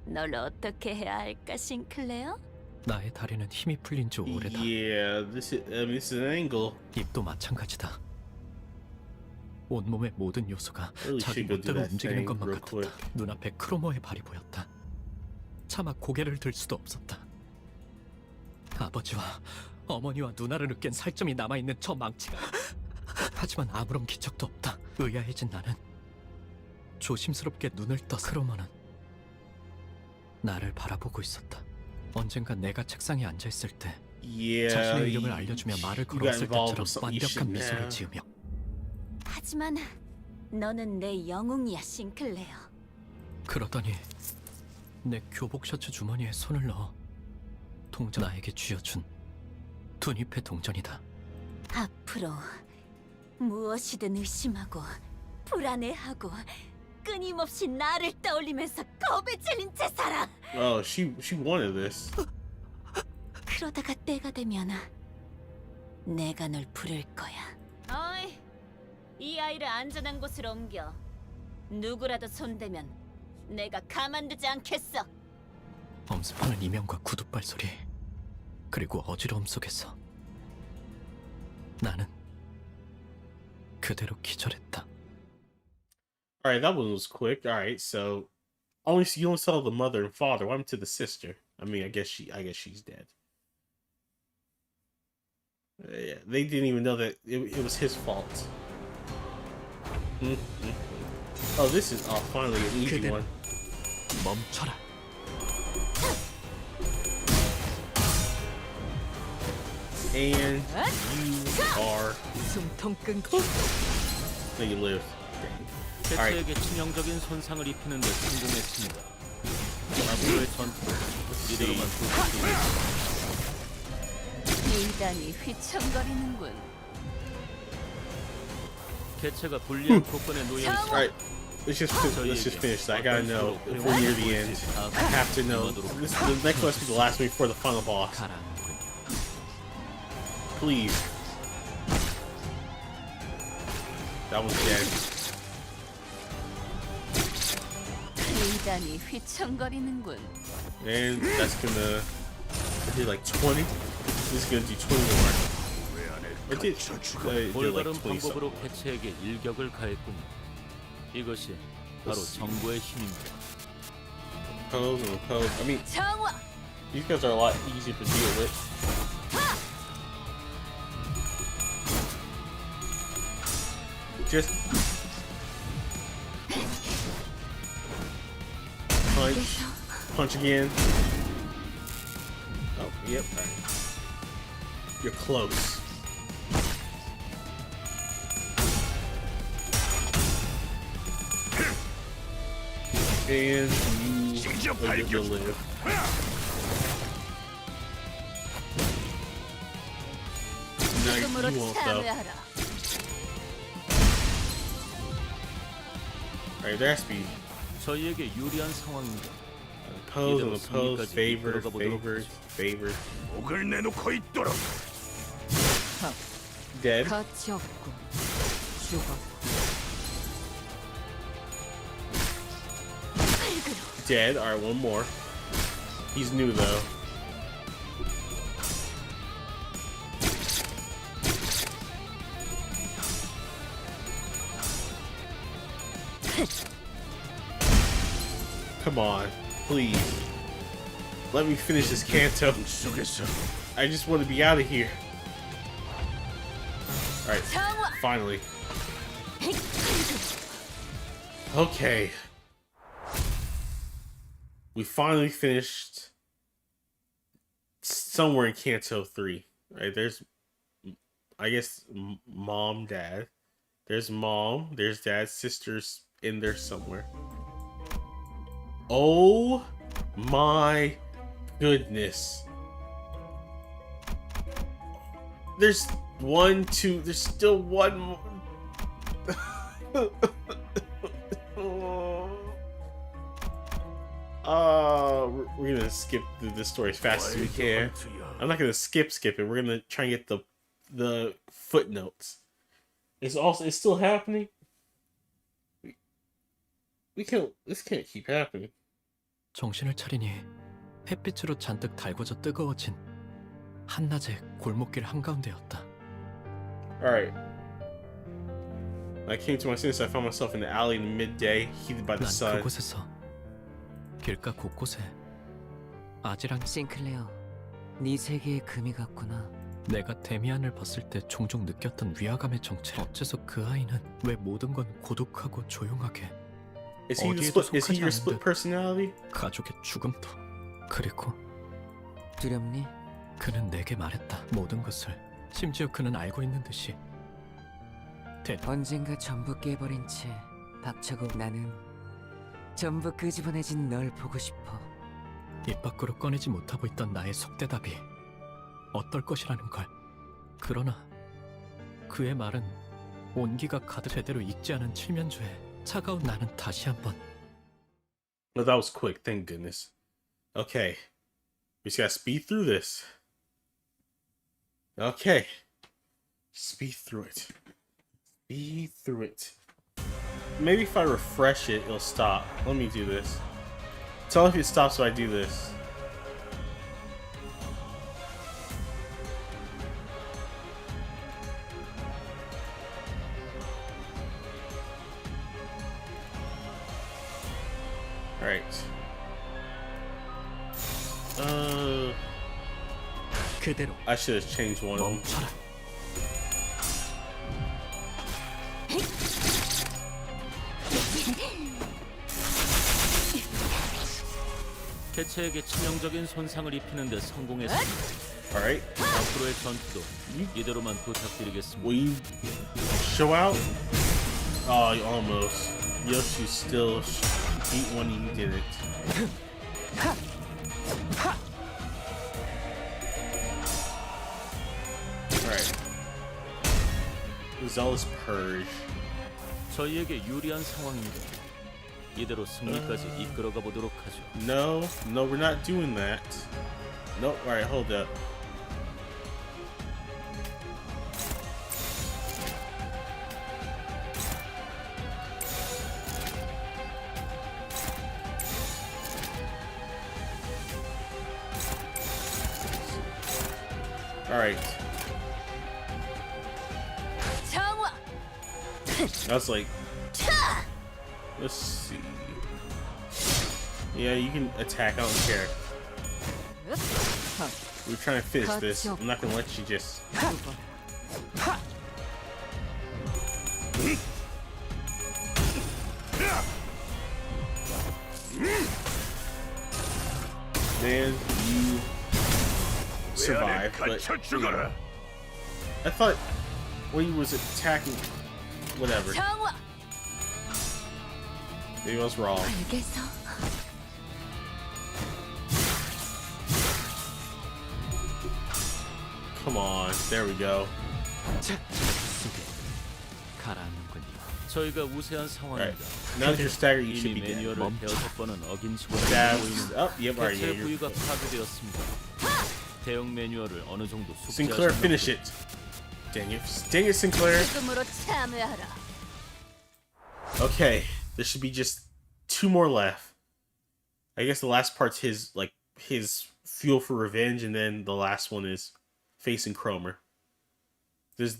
널 어떻게 해야 할까, 싱클레어? 나의 다리는 힘이 풀린 지 오래다. Yeah, this is an angle. 입도 마찬가지다. 온몸의 모든 요소가 Really 자기 should go do 멋대로 that 움직이는 thing 것만 real 같았다. quick. 눈앞에 크로모의 발이 보였다. 차마 고개를 들 수도 없었다. 아버지와 어머니와 누나를 으깬 살점이 남아있는 저 망치가 하지만 아무런 기척도 없다. 의아해진 나는 조심스럽게 눈을 떠 크로모는 나를 바라보고 있었다. 언젠가 내가 책상에 앉아있을 때 Yeah. 자신의 이름을 알려주며 말을 you got 걸었을 involved 때처럼 with something you 완벽한 shouldn't 미소를 have. 지으며 하지만 너는 내 영웅이야, 싱클레어. 그러더니 내 교복 셔츠 주머니에 손을 넣어 동전 나에게 쥐어준 둔잎의 동전이다. 앞으로 무엇이든 의심하고 불안해하고 끊임없이 나를 떠올리면서 겁에 질린 채 살아. Oh, she wanted this. 그러다가 때가 되면 내가 널 부를 거야. 어이, 이 아이를 안전한 곳으로 옮겨. 누구라도 손대면 내가 가만두지 않겠어. 엄습하는 이명과 구둣발 소리 그리고 어지러움 속에서 나는 그대로 기절했다. All right, that one was quick. All right, so You only saw the mother and father. What happened to the sister? I mean, I guess she's dead. Yeah, they didn't even know that it was his fault. Oh, this is finally an easy one. 멈춰라. And you are. 숨통 끊기. No, you live. 개체에게 치명적인 손상을 입히는 데 성공했습니다. 앞으로의 전투는 이대로만 대단히 휘청거리는군. 개체가 불리한 조건에 놓여 있어. Alright, let's just finish. I gotta know if we're near the end. I have to know. The next one is the last one before the final boss. Please. That was dead. 대단히 휘청거리는군. And that's gonna. I did like 20. This is gonna do 20 more. It did 올바른 like 20 방법으로 something. 개체에게 일격을 가했군요. 이것이 바로 정보의 힘입니다. Pose and pose. I mean, 정화. these guys are a lot easier to deal with. Just punch again. Oh, yep. All right. You're close. And you live. No, you won't though. Alright, there has to be 저희에게 유리한 상황입니다. pose and the pose, favored. 목을 내놓고 있도록. Dead. 가치 없고 죽어. Dead. Alright, one more. He's new though. Come on, please. Let me finish this Canto. I just want to be out of here. Alright, finally. Okay. We finally finished somewhere in Canto 3. Right, there's, I guess, mom, dad. There's mom, there's dad, sisters in there somewhere. Oh my goodness. There's one, two, there's still one more. We're gonna skip through this story as fast as we can. I'm not gonna skip it. We're gonna try and get the footnotes. It's still happening. This can't keep happening. 정신을 차리니 햇빛으로 잔뜩 달궈져 뜨거워진 한낮의 골목길 한가운데였다. Alright. When I came to my senses, I found myself in the alley in the midday, heated by the 난 sun. 그곳에서 길가 곳곳에 아지랑 싱클레어, 네 세계에 금이 갔구나. 내가 데미안을 봤을 때 종종 느꼈던 위화감의 정체. 어째서 그 아이는 왜 모든 건 고독하고 조용하게 Is he your split personality? 가족의 죽음도. 그리고 두렵니? 그는 내게 말했다. 모든 것을. 심지어 그는 알고 있는 듯이. 언젠가 전부 깨버린 채 박차고 나는 전부 끄집어내진 널 보고 싶어. 입 밖으로 꺼내지 못하고 있던 나의 속대답이 어떨 것이라는 걸. 그러나 그의 말은 온기가 가득 제대로 익지 않은 칠면조에 차가운 나는 다시 한번. No, that was quick. Thank goodness. Okay, we just gotta speed through this. Okay, speed through it. Speed through it. Maybe if I refresh it, it'll stop. Let me do this. Tell me if it stops if I do this. Alright. 그대로 I should have changed one of them. 멈춰라. 개체에게 치명적인 손상을 입히는 데 성공했습니다. Alright. 앞으로의 전투도 이대로만 부탁드리겠습니다. Will you show out? Oh, you almost. Yoshi still beat one and you didn't. Alright. Zealous Purge. 저희에게 유리한 상황입니다. 이대로 승리까지 이끌어가 보도록 하죠. No, no, we're not doing that. Nope. Alright, hold up. Alright. I was like, let's see. Yeah, you can attack, I don't care. We're trying to finish this. I'm not gonna let you just. Man, you survived, but you know, I thought when he was attacking, whatever. Maybe I was wrong. Come on, there we go. 가라앉는군요. 저희가 우세한 상황입니다. Now that you're staggered, you should 이미 be dead. 매뉴얼을 대여섯 번은 어긴 직원이 Stab. 보이는데 Oh, yep, alright, 개체 yeah, you're. 부위가 파괴되었습니다. 대형 매뉴얼을 어느 정도 Sinclair, 숙지하신 finish it. Dang it, Sinclair. Okay, there should be just 2 more left. I guess the last part's his fuel for revenge, and then the last one is facing Cromer. His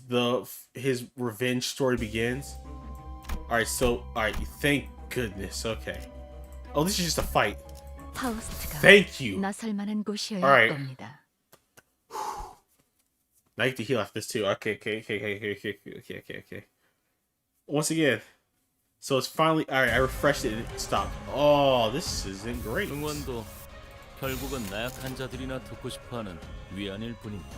revenge story begins. Alright, thank goodness. Okay. Oh, this is just a fight. Thank you. 나설 만한 곳이어야 할 Alright. 겁니다. Now I get to heal after this too. Okay. Once again. So it's finally alright, I refreshed it and it stopped. Oh, this isn't great. 응원도 결국은 나약한 자들이나 듣고 싶어하는 위안일 뿐입니다.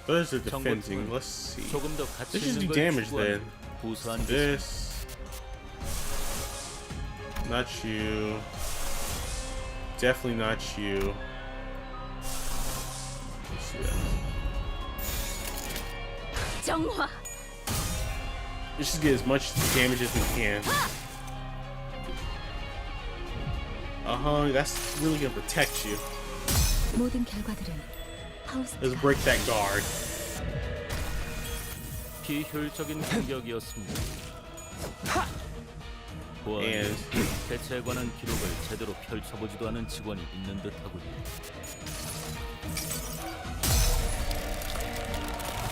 Those are defending. Let's see. 조금 더 가치 This should 있는 do 걸 damage 추구하는 then. 고소한 This. Not you. Definitely not you. Let's see that. Let's just get as much damage as we can. That's really gonna protect you. 모든 결과들은 Let's 파우스트가 break that guard. 비효율적인 공격이었습니다. 보안, And 대체에 관한 기록을 제대로 펼쳐보지도 않은 직원이 있는 듯하군요.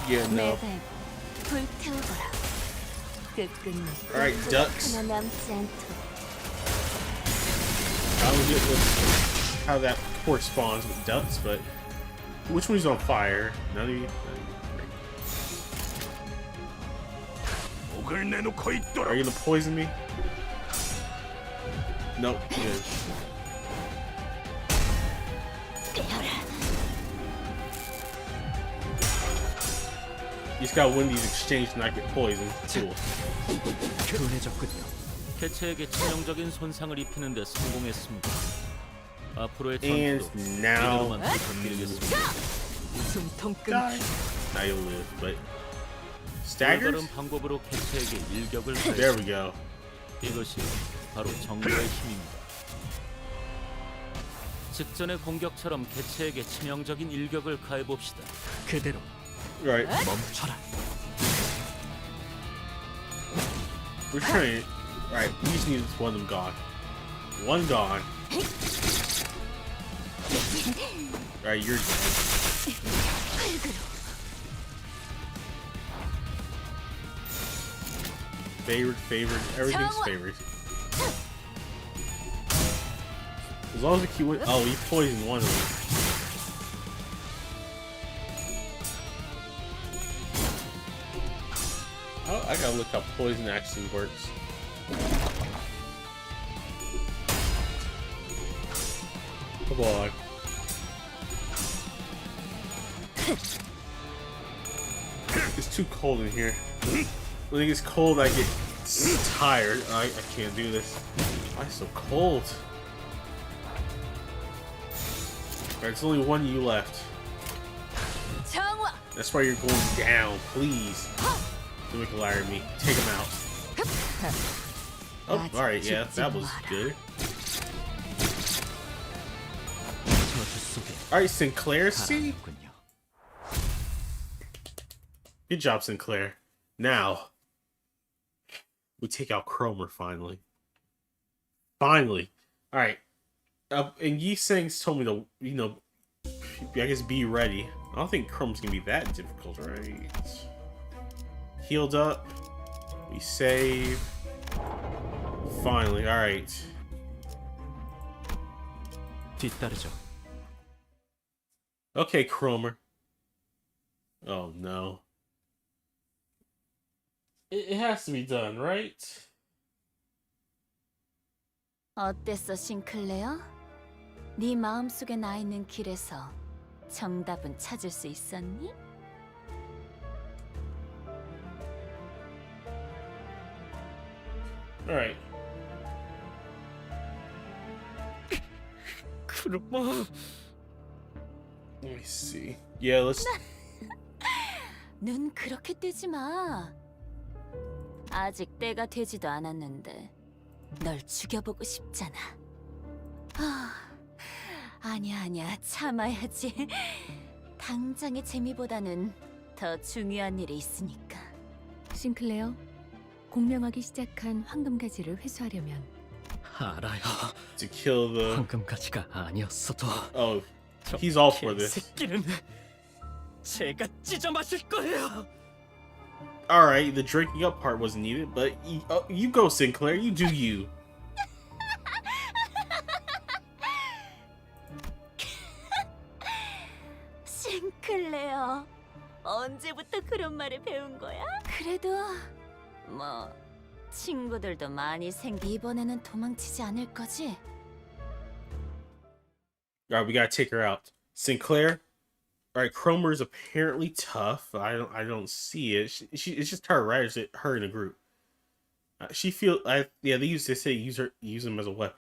yeah, no. Alright, ducks. I don't get how that corresponds with ducks, but which one's on fire? None of you. 목을 내놓고 있도록. Are you gonna poison me? Nope. Good. You just gotta win these exchanges to not get poisoned. Cool. 둔해졌군요. 개체에게 치명적인 손상을 입히는 데 성공했습니다. 앞으로의 And 전투도 now 이대로만 부탁드리겠습니다. 숨통 die. 끊기. Now you'll live, but 올바른 staggered. 방법으로 개체에게 일격을 There we 가했습니다. go. 이것이 바로 정글의 힘입니다. 직전의 공격처럼 개체에게 치명적인 일격을 가해봅시다. 그대로 Right. 멈춰라. We're trying. Alright, we just need one of them gone. One gone. Alright, you're dead. Favored. Everything's favored. As long as we keep winning. Oh, he poisoned one of them. Oh, I gotta look how poison actually works. Come on. It's too cold in here. When it gets cold, I get tired. I can't do this. Why is it so cold? Alright, there's only one of you left. That's why you're going down, please. Don't make a liar of me. Take him out. Oh, alright, yeah, that was good. Alright, Sinclair, see? Good job, Sinclair. Now, we take out Cromer finally. Finally. Alright. And Yi Seng's told me to, you know, I guess be ready. I don't think Chrome's gonna be that difficult, right? Healed up. We save. Finally, alright. Okay, Cromer. Oh no. It has to be done, right? 어땠어, 싱클레어? 네 마음속에 나 있는 길에서 정답은 찾을 수 있었니? Alright. Let me see. Yeah, let's. 눈 그렇게 뜨지 마. 아직 때가 되지도 않았는데 널 죽여보고 싶잖아. 아니야, 참아야지. 당장의 재미보다는 더 중요한 일이 있으니까. 싱클레어, 공명하기 시작한 황금가지를 회수하려면 알아요. To kill the. 황금가지가 아니었어도. Oh, he's all for this. 새끼는 제가 찢어 마실 거예요. Alright, the drinking up part wasn't needed, but you go, Sinclair. You do you. 싱클레어, 언제부터 그런 말을 배운 거야? 그래도 뭐 친구들도 많이 생기. 이번에는 도망치지 않을 거지? Alright, we gotta take her out. Sinclair. Alright, Cromer's apparently tough. I don't see it. It's just her, right? Or is it her in a group? She feel. Yeah, they say use him as a weapon.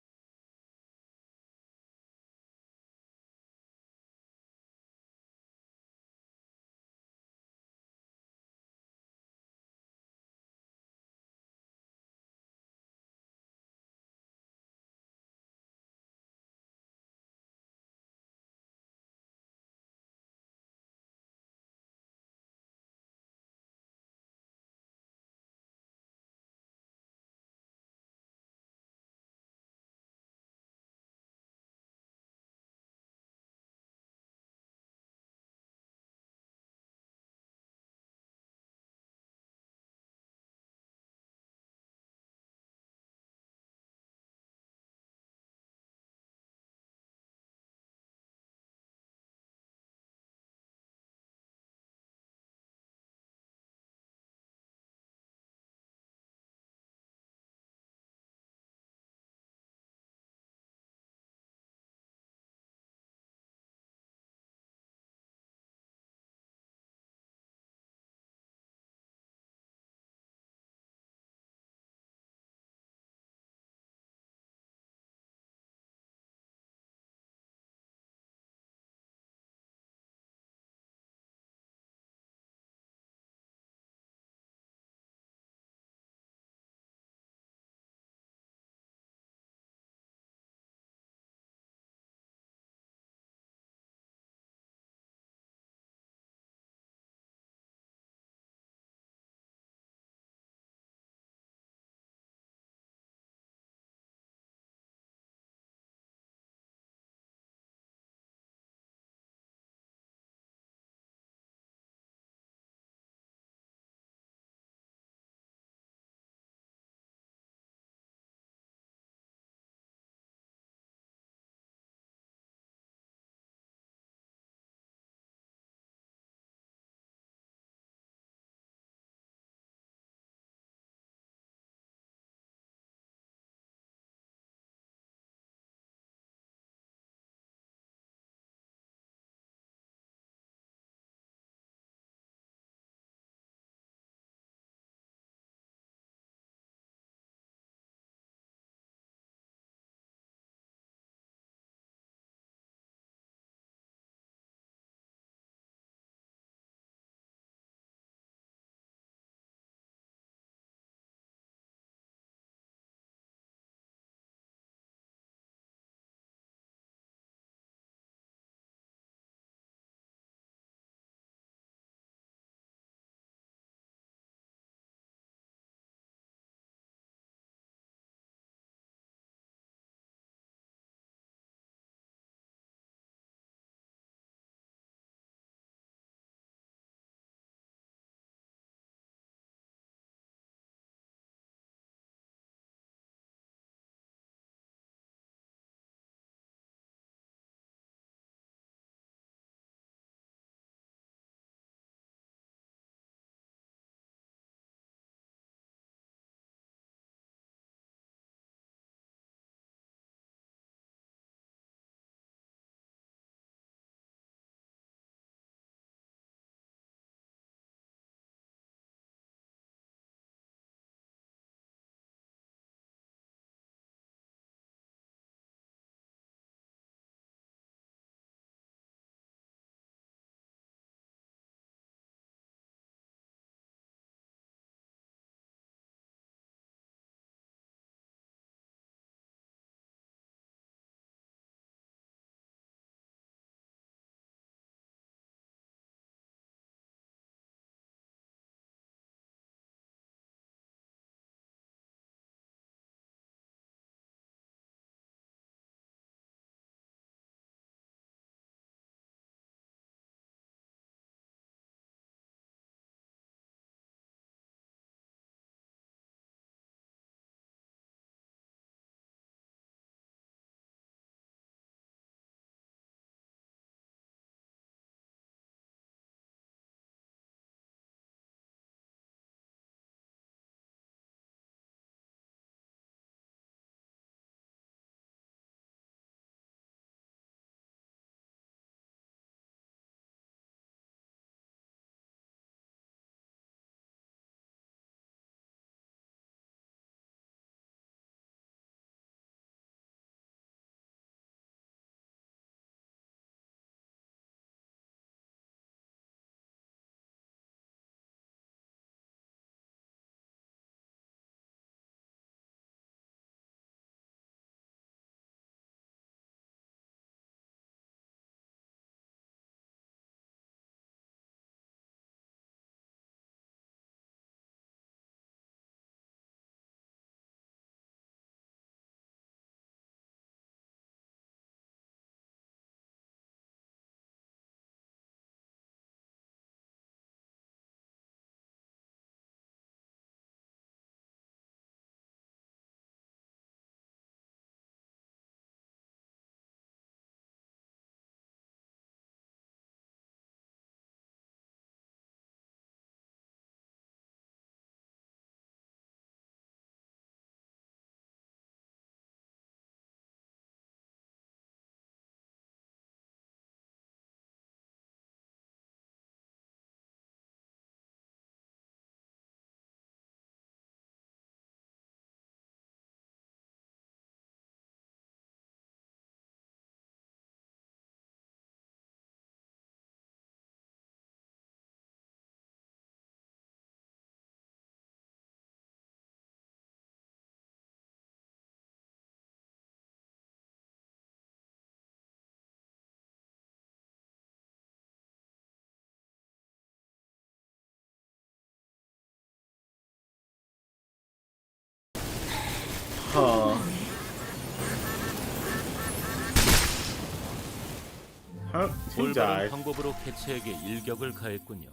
Huh? Who 올바른 died? 방법으로 개체에게 일격을 가했군요.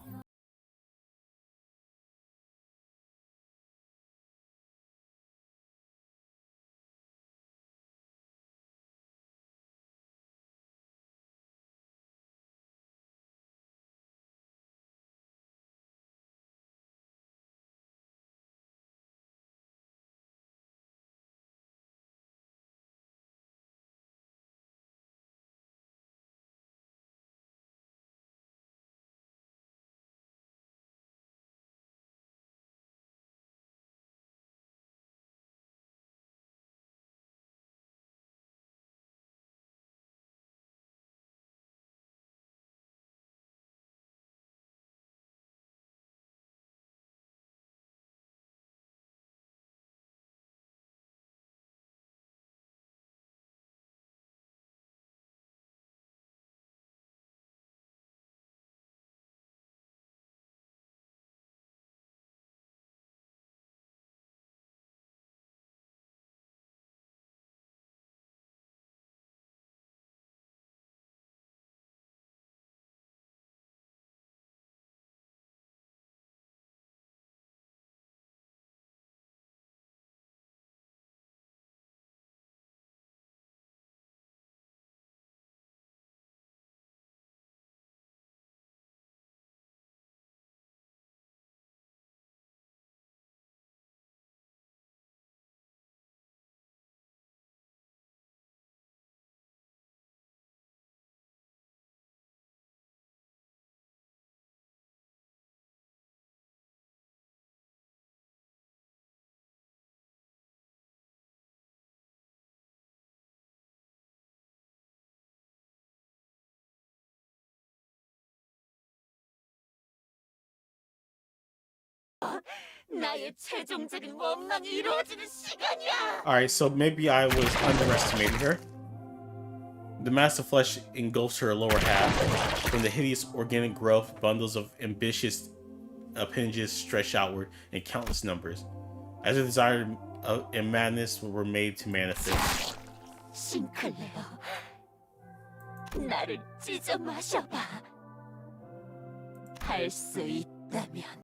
나의 최종적인 원망이 이루어지는 시간이야. Alright, so maybe I was underestimating her. The mass of flesh engulfs her lower half. From the hideous organic growth, bundles of ambitious appendages stretch outward in countless numbers. As her desire and madness were made to manifest. 싱클레어, 나를 찢어 마셔봐. 할 수 있다면.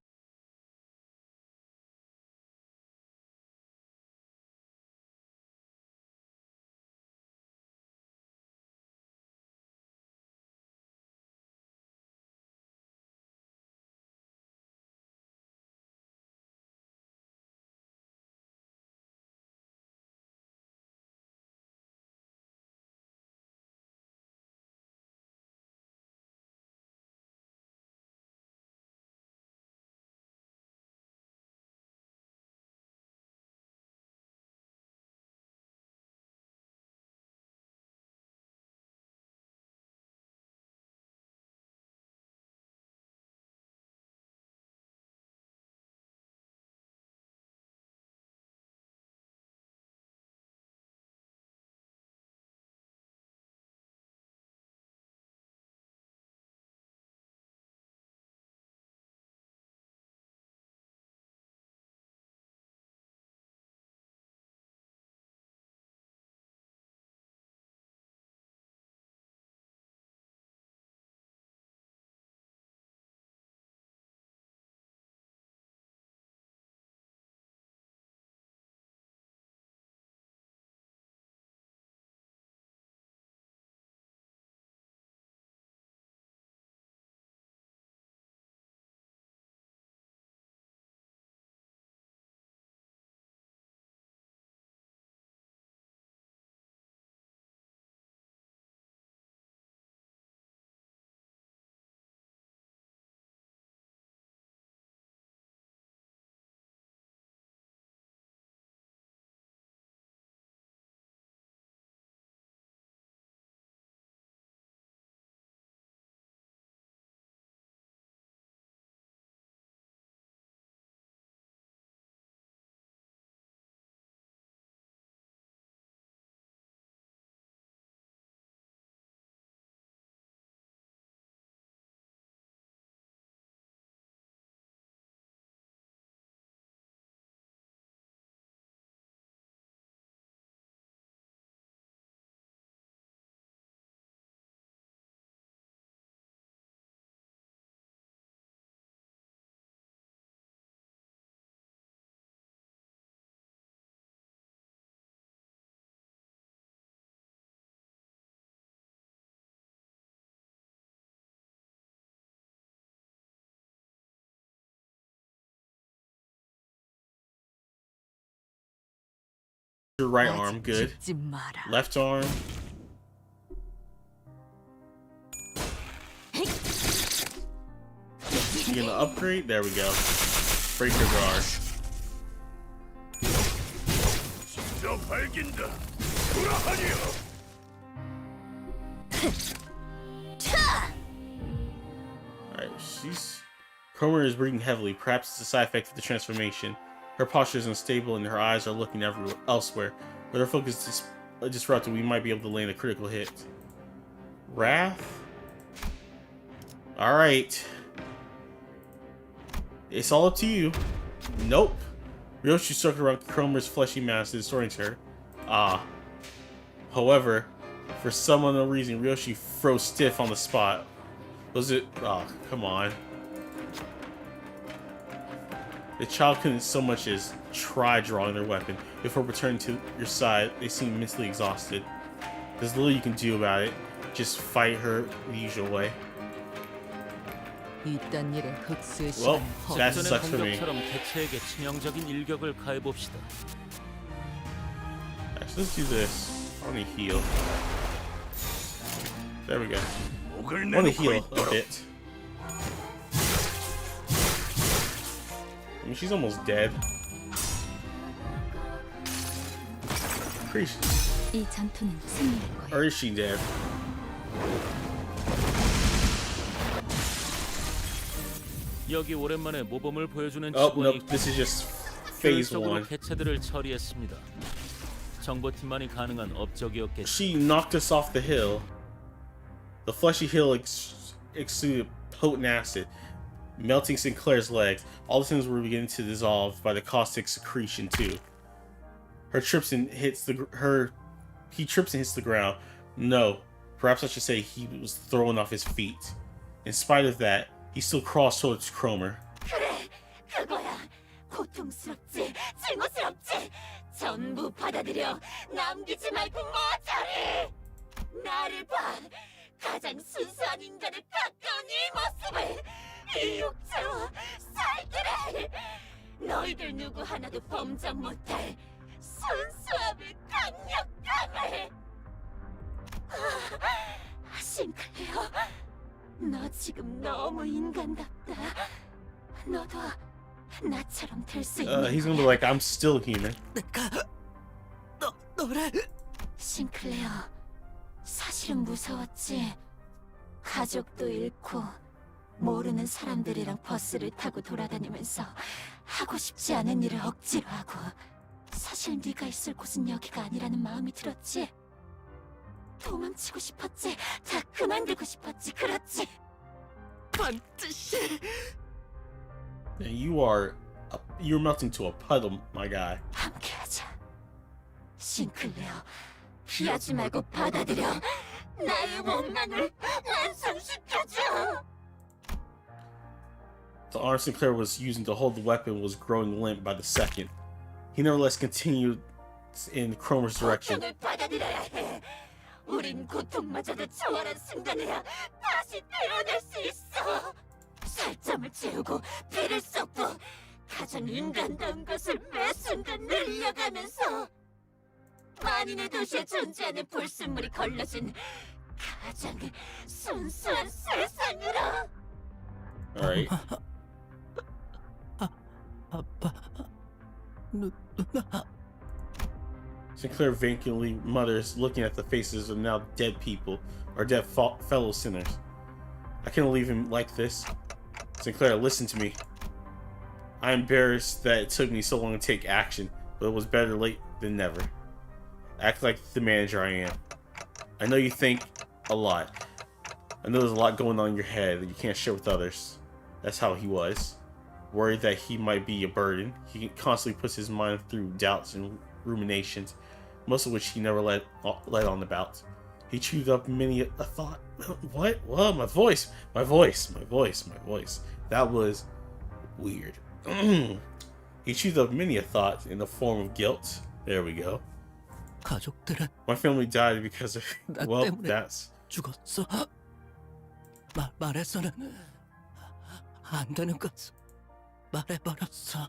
Your right arm, good. 죽지 마라. Left arm. You gonna upgrade? There we go. Breaker guard. 진짜 밝긴다. 불화하니여. Alright, Cromer is breathing heavily. Perhaps it's a side effect of the transformation. Her posture is unstable and her eyes are looking elsewhere. With her focus disrupted, we might be able to land a critical hit. Wrath? Alright. It's all up to you. Nope. Ryoshi circled around Cromer's fleshy mass, distorting her. However, for some unknown reason, Ryoshi froze stiff on the spot. Was it? Oh, come on. The child couldn't so much as try drawing their weapon. Before returning to your side, they seem mentally exhausted. There's little you can do about it. Just fight her the usual way. Well, that 직전의 sucks for me. 공격처럼 개체에게 치명적인 일격을 가해봅시다. Actually, let's do this. I want to heal. There we go. I want to heal a bit. I mean, she's almost dead. Pretty. 이 전투는 승리할 거야. Or is she dead? 여기 오랜만에 모범을 보여주는 Oh, 직원이 nope. This is just phase 효율적으로 one. 개체들을 처리했습니다. 정보팀만이 가능한 업적이었겠죠. She knocked us off the hill. The fleshy hill exuded potent acid, melting Sinclair's legs. All the things were beginning to dissolve by the caustic secretion too. He trips and hits the ground. No, perhaps I should say he was thrown off his feet. In spite of that, he still crawls towards Cromer. 그래, 그거야. 고통스럽지, 증오스럽지. 전부 받아들여. 남기지 말고 모조리. 나를 봐. 가장 순수한 인간에 가까운 이 모습을. 이 육체와 살기를. 너희들 누구 하나도 범접 못할 순수함을, 강력함을. 싱클레어. 너 지금 너무 인간답다. 너도 나처럼 될 수 있는. He's gonna be like, I'm still human. 너래. 싱클레어, 사실은 무서웠지. 가족도 잃고 모르는 사람들이랑 버스를 타고 돌아다니면서 하고 싶지 않은 일을 억지로 하고. 사실 네가 있을 곳은 여기가 아니라는 마음이 들었지. 도망치고 싶었지. 다 그만두고 싶었지. 그렇지. 반드시. You're melting to a puddle, my guy. 함께하자. 싱클레어, 피하지 말고 받아들여. 나의 원망을 완성시켜줘. The arm Sinclair was using to hold the weapon was growing limp by the second. He nevertheless continued in Cromer's direction. 고통을 받아들여야 해. 우린 고통마저도 초월한 순간에야 다시 태어날 수 있어. 살점을 채우고 피를 쏟고 가장 인간다운 것을 매 순간 늘려가면서 만인의 도시에 존재하는 불순물이 걸러진 가장 순수한 세상으로. Alright. 아빠, 누나. Sinclair vacantly mutters, looking at the faces of now dead people, or dead fellow sinners. I can't leave him like this. Sinclair, listen to me. I'm embarrassed that it took me so long to take action, but it was better late than never. Act like the manager I am. I know you think a lot. I know there's a lot going on in your head that you can't share with others. That's how he was. Worried that he might be a burden, he constantly puts his mind through doubts and ruminations, most of which he never let on about. He chewed up many a thought. What? Well, my voice. That was weird. He chewed up many a thought in the form of guilt. There we go. 가족들은 My family died because of, 나 well, 때문에 that's 죽었어. 말해서는 안 되는 것을 말해버렸어.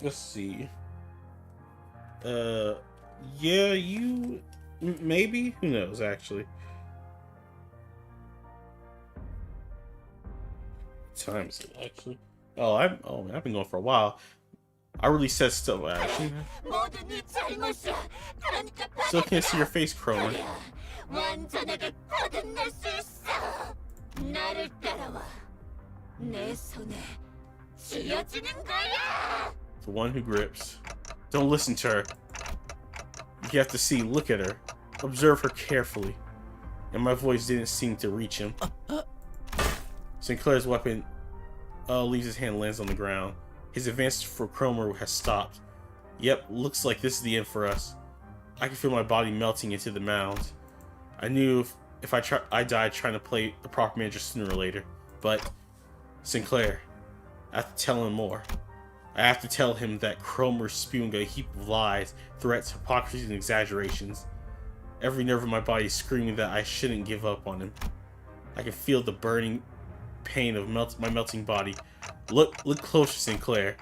Let's see. Yeah, you maybe. Who knows? Actually, what time is it? Actually, oh man, I've been going for a while. I really said stuff. Actually, still can't see your face, Cromer. 완전하게 거듭날 수 있어. 나를 따라와. 내 손에 쥐어주는 거야. The one who grips. Don't listen to her. You have to see, look at her. Observe her carefully. And my voice didn't seem to reach him. Sinclair's weapon leaves his hand, lands on the ground. His advance for Cromer has stopped. Yep, looks like this is the end for us. I can feel my body melting into the mound. I knew if I died trying to play the proper manager sooner or later. But, Sinclair, I have to tell him more. I have to tell him that Cromer's spewing a heap of lies, threats, hypocrisies, and exaggerations. Every nerve in my body is screaming that I shouldn't give up on him. I can feel the burning pain of my melting body. Look closer, Sinclair.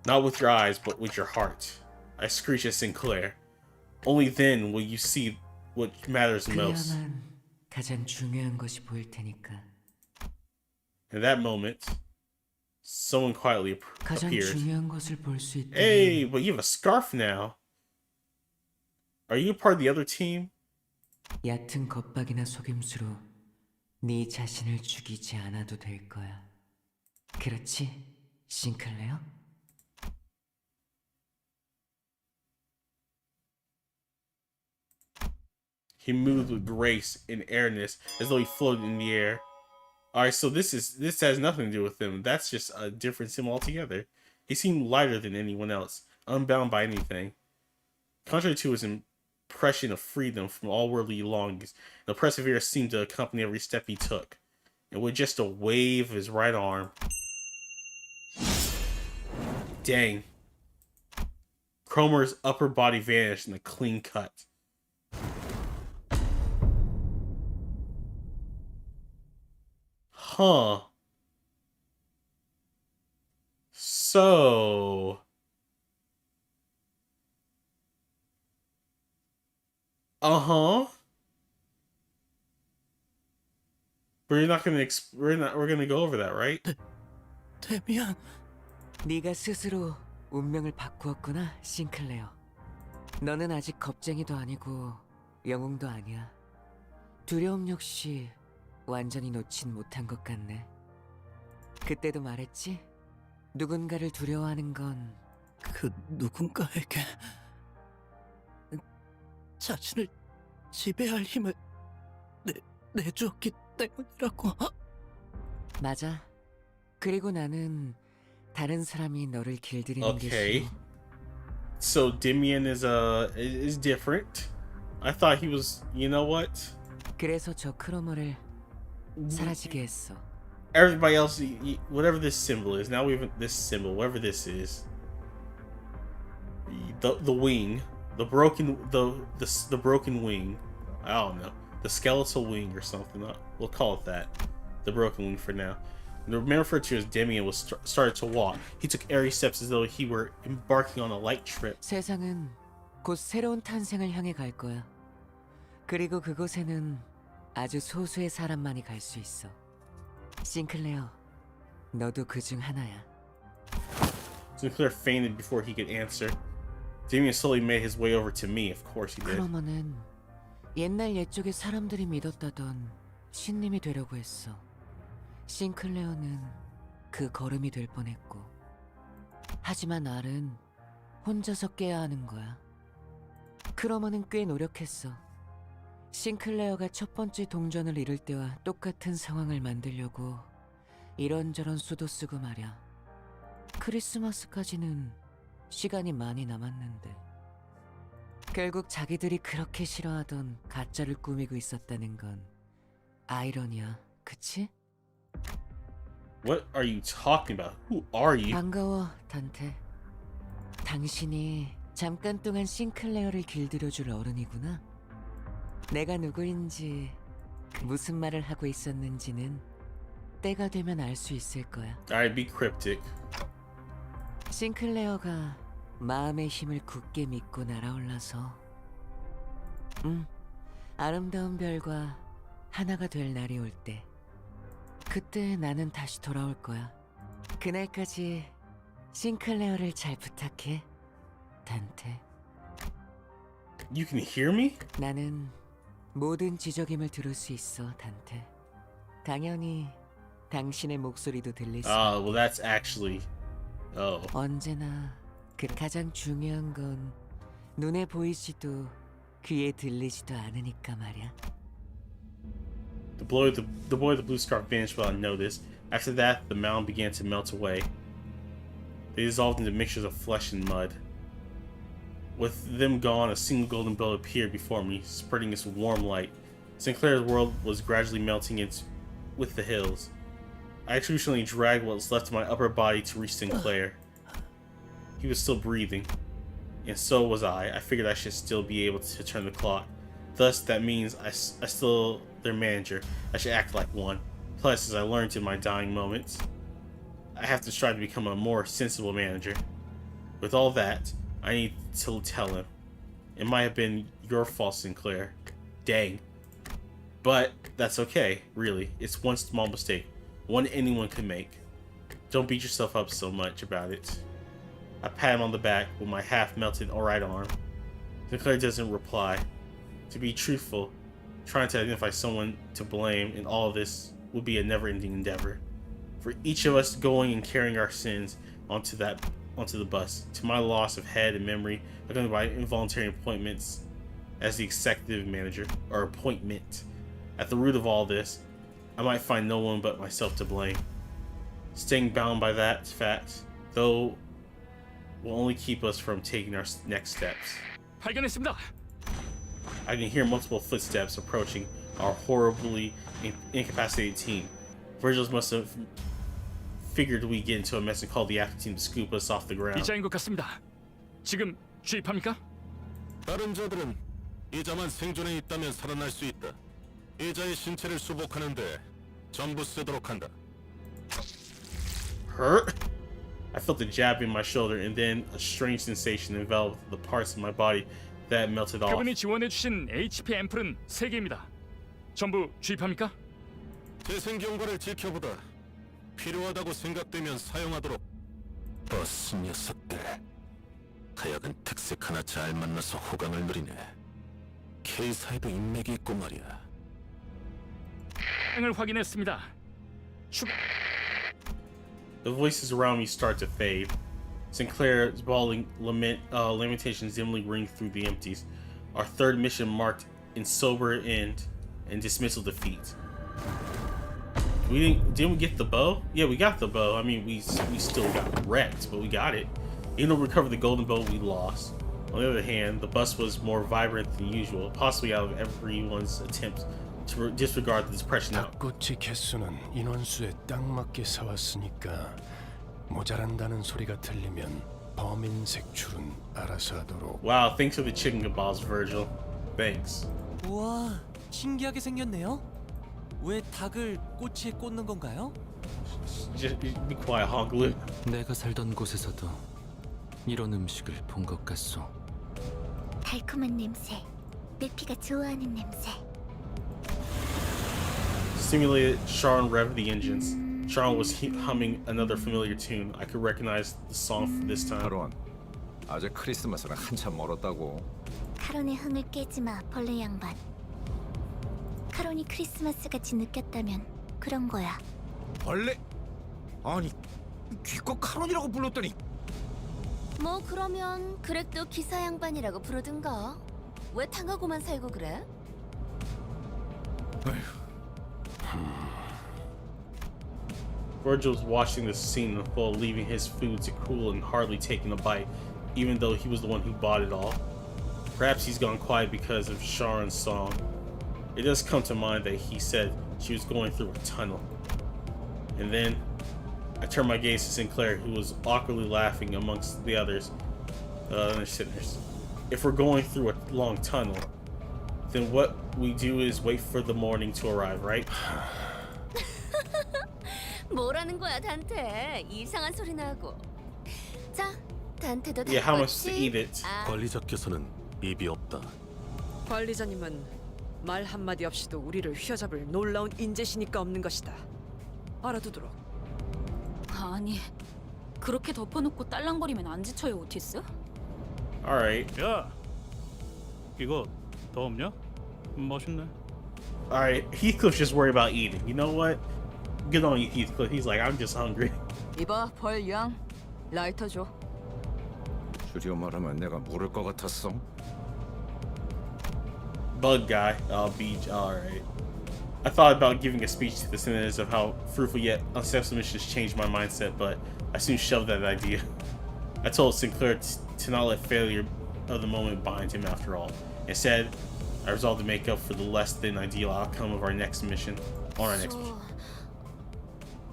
Not with your eyes, but with your heart. I screech at Sinclair. Only then will you see what matters most. 그야만 가장 중요한 것이 보일 테니까. In that moment, someone quietly 가장 appeared. 중요한 것을 볼 수 있다면. Hey, but you have a scarf now. Are you a part of the other team? 얕은 겁박이나 속임수로 네 자신을 죽이지 않아도 될 거야. 그렇지, 싱클레어? He moved with grace and airness as though he floated in the air. Alright, so this has nothing to do with him. That's just a different sim altogether. He seemed lighter than anyone else, unbound by anything. Contrary to his impression of freedom from all worldly longings, the oppressive air seemed to accompany every step he took. And with just a wave of his right arm. Dang. Cromer's upper body vanished in a clean cut. Huh. So. Uh-huh. We're not gonna we're gonna go over that, right? 데미안. 네가 스스로 운명을 바꾸었구나, 싱클레어. 너는 아직 겁쟁이도 아니고 영웅도 아니야. 두려움 역시 완전히 놓진 못한 것 같네. 그때도 말했지? 누군가를 두려워하는 건 그 누군가에게 자신을 지배할 힘을 내주었기 때문이라고. 맞아. 그리고 나는 다른 사람이 너를 길들이는 게 Okay. 싫어. So Demian is different. I thought he was, you know what? 그래서 저 크로머를 사라지게 했어. Everybody else, whatever this symbol is, now we have this symbol, whatever this is. The wing, the broken wing. I don't know, the skeletal wing or something. We'll call it that. The broken wing for now. The man referred to as Demian was started to walk. He took airy steps as though he were embarking on a light trip. 세상은 곧 새로운 탄생을 향해 갈 거야. 그리고 그곳에는 아주 소수의 사람만이 갈 수 있어. 싱클레어, 너도 그중 하나야. Sinclair fainted before he could answer. Demian slowly made his way over to me. Of course he did. 크로머는 옛날 옛적에 사람들이 믿었다던 신님이 되려고 했어. 싱클레어는 그 걸음이 될 뻔했고. 하지만 알은 혼자서 깨야 하는 거야. 크로머는 꽤 노력했어. 싱클레어가 첫 번째 동전을 잃을 때와 똑같은 상황을 만들려고 이런저런 수도 쓰고 말야. 크리스마스까지는 시간이 많이 남았는데 결국 자기들이 그렇게 싫어하던 가짜를 꾸미고 있었다는 건 아이러니야, 그치? What are you talking about? Who are you? 반가워, 단테. 당신이 잠깐 동안 싱클레어를 길들여줄 어른이구나. 내가 누구인지, 무슨 말을 하고 있었는지는 때가 되면 알 수 있을 거야. Alright, be cryptic. 싱클레어가 마음의 힘을 굳게 믿고 날아올라서 아름다운 별과 하나가 될 날이 올 때 그때 나는 다시 돌아올 거야. 그날까지 싱클레어를 잘 부탁해, 단테. You can hear me? 나는 모든 지적임을 들을 수 있어, 단테. 당연히 당신의 목소리도 들릴 수. Well, that's actually. Oh. 언제나 그 가장 중요한 건 눈에 보이지도 귀에 들리지도 않으니까 말이야. The boy with the blue scarf vanished without notice. After that, the mound began to melt away. They dissolved into mixtures of flesh and mud. With them gone, a single golden bell appeared before me, spreading its warm light. Sinclair's world was gradually melting with the hills. I traditionally dragged what was left of my upper body to reach Sinclair. He was still breathing, and so was I. I figured I should still be able to turn the clock. Thus, that means I still their manager. I should act like one. Plus, as I learned in my dying moments, I have to strive to become a more sensible manager. With all that, I need to tell him. It might have been your fault, Sinclair. Dang. But that's okay, really. It's one small mistake. One anyone could make. Don't beat yourself up so much about it. I pat him on the back with my half-melted right arm. Sinclair doesn't reply. To be truthful, trying to identify someone to blame in all of this would be a never-ending endeavor. For each of us going and carrying our sins onto the bus, to my loss of head and memory, accompanied by involuntary appointments as the executive manager, or appointment. At the root of all this, I might find no one but myself to blame. Staying bound by that fact, though, will only keep us from taking our next steps. 발견했습니다. I can hear multiple footsteps approaching our horribly incapacitated team. Virgils must have figured we'd get into a mess and called the after team to scoop us off the ground. 이자인 것 같습니다. 지금 주입합니까? 다른 자들은 이자만 생존해 있다면 살아날 수 있다. 이자의 신체를 수복하는데 전부 쓰도록 한다. Hurt? I felt a jab in my shoulder and then a strange sensation enveloped the parts of my body that melted off. 그분이 지원해 주신 HP 앰플은 3개입니다. 전부 주입합니까? 재생 경과를 지켜보다 필요하다고 생각되면 사용하도록. 버스 녀석들. 하여간 특색 하나 잘 만나서 호강을 누리네. K사에도 인맥이 있고 말이야. 을 확인했습니다. The voices around me start to fade. Sinclair's bawling lamentations dimly ring through the empties. Our third mission marked in sober end and dismissal defeat. Didn't we get the bow? Yeah, we got the bow. I mean, we still got wrecked, but we got it. Even though we recovered the golden bow, we lost. On the other hand, the bus was more vibrant than usual, possibly out of everyone's attempt to disregard the depression. 닭꼬치 개수는 인원수에 딱 맞게 사왔으니까 모자란다는 소리가 들리면 범인 색출은 알아서 하도록. Wow, thanks for the chicken kebabs, Virgil. Thanks. 우와, 신기하게 생겼네요. 왜 닭을 꼬치에 꽂는 건가요? Just be quiet, Hoglet. 내가 살던 곳에서도 이런 음식을 본 것 같소. 달콤한 냄새. 내 피가 좋아하는 냄새. Stimulated, Sharon revved the engines. Sharon was humming another familiar tune. I could recognize the song from this time. 카론, 아직 크리스마스는 한참 멀었다고. 카론의 흥을 깨지 마, 벌레 양반. 카론이 크리스마스 같이 느꼈다면 그런 거야. 벌레? 아니, 귀껏 카론이라고 불렀더니. 뭐 그러면 그렉도 기사 양반이라고 부르든가. 왜 당하고만 살고 그래? Virgil was watching this scene unfold, leaving his food to cool and hardly taking a bite, even though he was the one who bought it all. Perhaps he's gone quiet because of Sharon's song. It does come to mind that he said she was going through a tunnel. And then I turned my gaze to Sinclair, who was awkwardly laughing amongst the others, sinners. If we're going through a long tunnel, then what we do is wait for the morning to arrive, right? 뭐라는 거야, 단테? 이상한 소리나 하고. 자, 루이스한테도 Yeah, how much to eat it? 관리자께서는 입이 없다. 관리자님은 말 한마디 없이도 우리를 휘어잡을 놀라운 인재시니까 없는 것이다. 알아두도록. 아니, 그렇게 덮어놓고 딸랑거리면 안 지쳐요, 오티스? Alright. 야, 이거 더 없냐? 멋있네. Alright. Heathcliff's just worried about eating. You know what? Good on you, Heathcliff. He's like, I'm just hungry. 이봐, 벌양. 라이터 줘. 줄여 말하면 내가 모를 것 같았어. Bug guy. Beach. Alright. I thought about giving a speech to the senators of how fruitful yet unsuccessful missions changed my mindset, but I soon shelved that idea. I told Sinclair to not let failure of the moment bind him after all. Instead, I resolved to make up for the less than ideal outcome of our next mission. On our next mission.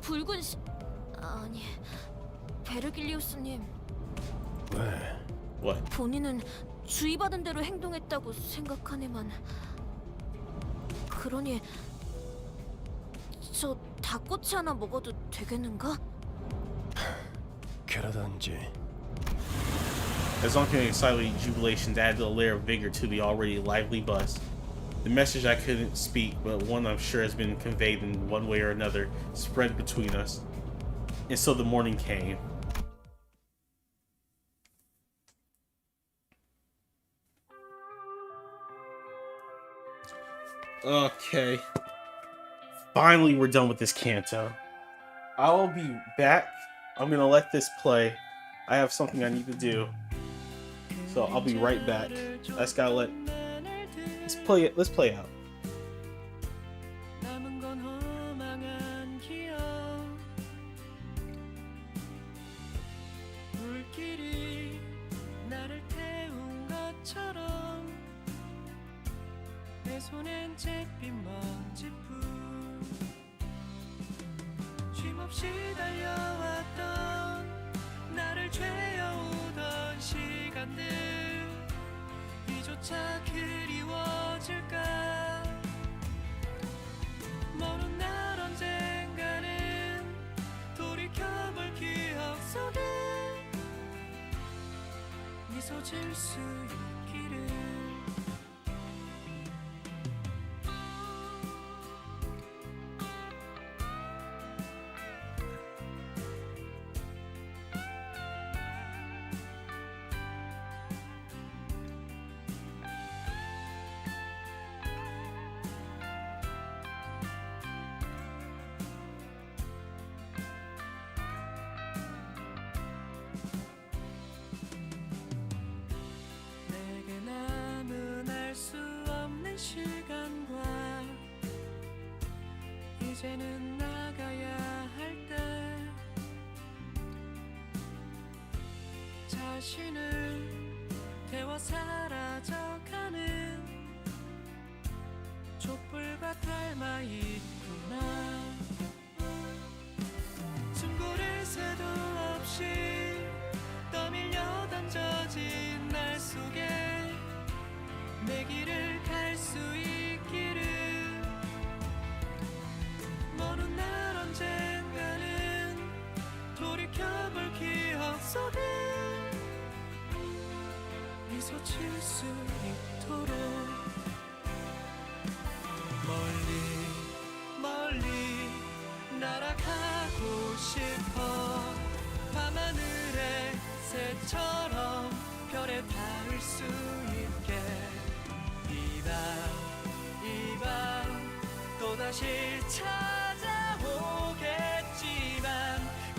붉은 아니 베르길리우스님. 왜? What? 본인은 주의받은 대로 행동했다고 생각하네만. 그러니 저 닭꼬치 하나 먹어도 되겠는가? 그러던지. As long as excitable jubilations added a layer of vigor to the already lively buzz. The message I couldn't speak, but one I'm sure has been conveyed in one way or another, spread between us. And so the morning came. Okay. Finally, we're done with this Canto. I'll be back. I'm gonna let this play. I have something I need to do. So I'll be right back. I just gotta let's play it. Let's play out. 손엔 잿빛 먼지뿐 쉼없이 달려왔던 나를 죄어오던 시간들 이조차 그리워질까 먼 날 언젠가는 돌이켜볼 기억 속에 미소 질 수 있기를 시간과 이제는 나가야 할 때 자신을 태워 사라져가는 촛불과 닮아 있구나 숨고를 새도 없이 떠밀려 던져진 날 속에 내 길을 갈 수 있기를 먼 날 언젠가는 돌이켜볼 기억 속에 미소 질 수 있도록 멀리 멀리 날아가고 싶어 밤하늘의 새처럼 별에 닿을 수 있게 이 밤 또다시 찾아오겠지만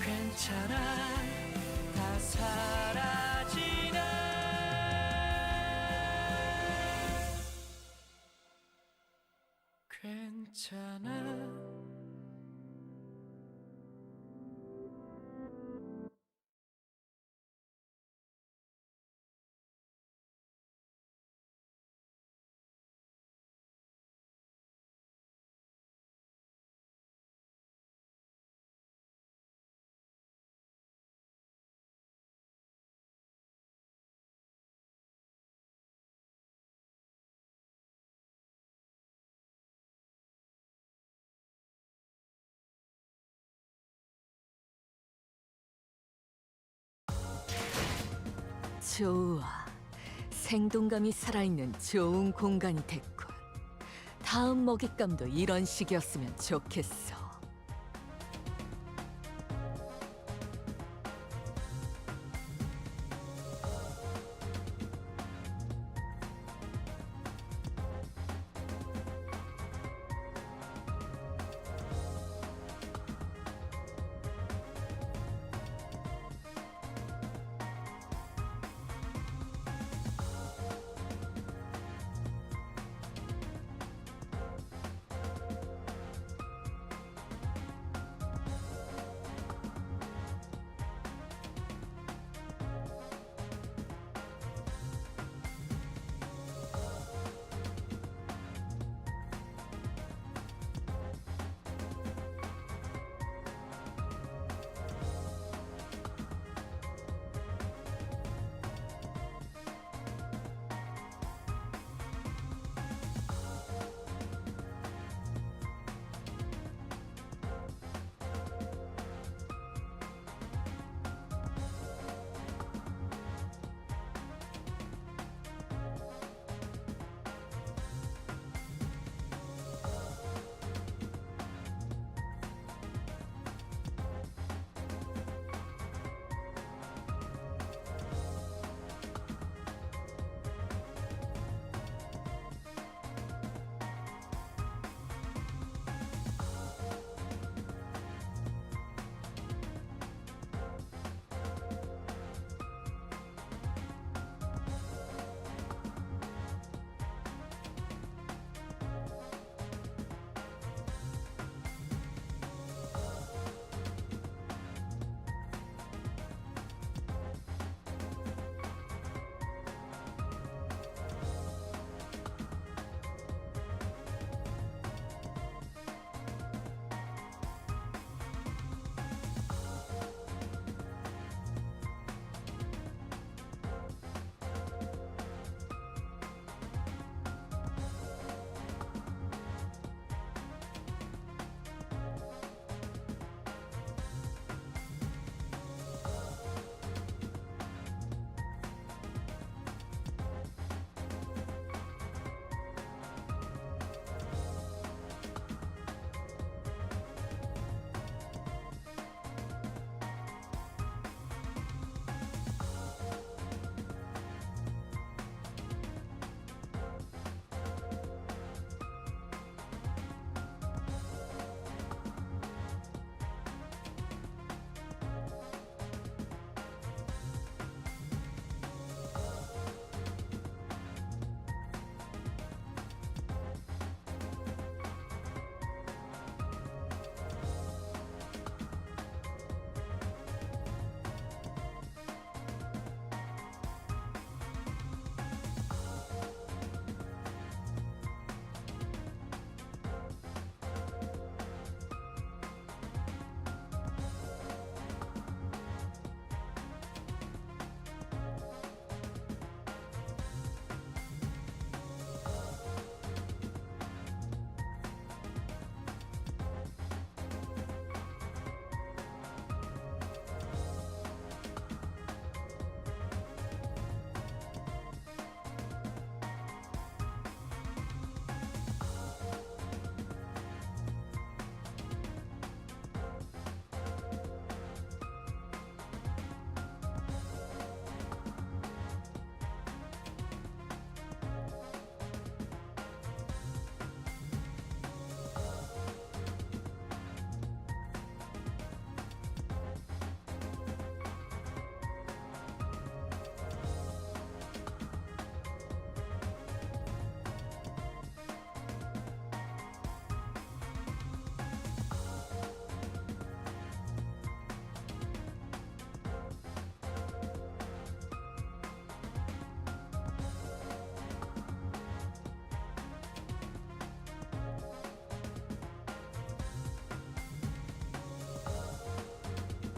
괜찮아 다 사라지네 괜찮아 좋아. 생동감이 살아있는 좋은 공간이 됐군. 다음 먹잇감도 이런 식이었으면 좋겠어.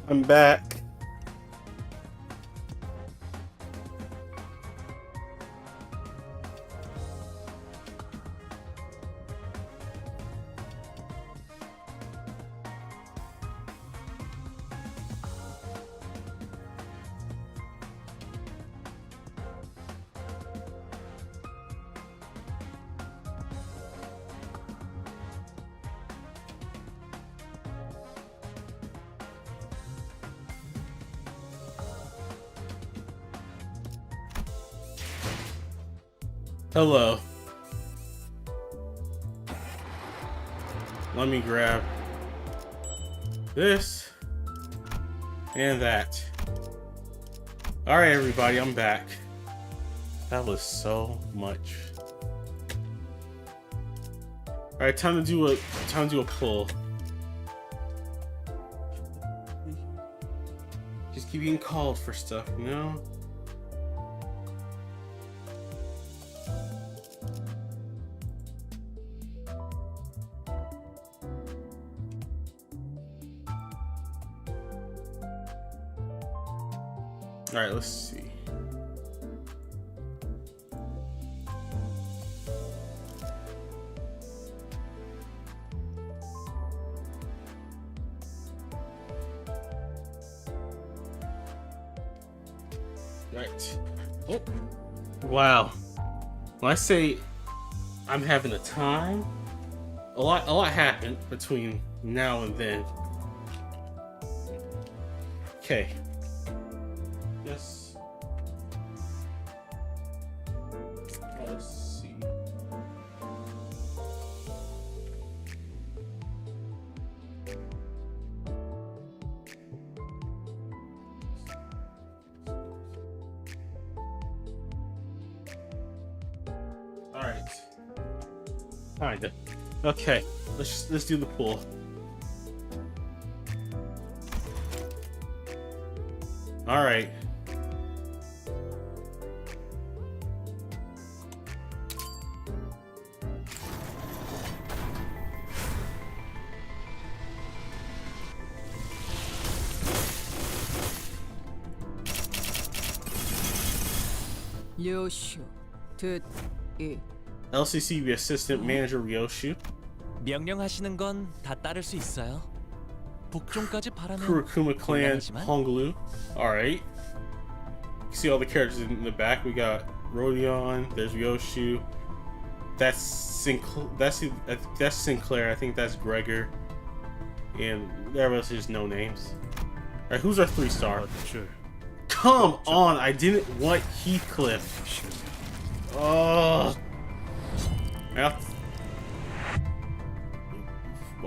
I'm back. Hello. Let me grab this and that. All right, everybody, I'm back. That was so much. All right, time to do a pull. Just keep getting called for stuff, you know? All right, let's see. Right. Oh. Wow. When I say I'm having a time, a lot happened between now and then. Okay. Yes. Let's see. All right. Kinda. Okay. Let's do the pool. All right. 요슈, 듣이. LCCB Assistant Manager Ryoshu. 명령하시는 건 다 따를 수 있어요. 북쪽까지 바라면 Kurokuma Clan 곤란하지만 Honglu. Alright. See all the characters in the back. We got Rodion, there's Ryoshu. That's Sinclair. I think that's Gregor. And there was just no names. Alright, who's our 3-star? Come on, I didn't want Heathcliff. Oh. Well,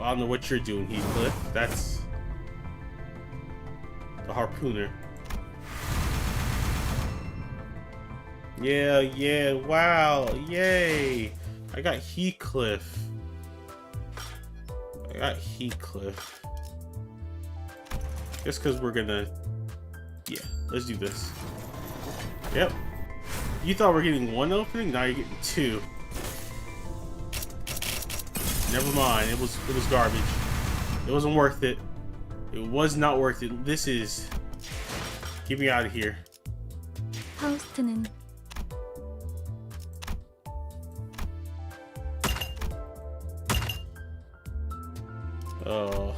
I don't know what you're doing, Heathcliff. That's the harpooner. Yeah, wow, yay! I got Heathcliff. Just because we're gonna... Yeah, let's do this. Yep. You thought we're getting one opening? Now you're getting two. Never mind. It was garbage. It wasn't worth it. It was not worth it. This is... Get me out of here. 파우스트는 Oh.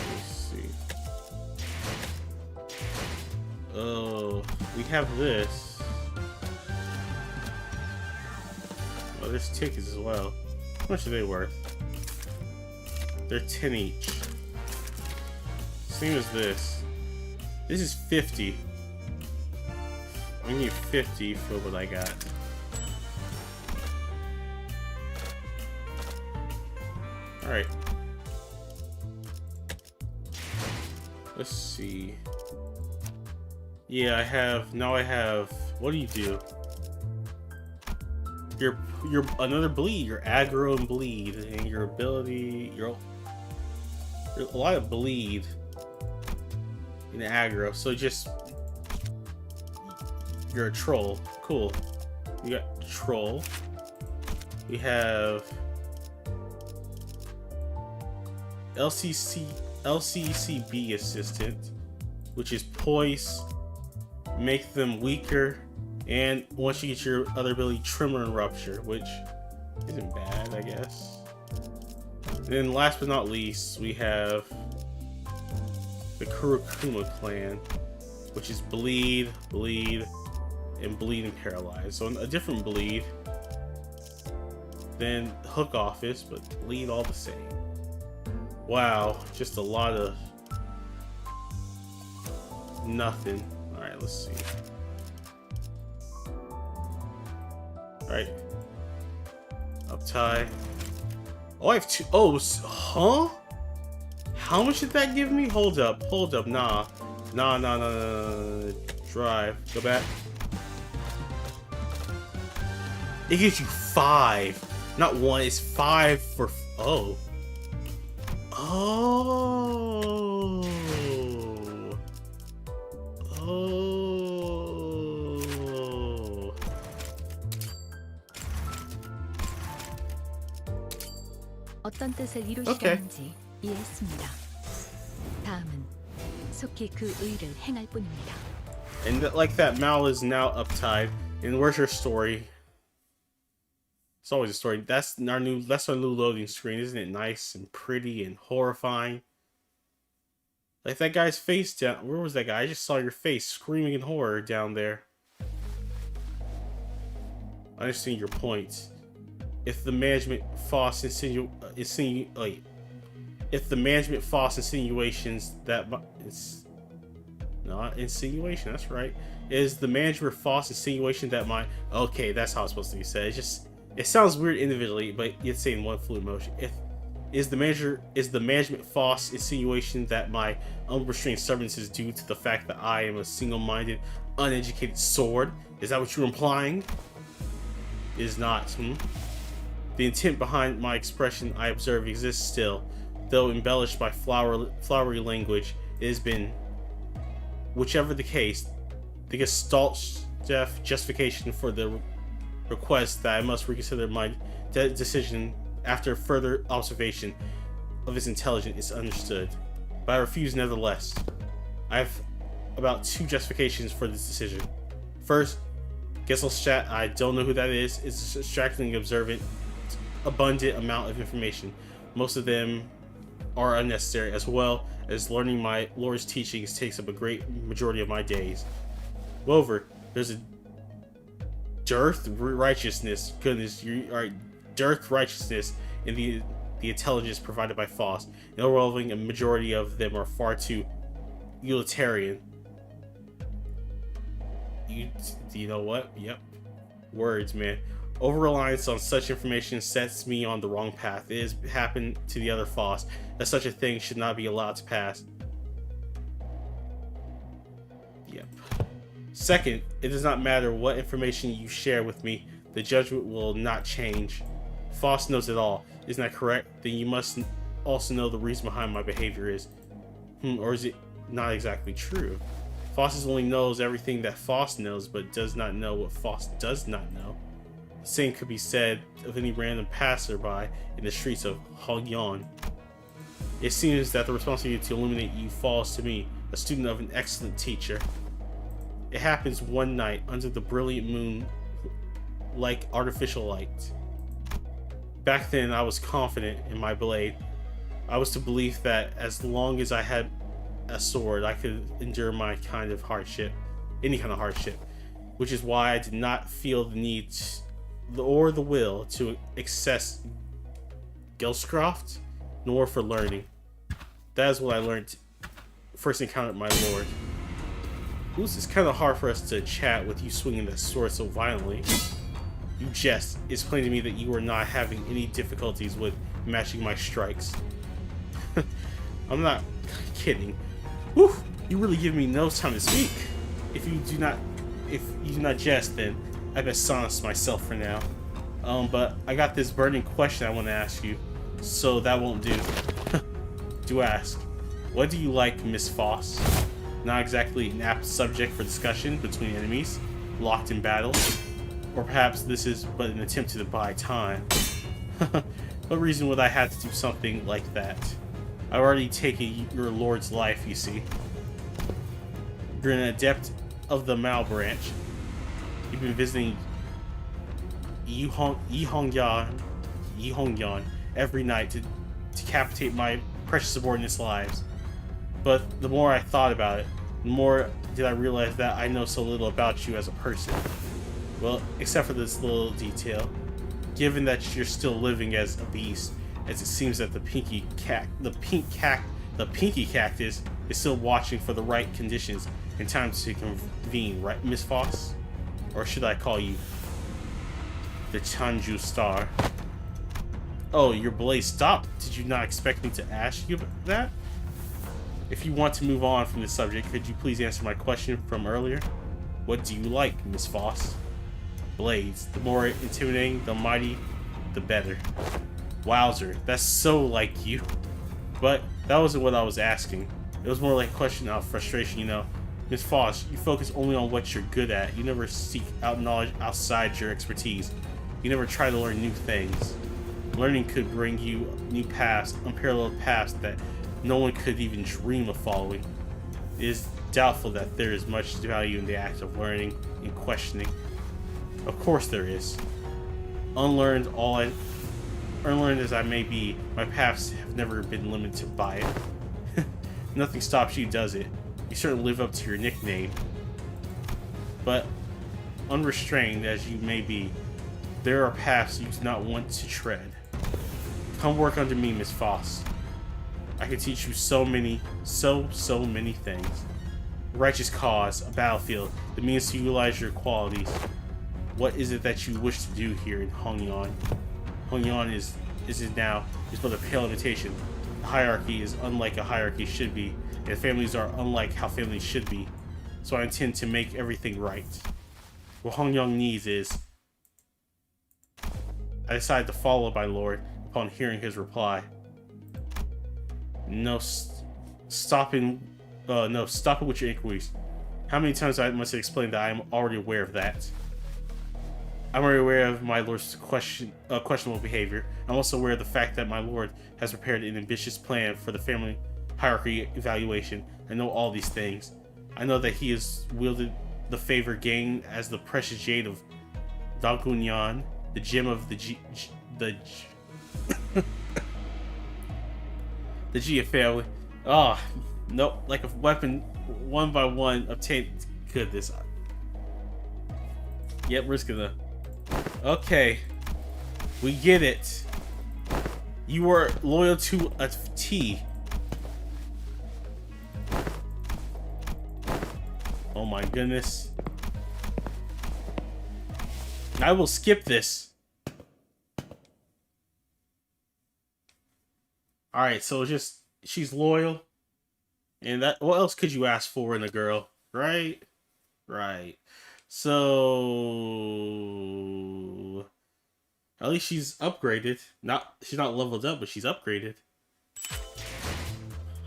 Let's see. Oh, we have this. Oh, there's tickets as well. How much are they worth? They're 10 each. Same as this. This is 50. I need 50 for what I got. Alright. Let's see. Yeah, I have... Now I have... What do you do? You're another bleed. You're aggro and bleed. And your ability... You're a lot of bleed in aggro. So just... You're a troll. Cool. We got troll. We have... LCCB assistant, which is poise, make them weaker, and once you get your other ability, tremor and rupture, which isn't bad, I guess. And then last but not least, we have the Kurokuma clan, which is bleed, and paralyze. So a different bleed than Hook Office, but bleed all the same. Wow, just a lot of nothing. Alright, let's see. Alright. Up tie. Oh, I have two. Oh, huh? How much did that give me? Hold up. Nah. Nah. Drive. Go back. It gives you 5. Not 1, it's 5 for... Oh. Oh. 어떤 뜻을 이루시려는지 이해했습니다. 다음은 속히 그 의를 행할 뿐입니다. And like that, Mal is now uptied. And where's your story? It's always a story. That's our new loading screen. Isn't it nice and pretty and horrifying? Like that guy's face down. Where was that guy? I just saw your face screaming in horror down there. I understand your point. If the management false insinuations that it's not insinuation. That's right. Is the management false insinuation that my okay? That's how it's supposed to be said. It sounds weird individually, but it's saying one fluid motion. Is the management false insinuation that my unrestrained stubbornness is due to the fact that I am a single-minded, uneducated sword? Is that what you're implying? It is not. The intent behind my expression, I observe, exists still, though embellished by flowery language. It has been, whichever the case, the Gestalt justification for the request that I must reconsider my decision after further observation of his intelligence is understood. But I refuse nevertheless. I have about 2 justifications for this decision. First, Gesellschaft, I don't know who that is a distractingly observant, abundant amount of information. Most of them are unnecessary, as well as learning my Lord's teachings takes up a great majority of my days. Moreover, there's a dearth righteousness. Goodness, you are dearth righteousness in the intelligence provided by Faust. And overwhelming a majority of them are far too utilitarian. You know what? Yep. Words, man. Over-reliance on such information sets me on the wrong path. It has happened to the other Faust that such a thing should not be allowed to pass. Yep. Second, it does not matter what information you share with me, the judgment will not change. Faust knows it all. Isn't that correct? Then you must also know the reason behind my behavior is. Or is it not exactly true? Faust only knows everything that Faust knows, but does not know what Faust does not know. The same could be said of any random passerby in the streets of Hogyon. It seems that the responsibility to illuminate you falls to me, a student of an excellent teacher. It happens one night under the brilliant moon like artificial light. Back then I was confident in my blade. I was to believe that as long as I had a sword I could endure any kind of hardship, which is why I did not feel the need or the will to access Gelscroft, nor for learning. That is what I learned first encountered my lord. It's kind of hard for us to chat with you swinging that sword so violently. You jest. It's plain to me that you are not having any difficulties with matching my strikes. I'm not kidding. Whew, you really give me no time to speak. If you do not jest, then I best silence myself for now. But I got this burning question I want to ask you, so that won't do. Do ask. What do you like, Miss Foss? Not exactly an apt subject for discussion between enemies, locked in battle. Or perhaps this is but an attempt to buy time. What reason would I have to do something like that? I've already taken your lord's life, you see. You're an adept of the Mao branch. You've been visiting Yihongyan every night to decapitate my precious subordinates' lives. But the more I thought about it, the more did I realize that I know so little about you as a person. Well, except for this little detail. Given that you're still living as a beast, as it seems that the pinky cactus is still watching for the right conditions and time to convene, right, Miss Foss? Or should I call you the Chanju star. Oh, your blade stopped. Did you not expect me to ask you that? If you want to move on from this subject, could you please answer my question from earlier? What do you like, Miss Foss? Blades. The more intimidating, the mighty, the better. Wowzer, that's so like you. But that wasn't what I was asking. It was more like a question of frustration, you know. Miss Foss, you focus only on what you're good at. You never seek out knowledge outside your expertise. You never try to learn new things. Learning could bring you new paths, unparalleled paths that no one could even dream of following. It is doubtful that there is much value in the act of learning and questioning. Of course there is. Unlearned as I may be, my paths have never been limited by it. Nothing stops you, does it? You certainly live up to your nickname. But unrestrained as you may be, there are paths you do not want to tread. Come work under me, Miss Foss. I can teach you so many things. Righteous cause, a battlefield, the means to utilize your qualities. What is it that you wish to do here in Hongyan? Hongyan is but a pale imitation. The hierarchy is unlike a hierarchy should be, and families are unlike how families should be. So I intend to make everything right. What Hongyan needs is... I decided to follow my lord upon hearing his reply. No, stop it with your inquiries. How many times must I explain that I am already aware of that? I'm already aware of my lord's questionable behavior. I'm also aware of the fact that my lord has prepared an ambitious plan for the family hierarchy evaluation. I know all these things. I know that he has wielded the favor gained as the precious jade of Dagunyan, the gem of the Gia family. Ah, oh, nope, like a weapon, one by one, obtained. Goodness. Yep, we're just gonna. Okay, we get it. You were loyal to a T. Oh my goodness. I will skip this. Alright, so just she's loyal. And that, what else could you ask for in a girl? Right? Right. So at least she's upgraded. She's not leveled up, but she's upgraded.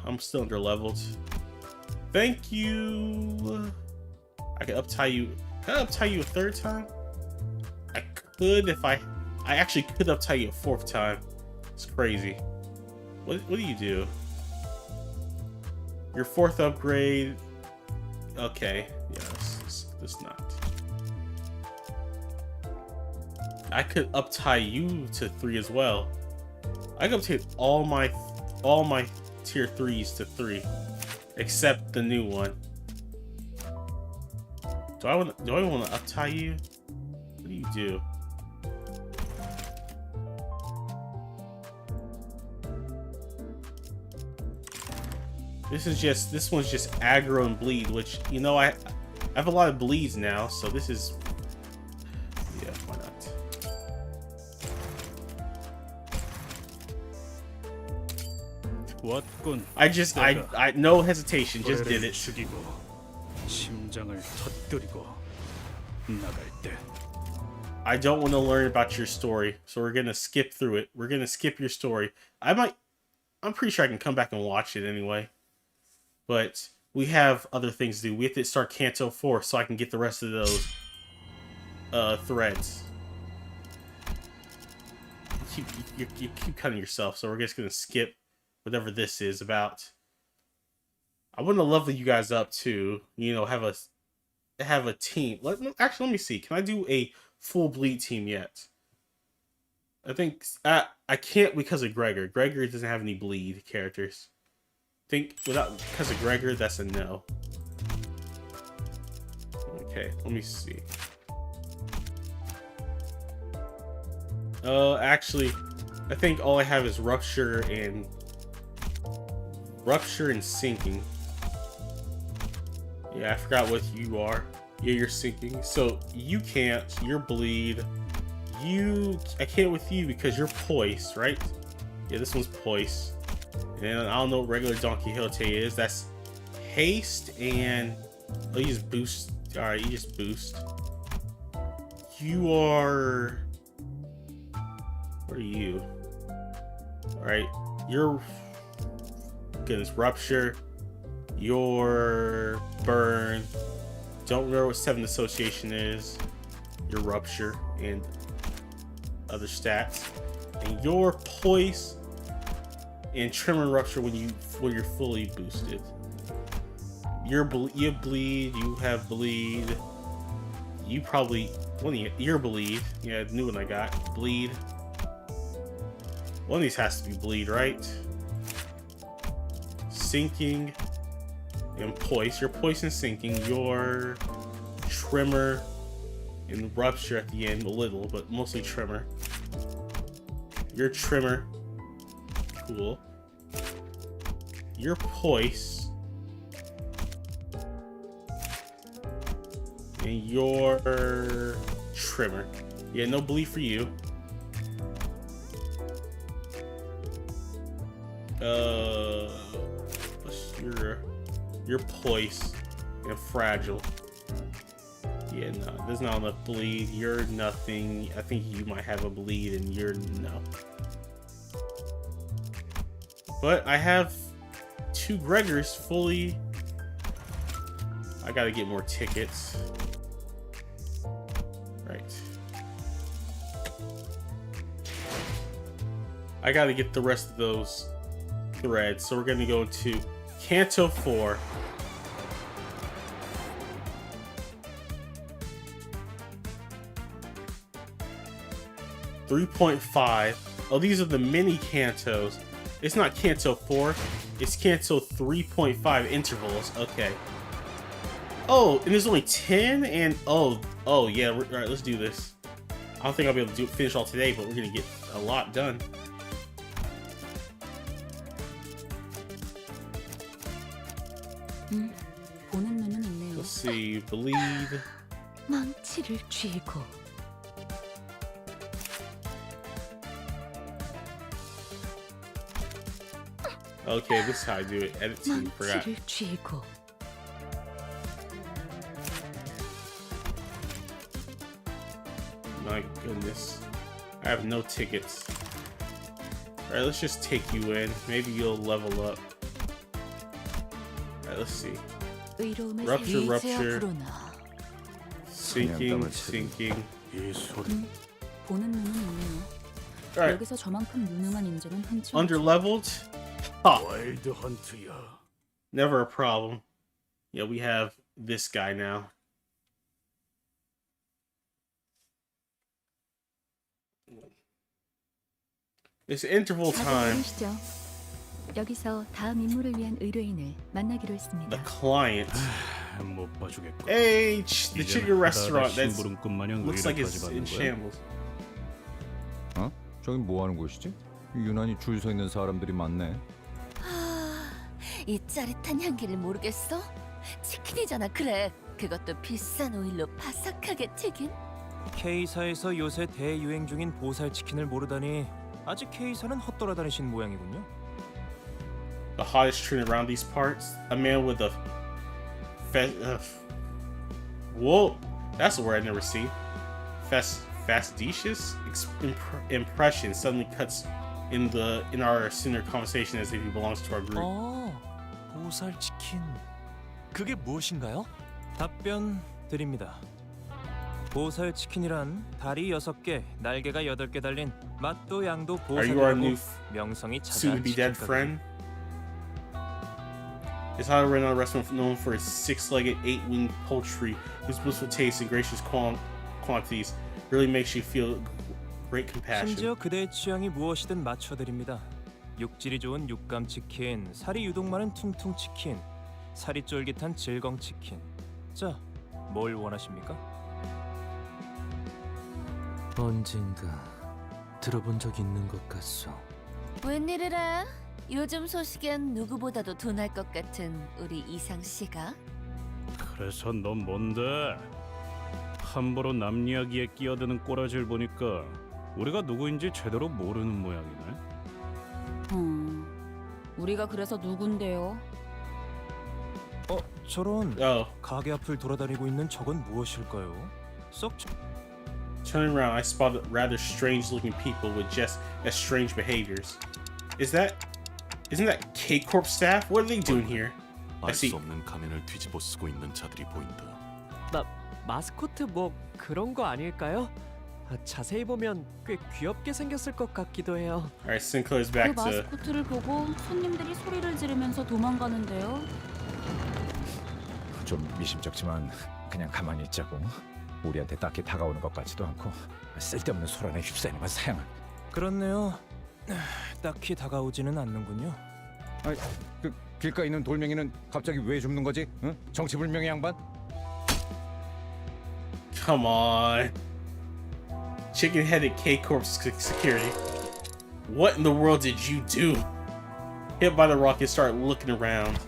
I'm still under leveled. Thank you. I can uptie you. Can I uptie you a third time? I could if I actually could uptie you a fourth time. It's crazy. What do you do? Your fourth upgrade. Okay. Yes. This not. I could uptie you to 3 as well. I can uptie all my tier 3s to 3, except the new one. Do I want to uptie you? What do you do? This one's just aggro and bleed, which, you know, I have a lot of bleeds now, so this is, yeah, why not? I no hesitation, just did it. I don't want to learn about your story, so we're gonna skip through it. We're gonna skip your story. I'm pretty sure I can come back and watch it anyway. But we have other things to do. We have to start Canto 4 so I can get the rest of those threads. You keep cutting yourself, so we're just gonna skip whatever this is about. I want to level you guys up too. You know, have a team. Actually, let me see. Can I do a full bleed team yet? I think I can't because of Gregor. Gregor doesn't have any bleed characters. Because of Gregor, that's a no. Okay, let me see. Actually, I think all I have is rupture and sinking. Yeah, I forgot what you are. Yeah, you're sinking. So you can't. You're bleed. I can't with you because you're poised, right? Yeah, this one's poised. And I don't know what regular Don Quixote is. That's haste and oh, you just boost. All right, you just boost. You are. What are you? All right, you're. Goodness, rupture. Your burn. Don't remember what 7 association is. Your rupture and other stats. And your poise and trim and rupture when you're fully boosted. You have bleed. You have bleed. You probably your bleed. Yeah, the new one I got bleed. One of these has to be bleed, right? Sinking and poise. Your poise and sinking. Your tremor and rupture at the end a little, but mostly tremor. Your tremor. Cool. Your poise. And your trimmer. Yeah, no bleed for you. What's your poise and fragile. Yeah, no, there's not enough bleed. You're nothing. I think you might have a bleed and you're no. But I have 2 Gregors fully. I gotta get more tickets. Right. I gotta get the rest of those threads. So we're gonna go to Canto 4. $3.5. Oh, these are the mini Cantos. It's not Canto 4. It's Canto 3.5 intervals. Okay. Oh, and there's only 10 and oh yeah. All right, let's do this. I don't think I'll be able to finish all today, but we're gonna get a lot done. 보는 눈은 있네요. Let's see. Bleed. 망치를 쥐고. Okay, this is how I do it. Edit team. Forgot. 망치를 쥐고. My goodness. I have no tickets. Alright, let's just take you in. Maybe you'll level up. Alright, let's see. Rupture, rupture. Sinking, sinking. 보는 눈은 있네요. Alright. 여기서 저만큼 유능한 인재는 흔치 않죠. Underleveled? Ha! Never a problem. Yeah, we have this guy now. It's interval time. 여기서 다음 임무를 위한 의뢰인을 만나기로 했습니다. The client. 못 봐주겠고. Hey, the chicken restaurant. That looks like it's in 거야? shambles. 어? 저긴 뭐 하는 곳이지? 유난히 줄 서 있는 사람들이 많네. 이 짜릿한 향기를 모르겠어? 치킨이잖아. 그래. 그것도 비싼 오일로 바삭하게 튀긴. K사에서 요새 대유행 중인 보살 치킨을 모르다니 아직 K사는 헛돌아다니신 모양이군요. The hottest trend around these parts. A man with a whoa, that's a word I never seen. Fastidious impression suddenly cuts in our center conversation as if he belongs to our group. 보살 치킨. 그게 무엇인가요? 답변 드립니다. 보살 치킨이란 다리 6개, 날개가 8개 달린 맛도 양도 보살이라고 명성이 자자한 치킨가게예요. It's highly renowned restaurant known for its 6-legged, 8-winged poultry, whose blissful taste and gracious quantities really makes you feel great compassion. 심지어 그대의 취향이 무엇이든 맞춰드립니다. 육질이 좋은 육감 치킨, 살이 유독 많은 퉁퉁 치킨, 살이 쫄깃한 질겅 치킨. 자, 뭘 원하십니까? 언젠가 들어본 적 있는 것 같소. 웬일이래? 요즘 소식엔 누구보다도 둔할 것 같은 우리 이상 씨가? 그래서 넌 뭔데? 함부로 남 이야기에 끼어드는 꼬라지를 보니까 우리가 누구인지 제대로 모르는 모양이네. 우리가 그래서 누군데요? 저런 가게 앞을 돌아다니고 있는 저건 무엇일까요? Turning around, I spotted rather strange-looking people with just as strange behaviors. Isn't that K-Corp staff? What are they doing here? I 알 see. 수 없는 가면을 뒤집어 쓰고 있는 자들이 보인다. 마스코트 뭐 그런 거 아닐까요? 자세히 보면 꽤 귀엽게 생겼을 것 같기도 해요. All right, Sinclair's 그 back to. 마스코트를 보고 손님들이 소리를 지르면서 도망가는데요. 좀 미심쩍지만 그냥 가만히 있자고. 우리한테 딱히 다가오는 것 같지도 않고 쓸데없는 소란에 휩싸이는 건 사양은. 그렇네요. 딱히 다가오지는 않는군요. 그 길가에 있는 돌멩이는 갑자기 왜 줍는 거지? 응? 정치불명의 양반? Come on. Chicken-headed K-Corp security. What in the world did you do? Hit by the rocket, started looking around.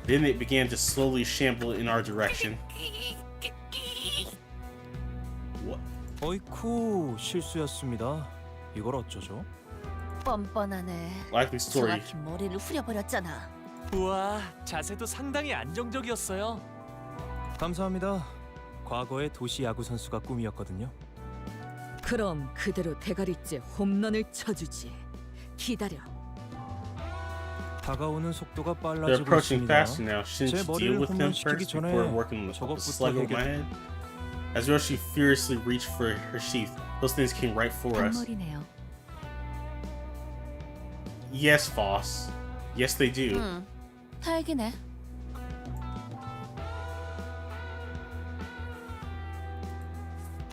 Then it began to slowly shamble in our direction. What? 어이쿠, 실수였습니다. 이걸 어쩌죠? 뻔뻔하네. Likely story. 정확히 머리를 후려버렸잖아. 우와, 자세도 상당히 안정적이었어요. 감사합니다. 과거의 도시 야구 선수가 꿈이었거든요. 그럼 그대로 대가리째 홈런을 쳐주지. 기다려. 다가오는 속도가 They're 빨라지고 approaching 있습니다. faster now. 제 Shouldn't you deal 머리를 with them 홈런시키기 first 전에 before working with the 저것부터 slug over my 해결. head? As Roshi furiously reached for her sheath, those things came right for us. 단머리네요. Yes, Foss. Yes, they do. 탈기네.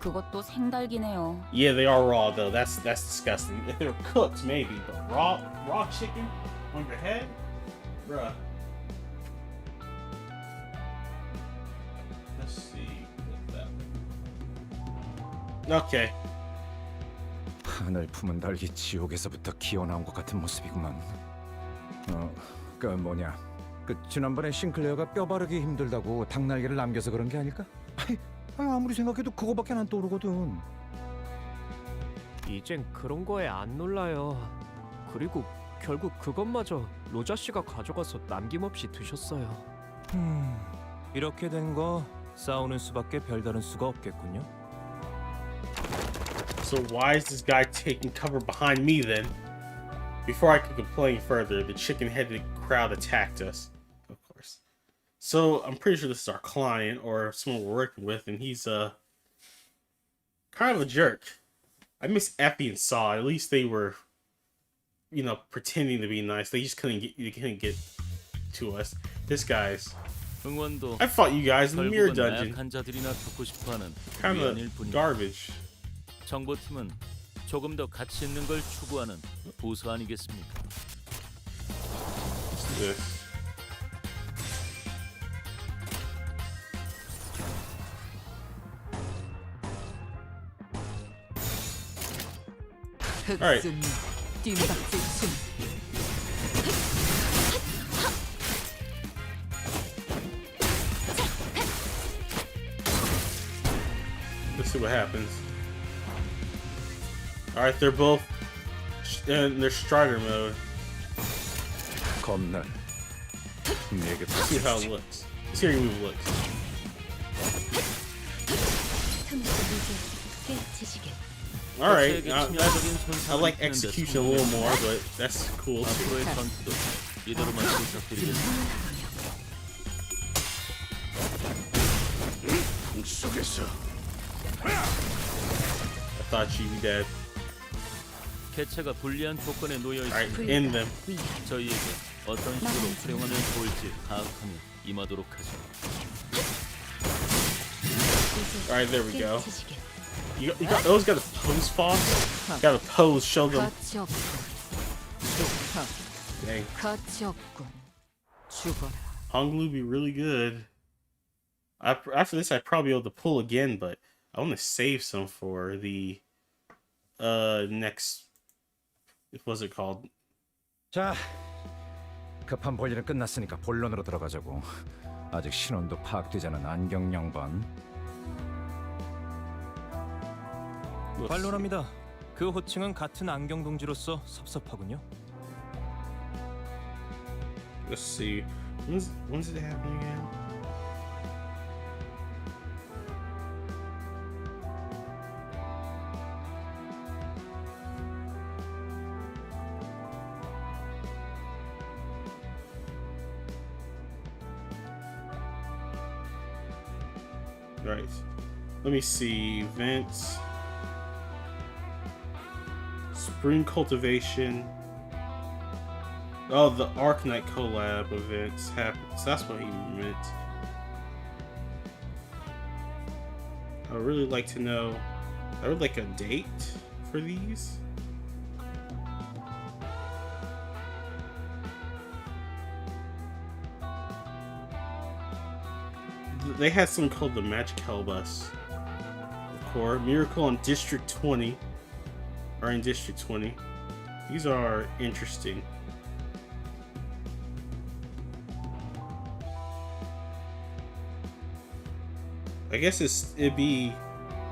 그것도 생달기네요. Yeah, they are raw though. That's disgusting. If they were cooked, maybe, but raw chicken on your head, bruh. Let's see. Okay. 하늘 품은 달기 지옥에서부터 기어나온 것 같은 모습이구만. 그 뭐냐? 그 지난번에 싱클레어가 뼈 바르기 힘들다고 닭날개를 남겨서 그런 게 아닐까? 아무리 생각해도 그거밖에 안 떠오르거든. 이젠 그런 거에 안 놀라요. 그리고 결국 그것마저 로자 씨가 가져가서 남김없이 드셨어요. 이렇게 된 거 싸우는 수밖에 별다른 수가 없겠군요. So why is this guy taking cover behind me then? Before I could complain further, the chicken-headed crowd attacked us. Of course. So I'm pretty sure this is our client or someone we're working with, and he's kind of a jerk. I miss Effie and Saw. At least they were, pretending to be nice. They just couldn't get to us. This guy's. 응원도 I fought you guys in the mirror 결국은 dungeon. 나약한 자들이나 듣고 싶어하는 Kind 위안일 of 뿐이다. garbage. 정보팀은 조금 더 가치 있는 걸 추구하는 보수 아니겠습니까? Let's do this. Alright. Let's see what happens. Alright, they're both in their Strider mode. 겁나. Let's see how it looks. Let's see how your move looks. Alright, I like execution a little more, but that's cool too. 앞으로의 전투도 이대로만 부탁드리겠습니다. I thought you'd be dead. 개체가 불리한 조건에 놓여 Alright, 있습니다. end them. 저희에게 어떤 식으로 활용하면 좋을지 파악하며 임하도록 하죠. Alright, there we go. You got those got a pose, Foss? Got a pose, show them. Dang. Honglu be really good. After this, I'd probably be able to pull again, but I want to save some for the next. What's it called? 자, 급한 볼일은 끝났으니까 본론으로 들어가자고. 아직 신원도 파악되지 않은 안경 양반. 반론합니다. 그 호칭은 같은 안경 동지로서 섭섭하군요. Let's see. When's it happening again? Right. Let me see. Events. Spring cultivation. Oh, the Arknight collab events happened. So that's what he meant. I would really like to know. I would like a date for these. They had something called the Magic Hell Bus. Core Miracle on District 20. Or in District 20. These are interesting. I guess it'd be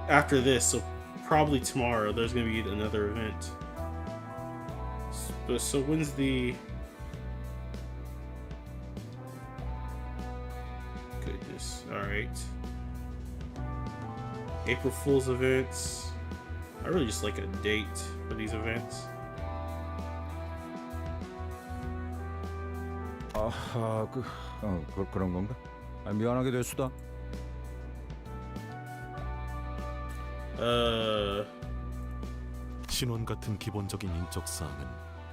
after this, so probably tomorrow there's gonna be another event. So when's the... Goodness, alright. April Fool's events. I really just like a date for these events. 아하, 그런 건가? 미안하게 될 수다. 신원 같은 기본적인 인적 사항은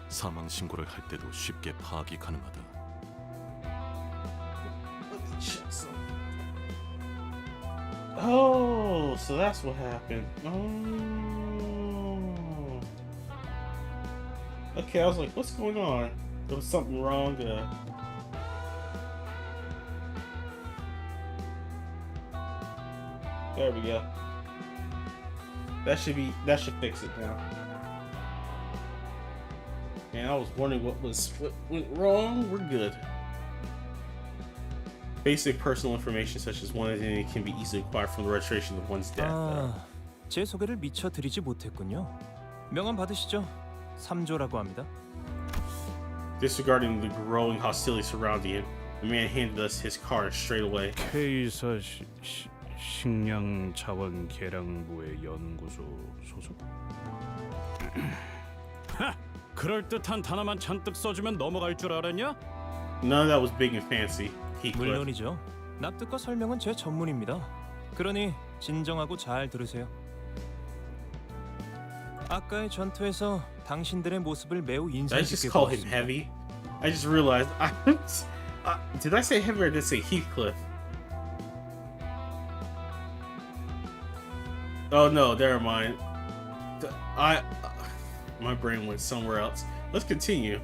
사망 신고를 할 때도 쉽게 파악이 가능하다. Oh, so that's what happened. Oh. Okay, I was like, what's going on? There was something wrong. There we go. That should fix it now. And I was wondering what went wrong. We're good. Basic personal information such as one identity can be easily acquired from the registration of one's death. 제 소개를 미처 드리지 못했군요. 명함 받으시죠? 3조라고 합니다. Disregarding the growing hostility surrounding him, the man handed us his card straight away. K사 식량 자원 계량부의 연구소 소속? 그럴 듯한 단어만 잔뜩 써주면 넘어갈 줄 알았냐? None of that was big and fancy. 물론이죠. 납득과 설명은 제 전문입니다. 그러니 진정하고 잘 들으세요. 아까의 전투에서 당신들의 모습을 매우 Did I just 인상 깊게 call him 보았습니다. heavy? I just realized. Did I say heavy or did I say Heathcliff? Oh no, never mind. My brain went somewhere else. Let's continue.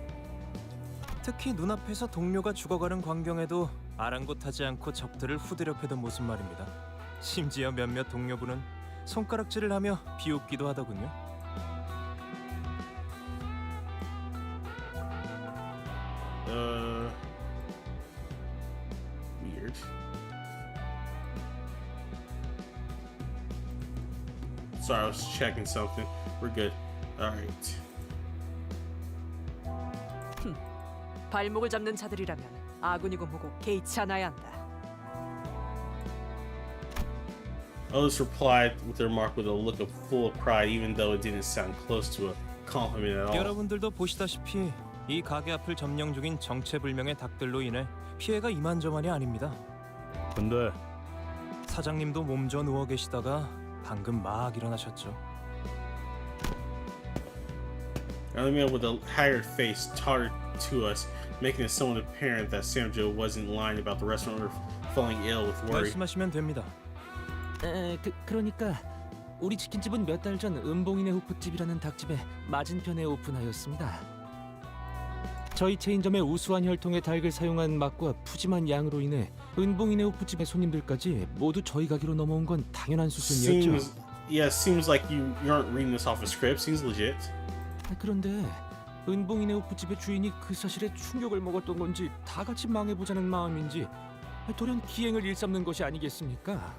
특히 눈앞에서 동료가 죽어가는 광경에도 아랑곳하지 않고 적들을 후드려 패던 모습 말입니다. 심지어 몇몇 동료분은 손가락질을 하며 비웃기도 하더군요. Weird. Sorry, I was checking something. We're good. Alright. 발목을 잡는 자들이라면 아군이고 뭐고 개의치 않아야 한다. Others replied with their remark with a look of full of pride, even though it didn't sound close to a compliment at all. 여러분들도 보시다시피 이 가게 앞을 점령 중인 정체불명의 닭들로 인해 피해가 이만저만이 아닙니다. 근데 사장님도 몸져 누워 계시다가 방금 막 일어나셨죠. Another man with a haggard face tottered to us, making it somewhat apparent that Sam Joe wasn't lying about the restaurant or falling ill with worry. 말씀하시면 됩니다. 그러니까 우리 치킨집은 몇 달 전 은봉이네 호프집이라는 닭집에 맞은편에 오픈하였습니다. 저희 체인점의 우수한 혈통의 닭을 사용한 맛과 푸짐한 양으로 인해 은봉이네 호프집의 손님들까지 모두 저희 가게로 넘어온 건 당연한 수순이었죠. Seems like you aren't reading this off a script. Seems legit. 그런데 은봉이네 호프집의 주인이 그 사실에 충격을 먹었던 건지 다 같이 망해보자는 마음인지 돌연 기행을 일삼는 것이 아니겠습니까?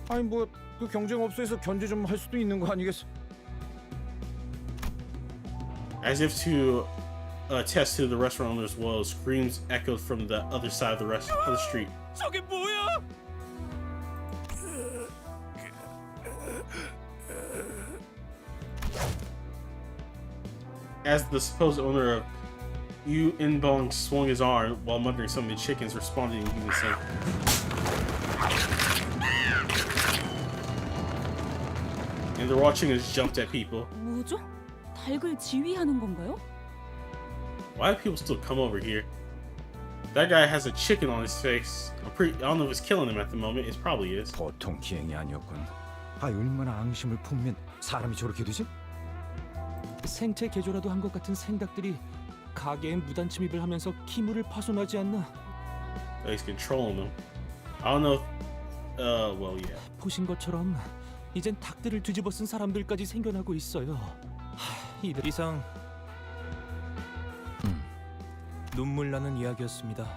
아니 뭐 그 경쟁업소에서 견제 좀 할 수도 있는 거 아니겠어? As if to attest to the restaurant owner's woes, screams echoed from the other side of the street. 저게 뭐야? As the supposed owner of Yu Inbong swung his arm while muttering, some of the chickens responded in unison. And the raw chickens jumped at people. 뭐죠? 닭을 지휘하는 건가요? Why do people still come over here? That guy has a chicken on his face. I don't know if it's killing him at the moment. It probably is. 보통 기행이 아니었군. 아 얼마나 앙심을 품으면 사람이 저렇게 되지? 생체 개조라도 한 것 같은 생닭들이 가게에 무단 침입을 하면서 기물을 파손하지 않나? He's controlling them. I don't know. Well, yeah. 보신 것처럼 이젠 닭들을 뒤집어 쓴 사람들까지 생겨나고 있어요. 이상 눈물 나는 이야기였습니다.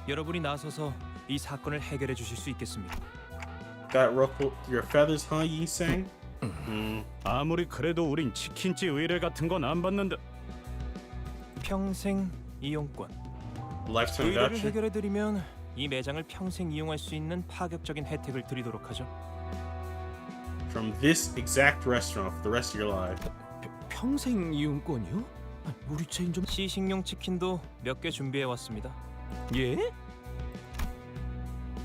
여러분이 나서서 이 사건을 해결해 주실 수 있겠습니까? Got ruffled your feathers, huh? You saying? 아무리 그래도 우린 치킨집 의뢰 같은 건 안 받는다. 평생 이용권. Lifetime 의뢰를 voucher. 해결해 드리면 이 매장을 평생 이용할 수 있는 파격적인 혜택을 드리도록 하죠. From this exact restaurant for the rest of your life. 평생 이용권이요? 우리 체인점 시식용 치킨도 몇 개 준비해 왔습니다. 예?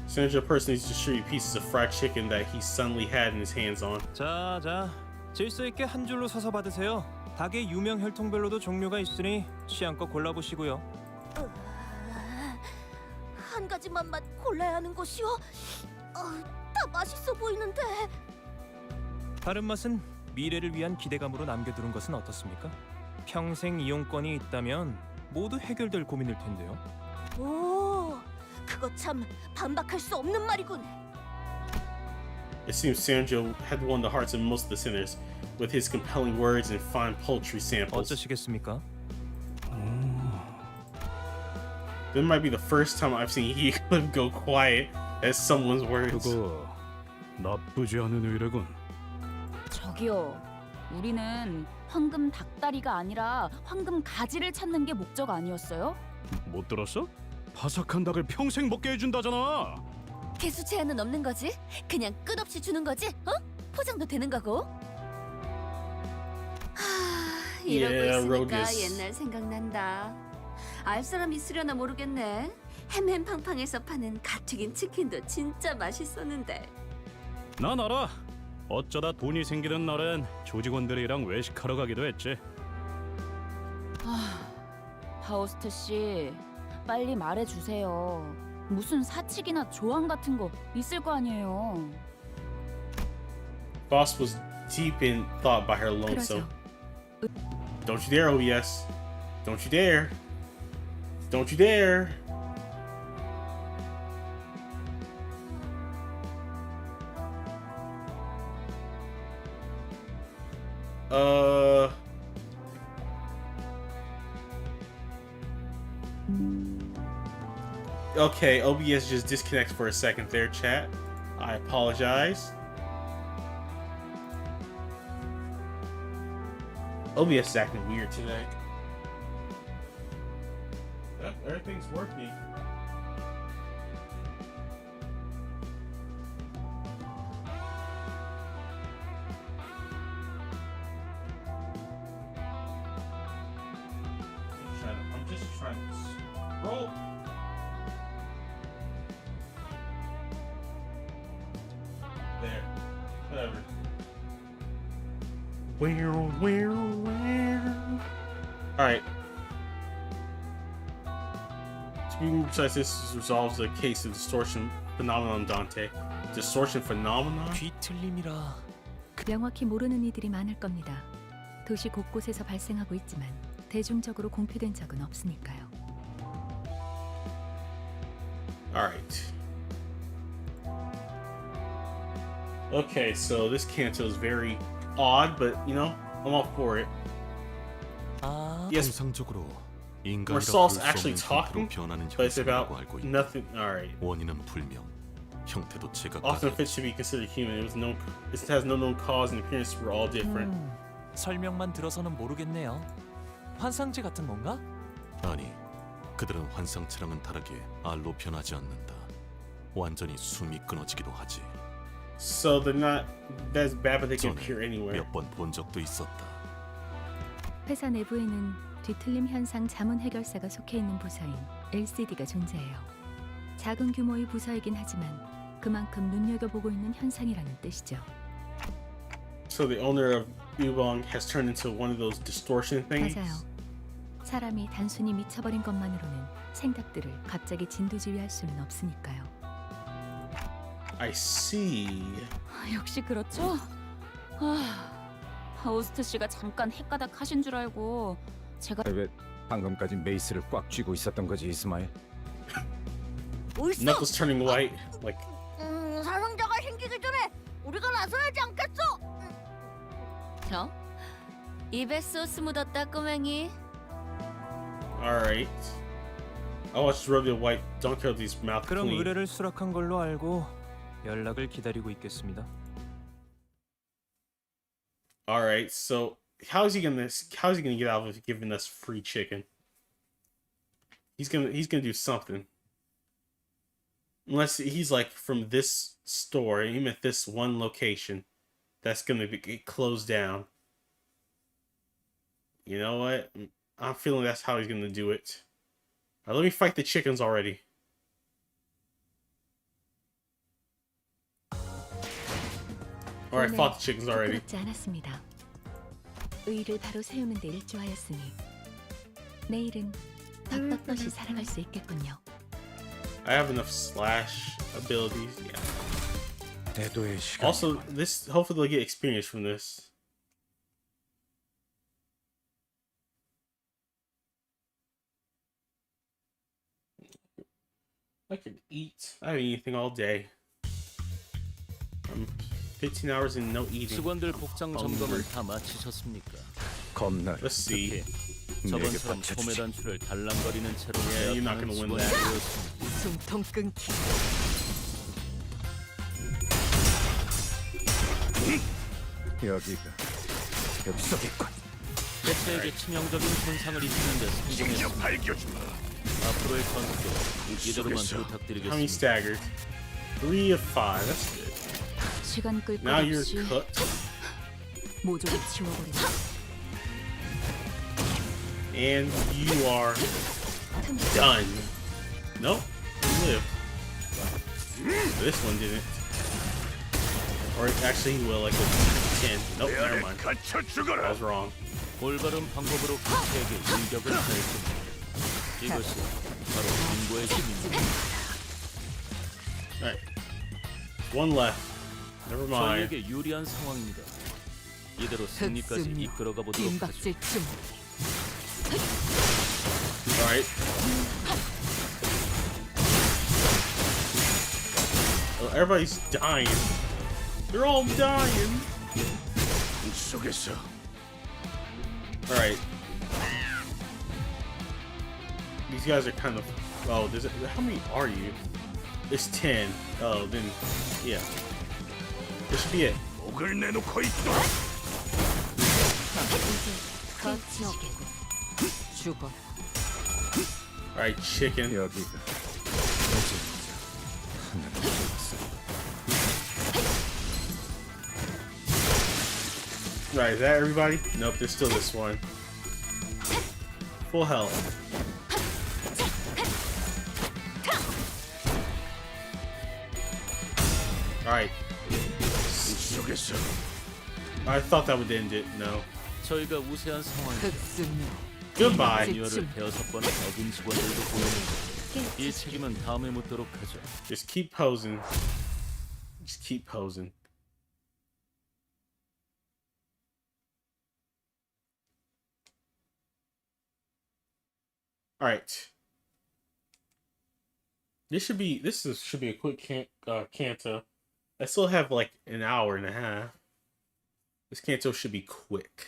Senator person needs to distribute pieces of fried chicken that he suddenly had in his hands on. 자, 질서 있게 한 줄로 서서 받으세요. 닭의 유명 혈통별로도 종류가 있으니 취향껏 골라보시고요. 한 가지만 골라야 하는 것이요? 다 맛있어 보이는데. 다른 맛은 미래를 위한 기대감으로 남겨두는 것은 어떻습니까? 평생 이용권이 있다면 모두 해결될 고민일 텐데요. 오, 그거 참 반박할 수 없는 말이군. It seems Sanjo had won the hearts of most of the sinners with his compelling words and fine poultry samples. 어쩌시겠습니까? This might be the first time I've seen Heathcliff go quiet at someone's words. 그거 나쁘지 않은 의뢰군. 저기요. 우리는 황금 닭다리가 아니라 황금 가지를 찾는 게 목적 아니었어요? 못 들었어? 바삭한 닭을 평생 먹게 해준다잖아. 개수 제한은 없는 거지? 그냥 끝없이 주는 거지? 어? 포장도 되는 거고? 이러고 Yeah, 있으니까 Rogus. 옛날 생각난다. 알 사람 있으려나 모르겠네. 햄햄팡팡에서 파는 갓튀긴 치킨도 진짜 맛있었는데. 난 알아. 어쩌다 돈이 생기는 날엔 조직원들이랑 외식하러 가기도 했지. 파우스트 씨, 빨리 말해주세요. 무슨 사칙이나 조항 같은 거 있을 거 아니에요. Boss was deep in thought by her lonesome. Don't you dare, OBS. Don't you dare. Don't you dare. Okay, OBS just disconnected for a second there, chat. I apologize. OBS is acting weird today. Yep, everything's working. I'm just trying to scroll. There. Whatever. Alright. To be more precise, this resolves the case of distortion phenomenon, Dante. Distortion phenomenon? 뒤틀림이라. 명확히 모르는 이들이 많을 겁니다. 도시 곳곳에서 발생하고 있지만 대중적으로 공표된 적은 없으니까요. Alright. Okay, so this Canto is very odd, but you know, I'm all for it. Yes, 통상적으로 where 인간이라 Saul's 부를 수 actually 없는 talking, 형태로 변하는 but it's about 현상이라고 알고 있다. nothing. Alright. 원인은 불명. 형태도 제각각. Often fit should be considered human. It has no known cause and appearance were all different. 설명만 들어서는 모르겠네요. 환상체 같은 건가? 아니, 그들은 환상체랑은 다르게 알로 변하지 않는다. 완전히 숨이 끊어지기도 하지. So they're not as bad, but they can appear anywhere. 몇 번 본 적도 있었다. 회사 내부에는 뒤틀림 현상 자문 해결사가 속해 있는 부서인 LCD가 존재해요. 작은 규모의 부서이긴 하지만 그만큼 눈여겨보고 있는 현상이라는 뜻이죠. So the owner of Ubong has turned into one of those distortion things. 맞아요. 사람이 단순히 미쳐버린 것만으로는 생각들을 갑자기 진두지휘할 수는 없으니까요. I see. 역시 그렇죠? 오스트 씨가 잠깐 헷가닥 하신 줄 알고 제가 왜 방금까지 메이스를 꽉 쥐고 있었던 거지, 이스마일? Knuckles turning white, like. 사상자가 생기기 전에 우리가 나서야지 않겠어? 저? 입에 소스 묻었다 꼬맹이. All right. I watched Rodeo White dunk out these mouth 그럼 clean. 의뢰를 수락한 걸로 알고 연락을 기다리고 있겠습니다. All right. So how's he gonna get out of giving us free chicken? He's gonna do something. Unless he's like from this store, him at this one location, that's gonna get closed down. You know what? I'm feeling that's how he's gonna do it. All right, let me fight the chickens already. All right, fought the chickens already. 부끄럽지 않았습니다. 의를 바로 세우는 데 일조하였으니 내일은 덕덕덕이 살아갈 수 있겠군요. I have enough slash abilities. Yeah. 대도의 시간. Also, this hopefully they'll get experience from this. I could eat. I haven't eaten anything all day. I'm 15 hours and no eating. 직원들 복장 점검은 다 마치셨습니까? 겁나. Let's see. 저번처럼 소매 단추를 달랑거리는 채로 Yeah, you're not gonna win that. 숨통 끊기. 여기가 엽석이군. 대체에게 치명적인 손상을 입히는데 성공했습니다. 앞으로의 전투도 이대로만 How many 부탁드리겠습니다. staggered? 3 of 5. That's good. 시간 끌 것 Now you're 없이 cut. 모조리 지워버리자. And you are done. Nope, you live. This one didn't. Or actually he will, like a 10. Nope, never mind. I was wrong. 올바른 방법으로 대체에게 일격을 가했습니다. 이것이 바로 정보의 힘입니다. Alright. One left. Never mind. 저희에게 유리한 상황입니다. 이대로 승리까지 이끌어가 보도록 하죠. Alright. Oh, everybody's dying. They're all dying. Alright. These guys are kind of... Oh, how many are you? There's 10. Oh, then... Yeah. This should be it. Alright, chicken. 여기가 Right, is that everybody? Nope, there's still this one. Full health. Alright. I thought that would end it. No. 저희가 우세한 상황입니다. Goodbye. 매뉴얼을 대여섯 번을 어긴 직원들도 보이는데 이 책임은 다음에 묻도록 하죠. Just keep posing. Just keep posing. All right. This should be a quick Canto. I still have like an hour and a half. This Canto should be quick.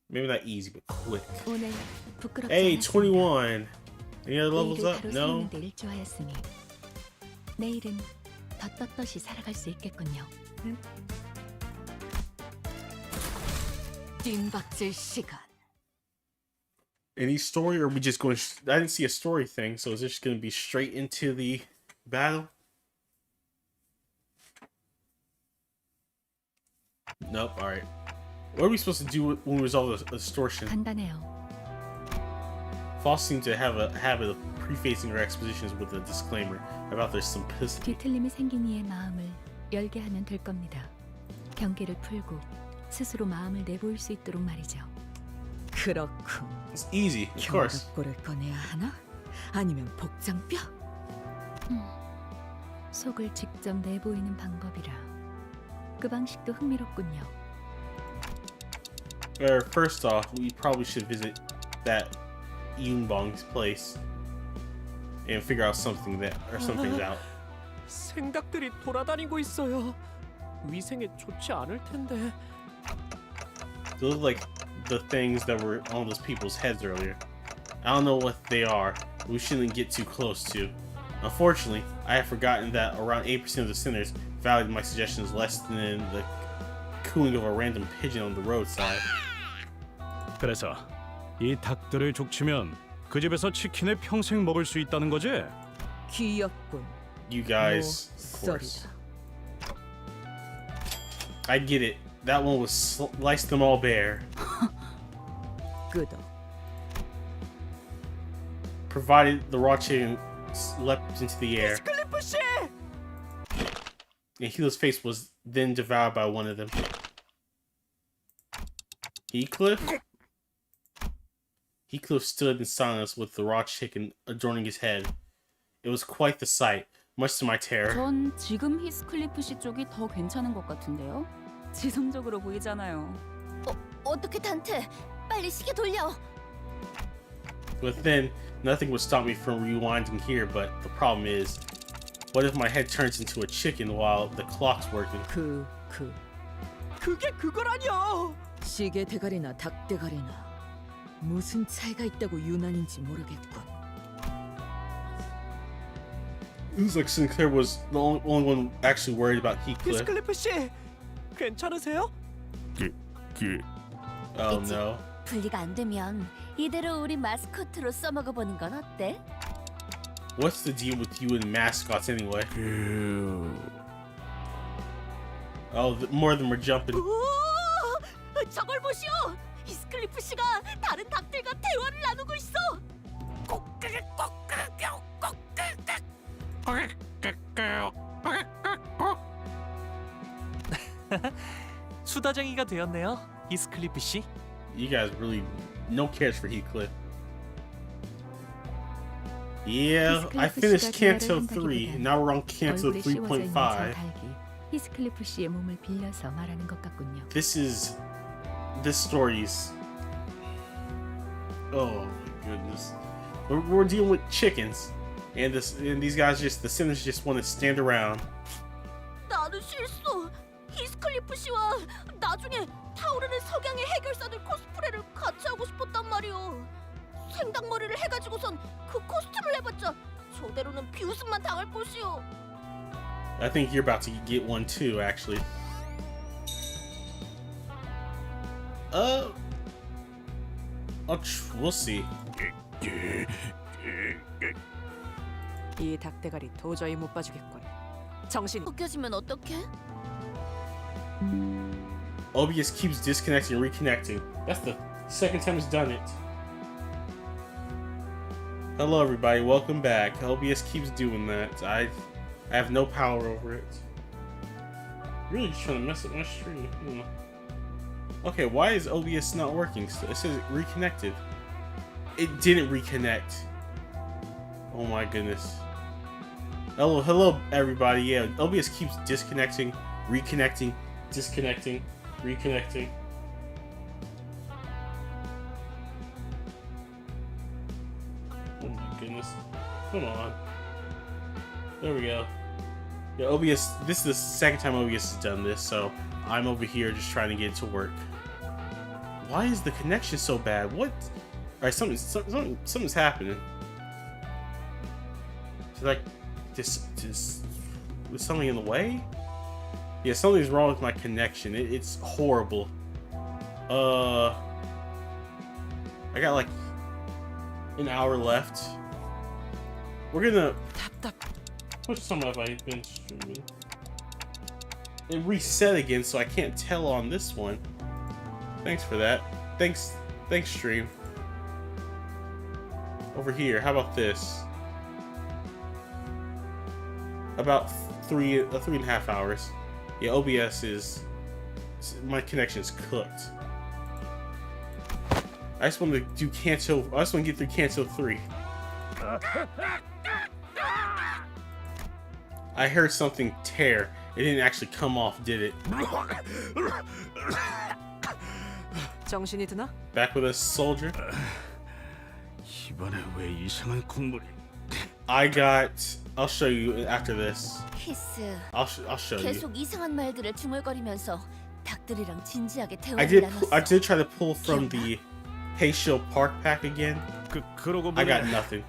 Maybe not easy, but quick. 오늘 부끄럽지 Hey, 않았습니다. 21. Any other levels 의를 up? 바로 No. 세우는 데 일조하였으니 내일은 더 떳떳이 살아갈 수 있겠군요. 뜀박질 시간. Any story, or are we just going? I didn't see a story thing, so is this just going to be straight into the battle? Nope. All right. What are we supposed to do when we resolve the distortion? 간단해요. Foss seemed to have a habit of prefacing her expositions with a disclaimer about their simplicity. 뒤틀림이 생긴 이의 마음을 열게 하면 될 겁니다. 경계를 풀고 스스로 마음을 내보일 수 있도록 말이죠. 그렇군. It's easy, of course. 견갑골을 꺼내야 하나? 아니면 복장뼈? 속을 직접 내보이는 방법이라 그 방식도 흥미롭군요. First off, we probably should visit that Yunbong's place and figure out something's out. 생닭들이 돌아다니고 있어요. 위생에 좋지 않을 텐데. They look like the things that were on those people's heads earlier. I don't know what they are, but we shouldn't get too close to. Unfortunately, I have forgotten that around 8% of the sinners valued my suggestions less than the cooing of a random pigeon on the roadside. 그래서 이 닭들을 족치면 그 집에서 치킨을 평생 먹을 수 있다는 거지? 귀엽군. You guys, of course. I get it. That one was slice them all bare. 끄덕. Provided the raw chicken leapt into the air. And Heela's face was then devoured by one of them. Heathcliff? Heathcliff stood in silence with the raw chicken adorning his head. It was quite the sight, much to my terror. 전 지금 히스클리프 씨 쪽이 더 괜찮은 것 같은데요. 지성적으로 보이잖아요. 어떻게 단테? 빨리 시계 돌려. But then, nothing would stop me from rewinding here, but the problem is, what if my head turns into a chicken while the clock's working? 그게 그거라뇨. 시계 대가리나 닭 대가리나 무슨 차이가 있다고 유난인지 모르겠군. It was like Sinclair was the only one actually worried about Heathcliff. 히스클리프 씨, 괜찮으세요? Oh no. 분리가 안 되면 이대로 우리 마스코트로 써먹어 보는 건 어때? What's the deal with you and mascots anyway? Oh, more of them are jumping. 저걸 보시오! 히스클리프 씨가 다른 닭들과 대화를 나누고 있어. 수다쟁이가 되었네요, 히스클리프 씨. You guys really no cares for Heathcliff. Yeah, I finished Canto 3. Now we're on Canto 3.5. 히스클리프 씨의 몸을 빌려서 말하는 것 같군요. This story's. Oh my goodness. We're dealing with chickens, and these guys the sinners just want to stand around. 나는 실수. 히스클리프 씨와 나중에 타오르는 석양의 해결사들 코스프레를 같이 하고 싶었단 말이오. 생닭머리를 해가지고선 그 코스튬을 해봤자 저대로는 비웃음만 당할 것이오. I think you're about to get one too, actually. We'll see. 이 닭대가리 도저히 못 봐주겠군. 정신. 벗겨지면 어떡해? OBS keeps disconnecting and reconnecting. That's the second time it's done it. Hello everybody, welcome back. OBS keeps doing that. I have no power over it. Really just trying to mess up my stream. Okay, why is OBS not working? It says it reconnected. It didn't reconnect. Oh my goodness. Hello everybody. Yeah, OBS keeps disconnecting, reconnecting, disconnecting, reconnecting. Oh my goodness. Come on. There we go. Yeah, OBS, this is the second time OBS has done this, so I'm over here just trying to get it to work. Why is the connection so bad? What? Alright, something's happening. Should I Is something in the way? Yeah, something's wrong with my connection. It's horrible. I got like an hour left. We're gonna push some of I've been streaming. It reset again, so I can't tell on this one. Thanks for that. Thanks, stream. Over here, how about this? About 3.5 hours. Yeah, OBS is... my connection's cooked. I just want to do Canto... I just want to get through Canto 3. I heard something tear. It didn't actually come off, did it? 정신이 드나? Back with us, soldier. 이번에 왜 이상한 국물이? I got... I'll show you after this. 키스. I'll show you. 계속 이상한 말들을 중얼거리면서 닭들이랑 진지하게 I 대화를 did 나눴어. try to pull from the Patio Park pack again. I got nothing.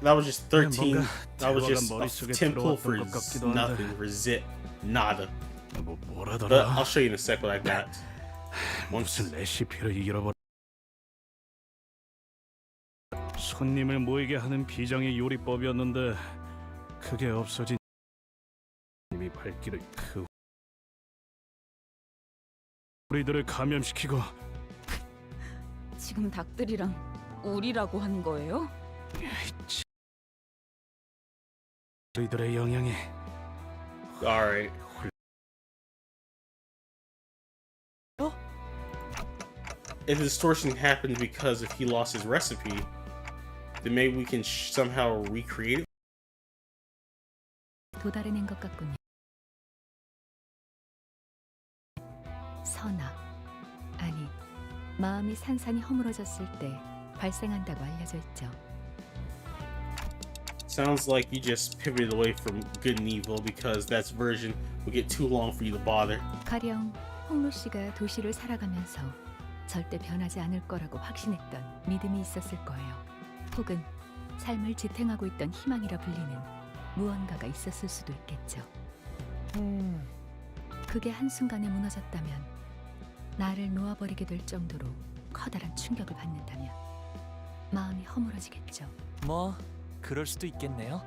That was just 13. That was just a 10 pull for nothing, for zip, nada. But I'll show you in a sec what I got. 무슨 레시피를 잃어버. 손님을 모이게 하는 비장의 요리법이었는데 그게 없어진 님이 발길을 그 우리들을 감염시키고 지금 닭들이랑 우리라고 하는 거예요? 우리들의 영향이 Alright. If the distortion happened because if he lost his recipe, then maybe we can somehow recreate it. 도달해낸 것 같군요. 선악, 아니 마음이 산산이 허물어졌을 때 발생한다고 알려져 있죠. Sounds like you just pivoted away from good and evil because that version will get too long for you to bother. 가령 홍루 씨가 도시를 살아가면서 절대 변하지 않을 거라고 확신했던 믿음이 있었을 거예요. 혹은 삶을 지탱하고 있던 희망이라 불리는 무언가가 있었을 수도 있겠죠. 그게 한순간에 무너졌다면, 나를 놓아버리게 될 정도로 커다란 충격을 받는다면 마음이 허물어지겠죠. 뭐 그럴 수도 있겠네요.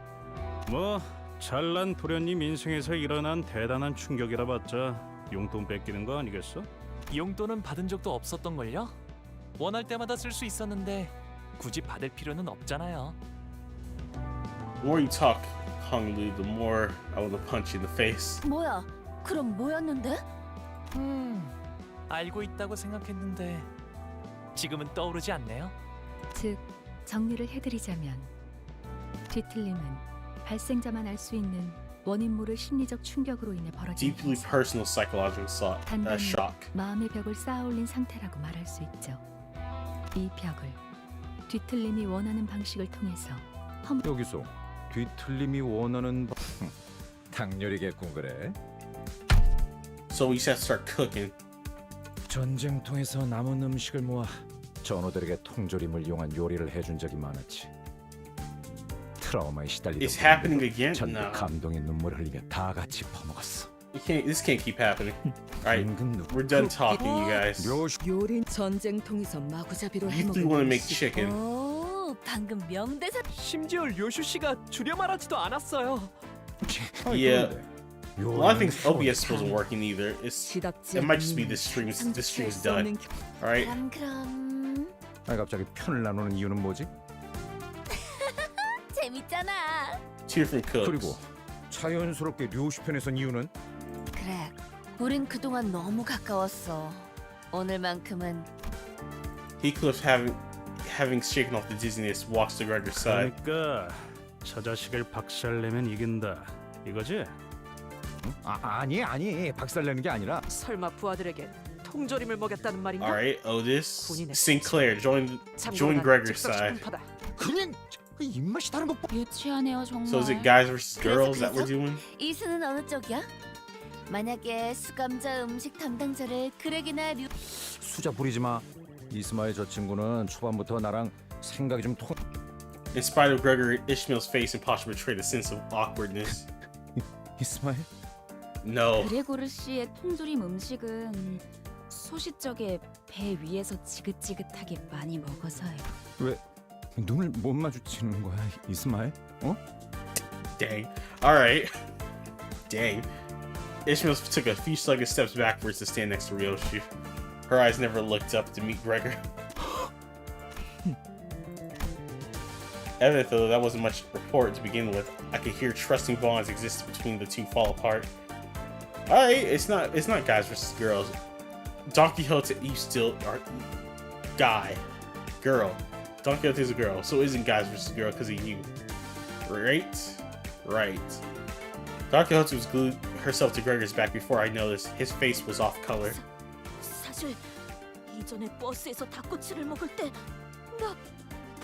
뭐 잘난 도련님 인생에서 일어난 대단한 충격이라 봤자 용돈 뺏기는 거 아니겠어? 용돈은 받은 적도 없었던걸요? 원할 때마다 쓸 수 있었는데 굳이 받을 필요는 없잖아요. The more you talk, Hong-Lu, the more I want to punch you in the face. 뭐야? 그럼 뭐였는데? 알고 있다고 생각했는데 지금은 떠오르지 않네요. 즉, 정리를 해드리자면 뒤틀림은 발생자만 알 수 있는 원인 모를 심리적 충격으로 인해 벌어진 Deeply personal psychological 단단히 shock. 마음의 벽을 쌓아올린 상태라고 말할 수 있죠. 이 벽을 뒤틀림이 원하는 방식을 통해서 여기서 뒤틀림이 원하는 닭요리겠군 그래. So we just have to start cooking. 전쟁통에서 남은 음식을 모아 전우들에게 통조림을 이용한 요리를 해준 적이 많았지. 트라우마에 시달리던 It's happening again? 전부 No. 감동의 눈물을 흘리며 다 같이 퍼먹었어. This can't keep happening. Alright, we're done talking, you guys. 요리 전쟁통에서 마구잡이로 You three want to make chicken. 오, 방금 명대사. 심지어 료슈 씨가 줄여 말하지도 않았어요. Yeah. A lot of things OBS wasn't working either. It might just be this stream's done. Alright. 그럼 아니 갑자기 편을 나누는 이유는 뭐지? 재밌잖아. Two different cooks. 그리고 자연스럽게 류시 편에 선 이유는? 그래, 우린 그동안 너무 가까웠어. 오늘만큼은 Heathcliff having shaken off the dizziness walks to Gregor's side. 그러니까 저 자식을 박살내면 이긴다 이거지? 아니 박살내는 게 아니라 설마 부하들에게 통조림을 먹였다는 말인가? Alright, Otis, 본인의 Sinclair, join Gregor's side. 그냥 입맛이 다른 것 유치하네요 정말. So is it guys versus girls that we're doing? 이수는 어느 쪽이야? 만약에 수감자 음식 담당자를 그렉이나 류 수작 부리지 마. 이스마일 저 친구는 초반부터 나랑 생각이 좀 통. In spite of Gregor, Ishmael's face and posture betrayed a sense of awkwardness. 이스마일? No. 그레고르 씨의 통조림 음식은 소시적에 배 위에서 지긋지긋하게 많이 먹어서요. 왜 눈을 못 마주치는 거야, 이스마일? 어? Dang. Alright. Dang. Ishmael took a few sluggish steps backwards to stand next to Ryoshi. Her eyes never looked up to meet Gregor. Evident though that wasn't much report to begin with, I could hear trusting bonds existed between the two fall apart. Alright, it's not guys versus girls. Don Quixote, you still are guy. Girl. Don Quixote is a girl, so it isn't guys versus girl because of you. Right? Right. Don Quixote was glued herself to Gregor's back before I noticed. His face was off color. 사실 이전에 버스에서 닭꼬치를 먹을 때 나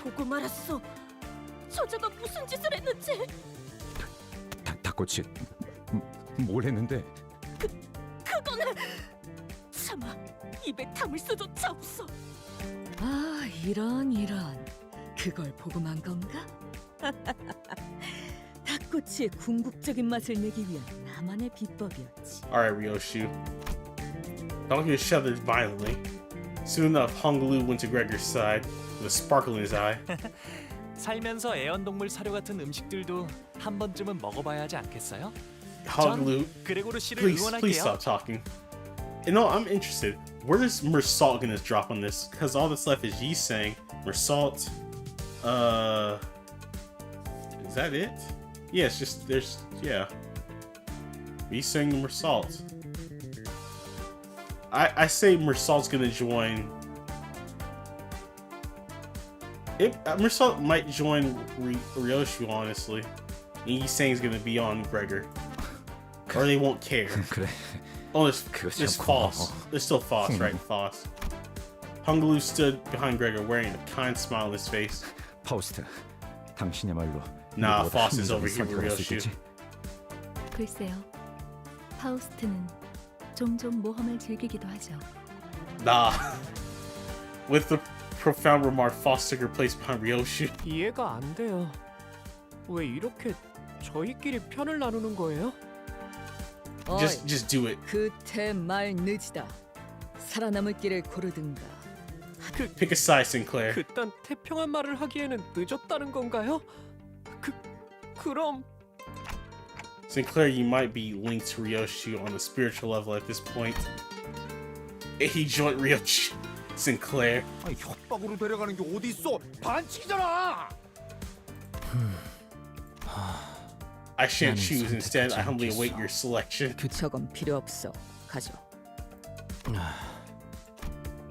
보고 말았어. 저자가 무슨 짓을 했는지. 닭꼬치 뭘 했는데? 그거는 차마 입에 담을 수조차 없어. 아, 이런 그걸 보고 만 건가? 닭꼬치의 궁극적인 맛을 내기 위한 나만의 비법이었지. Alright, Ryoshi. Donkey shoved it violently. Soon enough, Honglu went to Gregor's side with a sparkle in his eye. 살면서 애완동물 사료 같은 음식들도 한 번쯤은 먹어봐야 하지 않겠어요? Honglu, 그레고르 씨를 please 응원할게요. stop talking. You know, I'm interested. Where is Mersalt gonna drop on this? Because all that's left is Yi saying Mersalt. Is that it? Yeah, it's just yeah. Yi saying Mersalt. I say Mersalt's gonna join. Mersalt might join Ryoshi, honestly. And Yi saying's gonna be on Gregor. Or they won't care. 그래. Oh, it's false. It's still false, right? False. Honglu stood behind Gregor wearing a kind smile on his face. 파우스트, 당신이야말로. Nah, Foss is over here with Ryoshi. 글쎄요. 파우스트는 종종 모험을 즐기기도 하죠. Nah. With the profound remark, Foss took her place behind Ryoshi. 이해가 안 돼요. 왜 이렇게 저희끼리 편을 나누는 거예요? Just do it. 그때 말 늦이다. 살아남을 길을 고르든가. Pick a side, Sinclair. 그딴 태평한 말을 하기에는 늦었다는 건가요? 그럼 Sinclair, you might be linked to Ryoshi on a spiritual level at this point. He joined Ryoshi. Sinclair. 아니, 협박으로 데려가는 게 어디 있어? 반칙이잖아. I shan't choose. Instead, I humbly await your selection. 저건 필요 없어. 가져.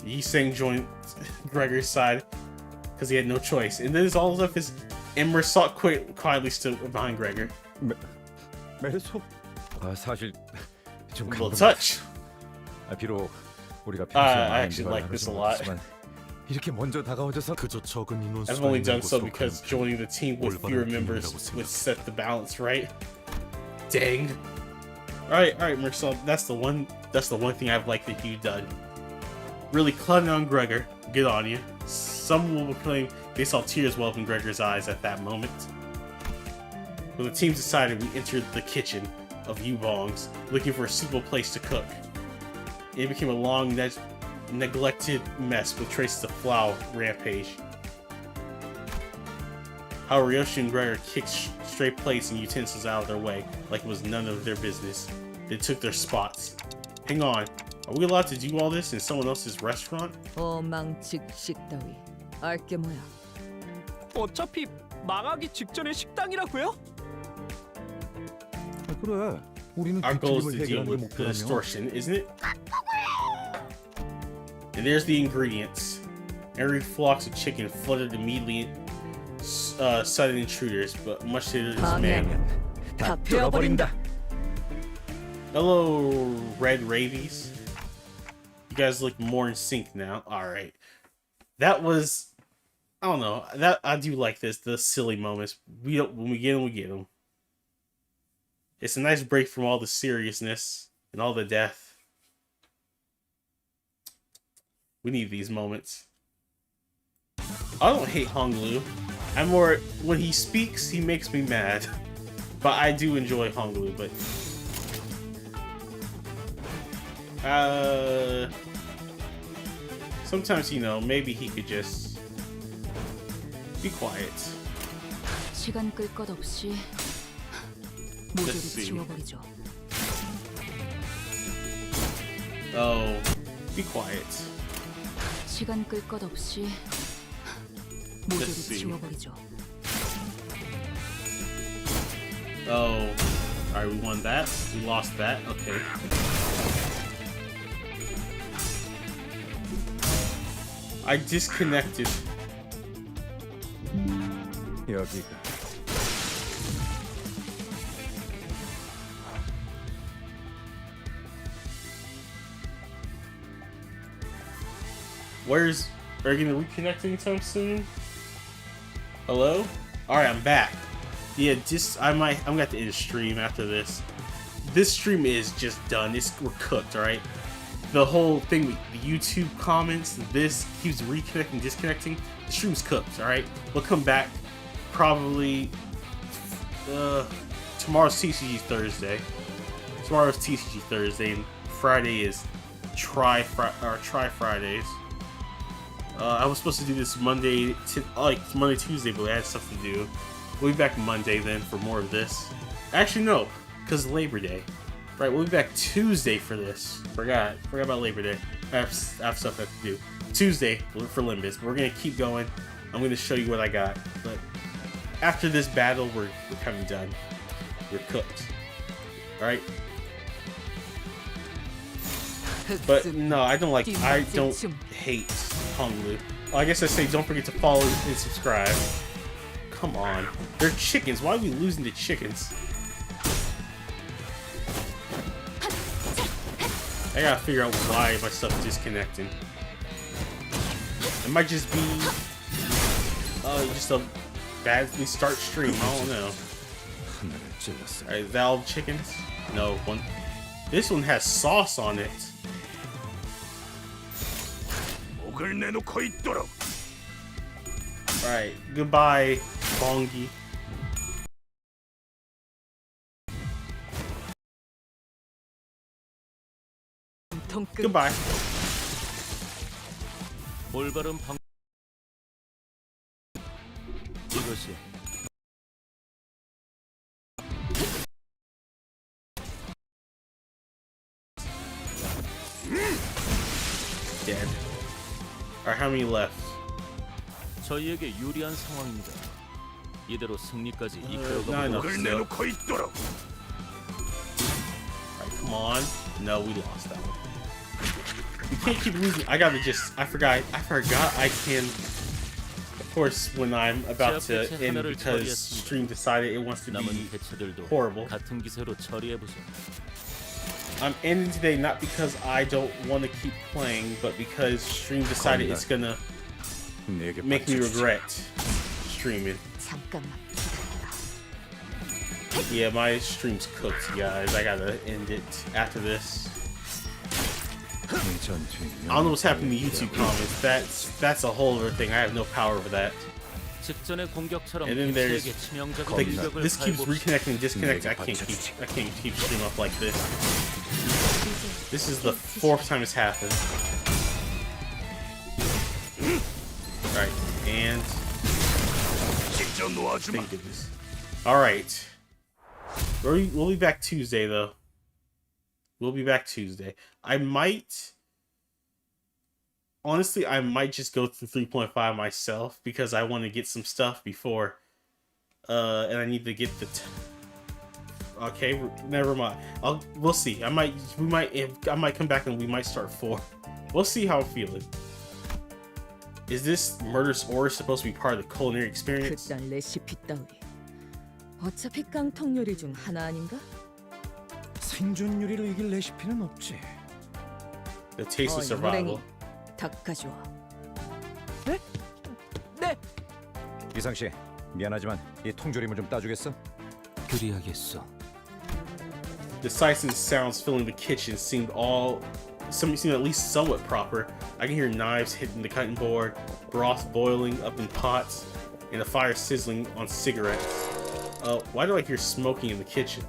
Yi Sang joined Gregor's side because he had no choice. And then all of his Mersalt quietly stood behind Gregor. 메르소? 사실 좀 Little touch. 비록 우리가 I actually like this a lot. 이렇게 먼저 다가와줘서 그저 적은 인원 I've only done so because joining the team with fewer members would set the balance right. Dang. Alright, Mersalt, that's the one thing I've liked that you've done. Really clowning on Gregor. Good on you. Some will claim they saw tears well up in Gregor's eyes at that moment. When the team decided, we entered the kitchen of Yubong's, looking for a suitable place to cook. It became a long, neglected mess with traces of foul rampage. How Ryoshi and Gregor kicked straight plates and utensils out of their way like it was none of their business. They took their spots. Hang on, are we allowed to do all this in someone else's restaurant? 망측식 따위. 알게 뭐야. 어차피 망하기 직전의 식당이라고요? 그래. 우리는 Our goal is 뒷짐을 to deal 해결하는 게 with the 목표라며. extortion, isn't it? And there's the ingredients. Every flocks of chicken fluttered immediately, sudden intruders, but much to their dismay. 다 베어버린다. Hello, Red Rabies. You guys look more in sync now. Alright. That was... I don't know. I do like this. The silly moments. When we get them, we get them. It's a nice break from all the seriousness and all the death. We need these moments. I don't hate Honglu. I'm more when he speaks, he makes me mad. But I do enjoy Honglu, but sometimes, you know, maybe he could just be quiet. 시간 끌 것 없이 Let's 모조리 see. 지워버리죠. Oh, be quiet. 시간 끌 것 없이 Let's 모조리 see. 지워버리죠. Oh, alright, we won that. We lost that. Okay. I disconnected. 여기가 Where's... Are you gonna reconnect anytime soon? Hello? Alright, I'm back. Yeah, just... I'm gonna have to end the stream after this. This stream is just done. We're cooked, alright? The whole thing with the YouTube comments, this keeps reconnecting, disconnecting. The stream's cooked, alright? We'll come back probably... tomorrow's TCG Thursday. Tomorrow's TCG Thursday, and Friday is Try Fridays. I was supposed to do this Monday, Monday, Tuesday, but I had stuff to do. We'll be back Monday then for more of this. Actually, no, because Labor Day. Right, we'll be back Tuesday for this. Forgot about Labor Day. I have stuff I have to do. Tuesday for Limbus, but we're gonna keep going. I'm gonna show you what I got. But after this battle, we're kind of done. We're cooked. All right. But no, I don't hate Honglu. Oh, I guess I say don't forget to follow and subscribe. Come on. They're chickens. Why are we losing to chickens? I gotta figure out why my stuff's disconnecting. It might just be just a badly start stream. I don't know. Alright, is that all the chickens? No, one. This one has sauce on it. Alright, goodbye, Bongi. Goodbye. 올바른 방 이것이 Dead. Alright, how many left? 저희에게 유리한 상황입니다. 이대로 승리까지 not 이끌어가 enough 보도록 still. Alright, come on. No, we lost that one. You can't keep losing. I forgot I can, of course, when I'm about to end because stream decided it wants to be 남은 개체들도 horrible. 같은 기세로 처리해보죠. I'm ending today not because I don't want to keep playing, but because stream decided it's gonna make me regret streaming. Yeah, my stream's cooked, guys. I gotta end it after this. I don't know what's happening to YouTube comments. That's a whole other thing. I have no power over that. 직전의 공격처럼 And then there's 개체에게 치명적인 like, 공격을 this keeps 가해봅시다. reconnecting and disconnecting. I can't keep stream up like this. This is the 4th time it's happened. Alright, and thank goodness. Alright. We'll be back Tuesday though. We'll be back Tuesday. Honestly, I might just go through 3.5 myself because I want to get some stuff before. And I need to get the. Okay, never mind. We'll see. I might come back and we might start 4. We'll see how I'm feeling. Is this Murderous Ore supposed to be part of the culinary experience? 그딴 레시피 따위. 어차피 깡통 요리 중 하나 아닌가? 생존 요리로 이길 레시피는 없지. The taste of survival. 닭 가져와. 이상 씨, 미안하지만 이 통조림을 좀 따주겠어? 그리하겠어. The sights and sounds filling the kitchen seemed at least somewhat proper. I can hear knives hitting the cutting board, broth boiling up in pots. and a fire sizzling on cigarettes. Why do I hear smoking in the kitchen?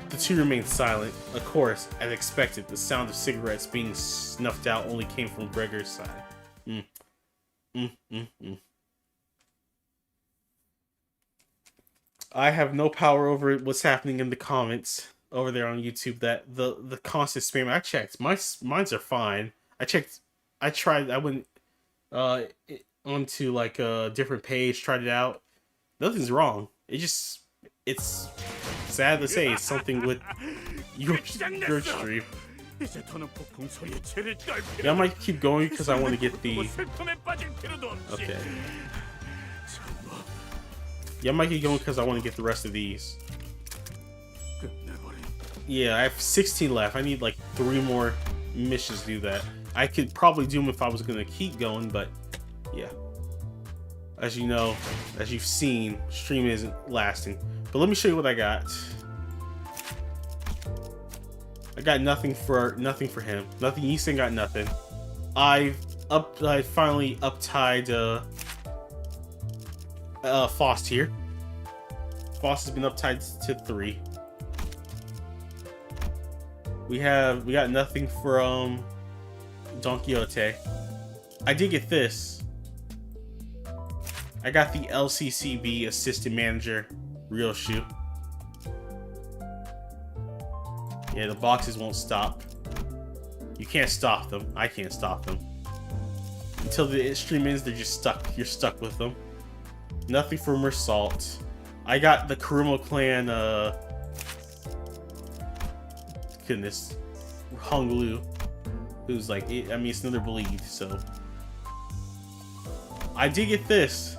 The two remained silent. Of course, as expected, the sound of cigarettes being snuffed out only came from Gregor's side. I have no power over what's happening in the comments over there on YouTube. That the constant spam. I checked. Mine's are fine. I tried. I went onto like a different page, tried it out. Nothing's wrong. It's sad to say it's something with your stream. Yeah, I might keep going because I want to get the. Okay. Yeah, I might keep going because I want to get the rest of these. Yeah, I have 16 left. I need like 3 more missions to do that. I could probably do them if I was going to keep going, but yeah. As you know, as you've seen, stream isn't lasting. But let me show you what I got. I got nothing for him. Nothing. Easton got nothing. I finally uptied Faust here. Faust has been uptied to 3. We got nothing from Don Quixote. I did get this. I got the LCCB assistant manager Ryoshu. Yeah, the boxes won't stop. You can't stop them. I can't stop them. Until the stream ends, they're just stuck. You're stuck with them. Nothing from Mersault. I got the Kurumo clan, goodness, Honglu, who's like, I mean, it's another bleed, so. I did get this.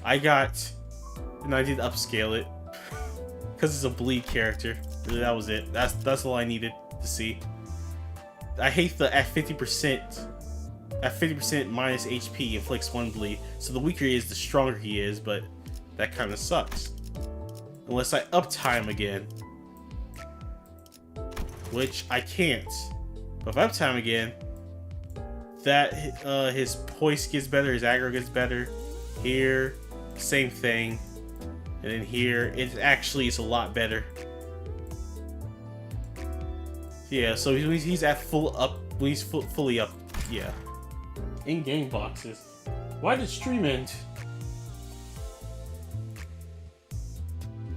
I did upscale it because it's a bleed character. Really, that was it. That's all I needed to see. I hate the at 50%. At 50% minus HP inflicts 1 bleed. So the weaker he is, the stronger he is, but that kind of sucks. Unless I uptime him again. Which I can't. But if I uptime again, that his poise gets better, his aggro gets better. Here, same thing. And then here, it's a lot better. Yeah, so he's at full up, when he's fully up, yeah. In-game boxes. Why did stream end?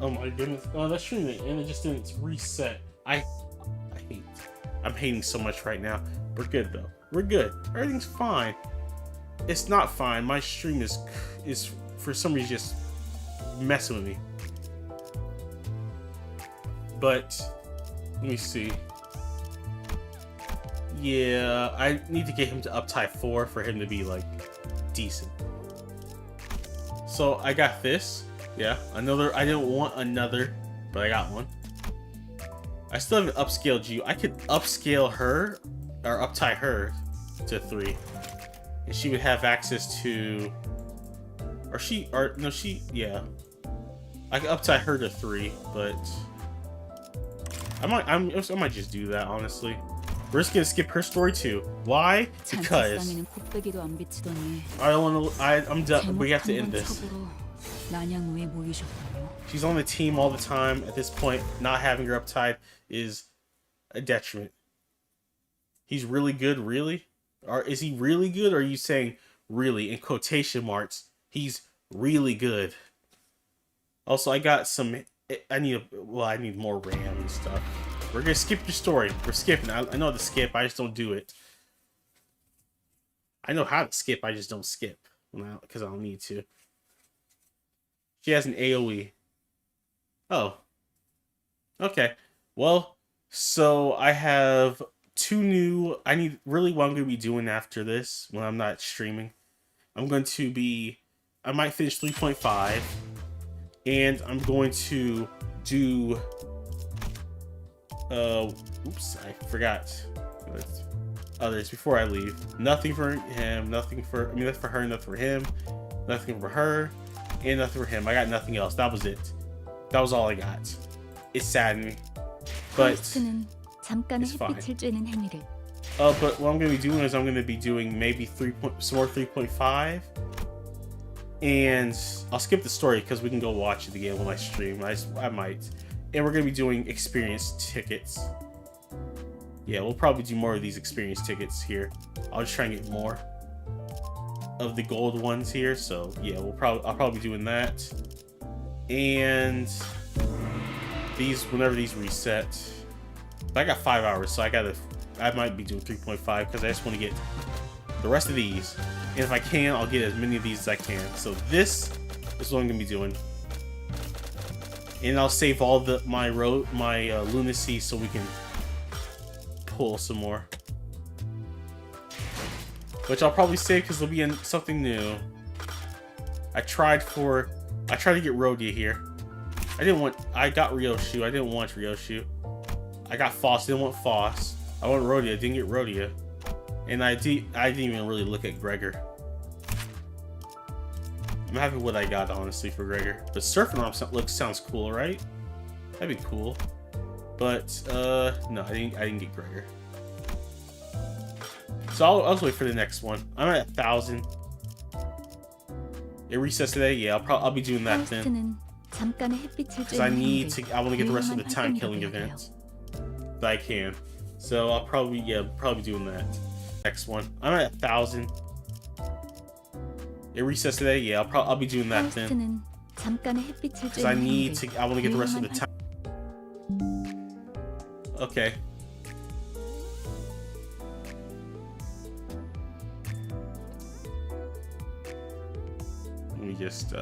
Oh my goodness. Oh, that stream ended and it just didn't reset. I'm hating so much right now. We're good though. We're good. Everything's fine. It's not fine. My stream is for some reason just messing with me. But let me see. Yeah, I need to get him to uptie 4 for him to be like decent. So I got this. Yeah, another. I didn't want another, but I got one. I still haven't upscaled you. I could upscale her or uptie her to 3, and she would have access to. Yeah. I could uptie her to 3, but I might just do that honestly. We're just gonna skip her story too. Why? Because I don't want to. I'm done. We have to end this. She's on the team all the time. At this point, not having her uptied is a detriment. He's really good, really? Or is he really good? Or are you saying really in quotation marks? He's really good. Also, I got some. I need more RAM and stuff. We're gonna skip your story. We're skipping. I know how to skip. I just don't do it. I know how to skip. I just don't skip because I don't need to. She has an AOE. Oh. Okay. Well, so I have 2 new. What I'm going to be doing after this when I'm not streaming. I'm going to be. I might finish 3.5, and I'm going to do. Oops, I forgot others before I leave. Nothing for him, nothing for her, nothing for him, nothing for her, and nothing for him. I got nothing else. That was it. That was all I got. It saddened me, but it's fine. But what I'm gonna be doing is I'm gonna be doing maybe some more 3.5, and I'll skip the story because we can go watch it again when I stream. I might, and we're gonna be doing experience tickets. Yeah, we'll probably do more of these experience tickets here. I'll just try and get more of the gold ones here. So yeah, I'll probably be doing that, and these whenever these reset. But I got 5 hours, so I might be doing 3.5 because I just want to get the rest of these, and if I can, I'll get as many of these as I can. So this is what I'm gonna be doing, and I'll save all my lunacy so we can pull some more, which I'll probably save because they'll be in something new. I tried to get Rhodia here. I got Ryoshu. I didn't want Ryoshu. I got Foss. Didn't want Foss. I want Rhodia. Didn't get Rhodia. And I didn't even really look at Gregor. I'm happy with what I got, honestly, for Gregor. But Surfing Arm sounds cool, right? That'd be cool. But no, I didn't get Gregor. So I'll just wait for the next one. I'm at 1,000. It resets today. Yeah, I'll be doing that then. Because I want to get the rest of the time killing events that I can. So I'll probably be doing that. Next one. I'm at 1,000. It resets today. Yeah, I'll be doing that then. Because I want to get the rest of the time. Okay. Let me just